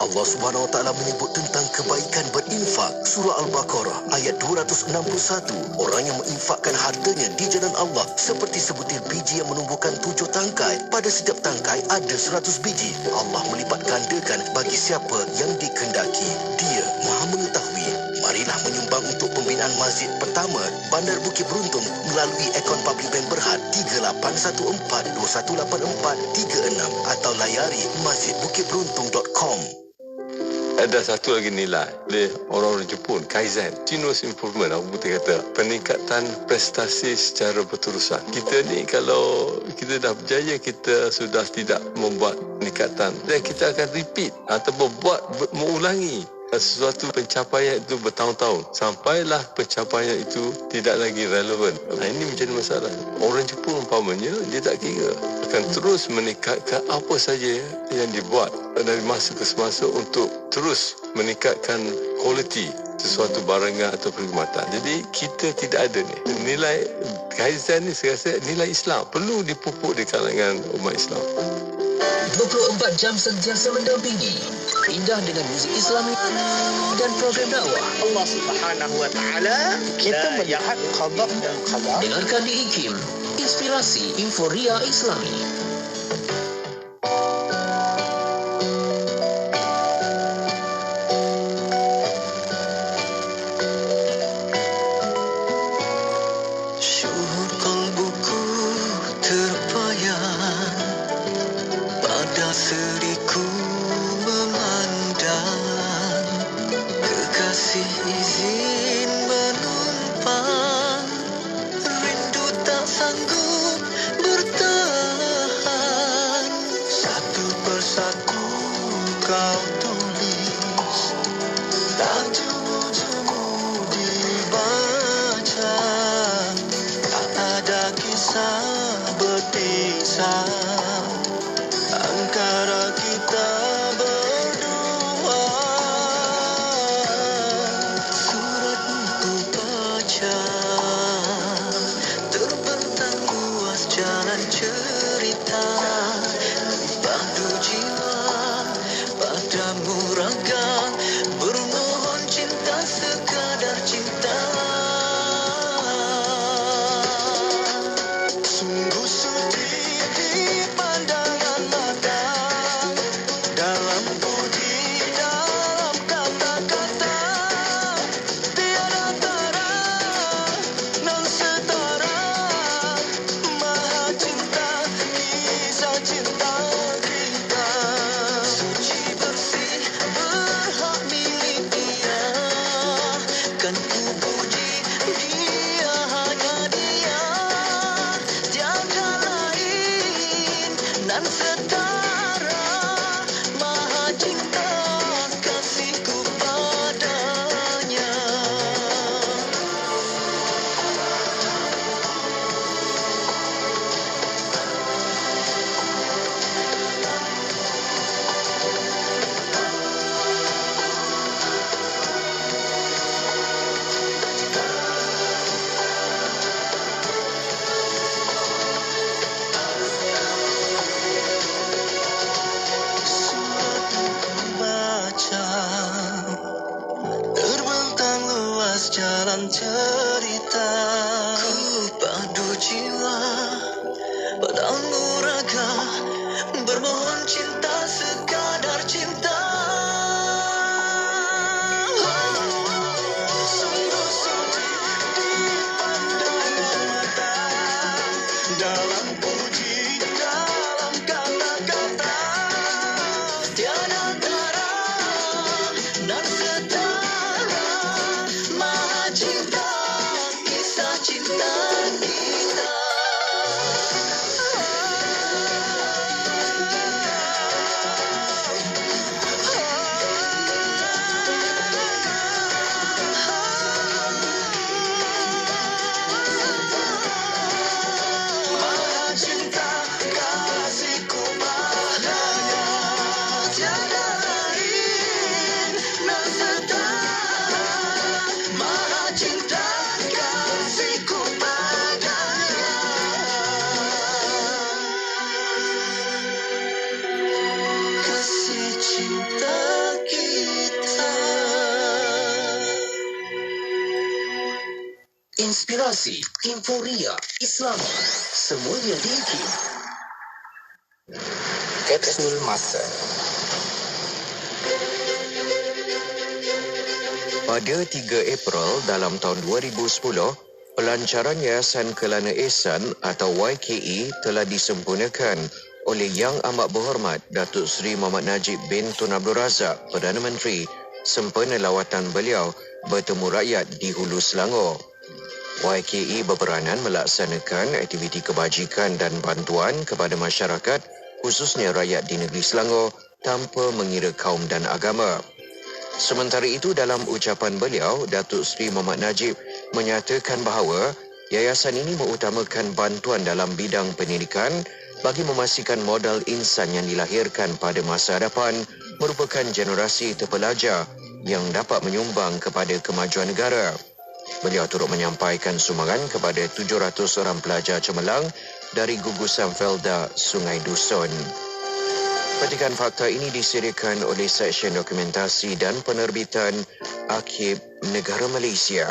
Allah Subhanahu Wa Taala menyebut tentang kebaikan berinfak. Surah Al-Baqarah ayat 261. Orang yang menginfakkan hartanya di jalan Allah seperti sebutir biji yang menumbuhkan 7 tangkai. Pada setiap tangkai ada 100 biji. Allah melipat gandakan bagi siapa yang dikehendaki. Dia Maha mengetahui. Marilah menyumbang untuk pembinaan masjid pertama Bandar Bukit Beruntung melalui akaun Public Bank Berhad 3814218436 atau layari masjidbukitberuntung.com. Ada satu lagi nilai oleh orang-orang Jepun, Kaizen, continuous improvement. Aku putih kata peningkatan prestasi secara berterusan. Kita ni kalau kita dah berjaya, kita sudah tidak membuat peningkatan dan kita akan repeat ataupun mengulangi sesuatu pencapaian itu bertahun-tahun sampailah pencapaian itu tidak lagi relevan. Ini menjadi masalah. Orang Jepun umpamanya dia tak kira, akan terus meningkatkan apa saja yang dibuat dari masa ke semasa untuk terus meningkatkan kualiti sesuatu barangan atau perkhidmatan. Jadi kita tidak ada ni nilai Kaizen ni. Saya rasa nilai Islam perlu dipupuk di kalangan umat Islam. 24 jam sentiasa mendampingi, indah dengan muzik Islami dan program dakwah. Allah Subhanahu wa taala kita melihat qada dan qadar. Dengarkan di IKIM, inspirasi Inforia Islami. Syuhur kalbuku terbayang pada seriku memandang kekasih izin menumpang, rindu tak sanggup bertahan. Satu persatu kau tulis, tak jemu-jemu dibaca. Tak ada kisah berpisah antara kita berdua. Suratmu ku baca, terbentang luas jalan cerita. Padu jiwa padamu raga, bermohon cinta sekadar cinta. Sungguh suci di pandangan mata, dalam budi, dalam kata-kata. Tiada tara nan setara, maha cinta kisah cinta kita. Suci bersih berhak milik dia, kan ku puji dia, hanya dia. Tiada lain nan setara, maha cinta kasihku padanya. Baca, terbentang luas jalan cerita. Ku padu jiwa padamu raga, bermohon cinta sekadar cinta. Sungguh suci di pandangan mata, dalam puji, dalam kata-kata. Tiada tara nan setara, maha cinta kisah cinta kita. Maha cinta kasihku padanya. Tiada lain nan setara, maha cinta kasihku padanya. Kasih cinta kita. Inspirasi Inforia Islami, semuanya di IKIM. Kapsul masa. Pada 3 April dalam tahun 2010, pelancaran Yayasan Kelana Ehsan atau YKE telah disempurnakan oleh Yang Amat Berhormat Datuk Seri Muhammad Najib bin Tun Abdul Razak, Perdana Menteri, sempena lawatan beliau bertemu rakyat di Hulu Selangor. YKE berperanan melaksanakan aktiviti kebajikan dan bantuan kepada masyarakat, khususnya rakyat di negeri Selangor tanpa mengira kaum dan agama. Sementara itu, dalam ucapan beliau, Datuk Seri Muhammad Najib menyatakan bahawa yayasan ini mengutamakan bantuan dalam bidang pendidikan bagi memastikan modal insan yang dilahirkan pada masa hadapan merupakan generasi terpelajar yang dapat menyumbang kepada kemajuan negara. Beliau turut menyampaikan sumbangan kepada 700 orang pelajar cemerlang dari gugusan Felda Sungai Dusun. Petikan fakta ini disediakan oleh Seksyen Dokumentasi dan Penerbitan Arkib Negara Malaysia.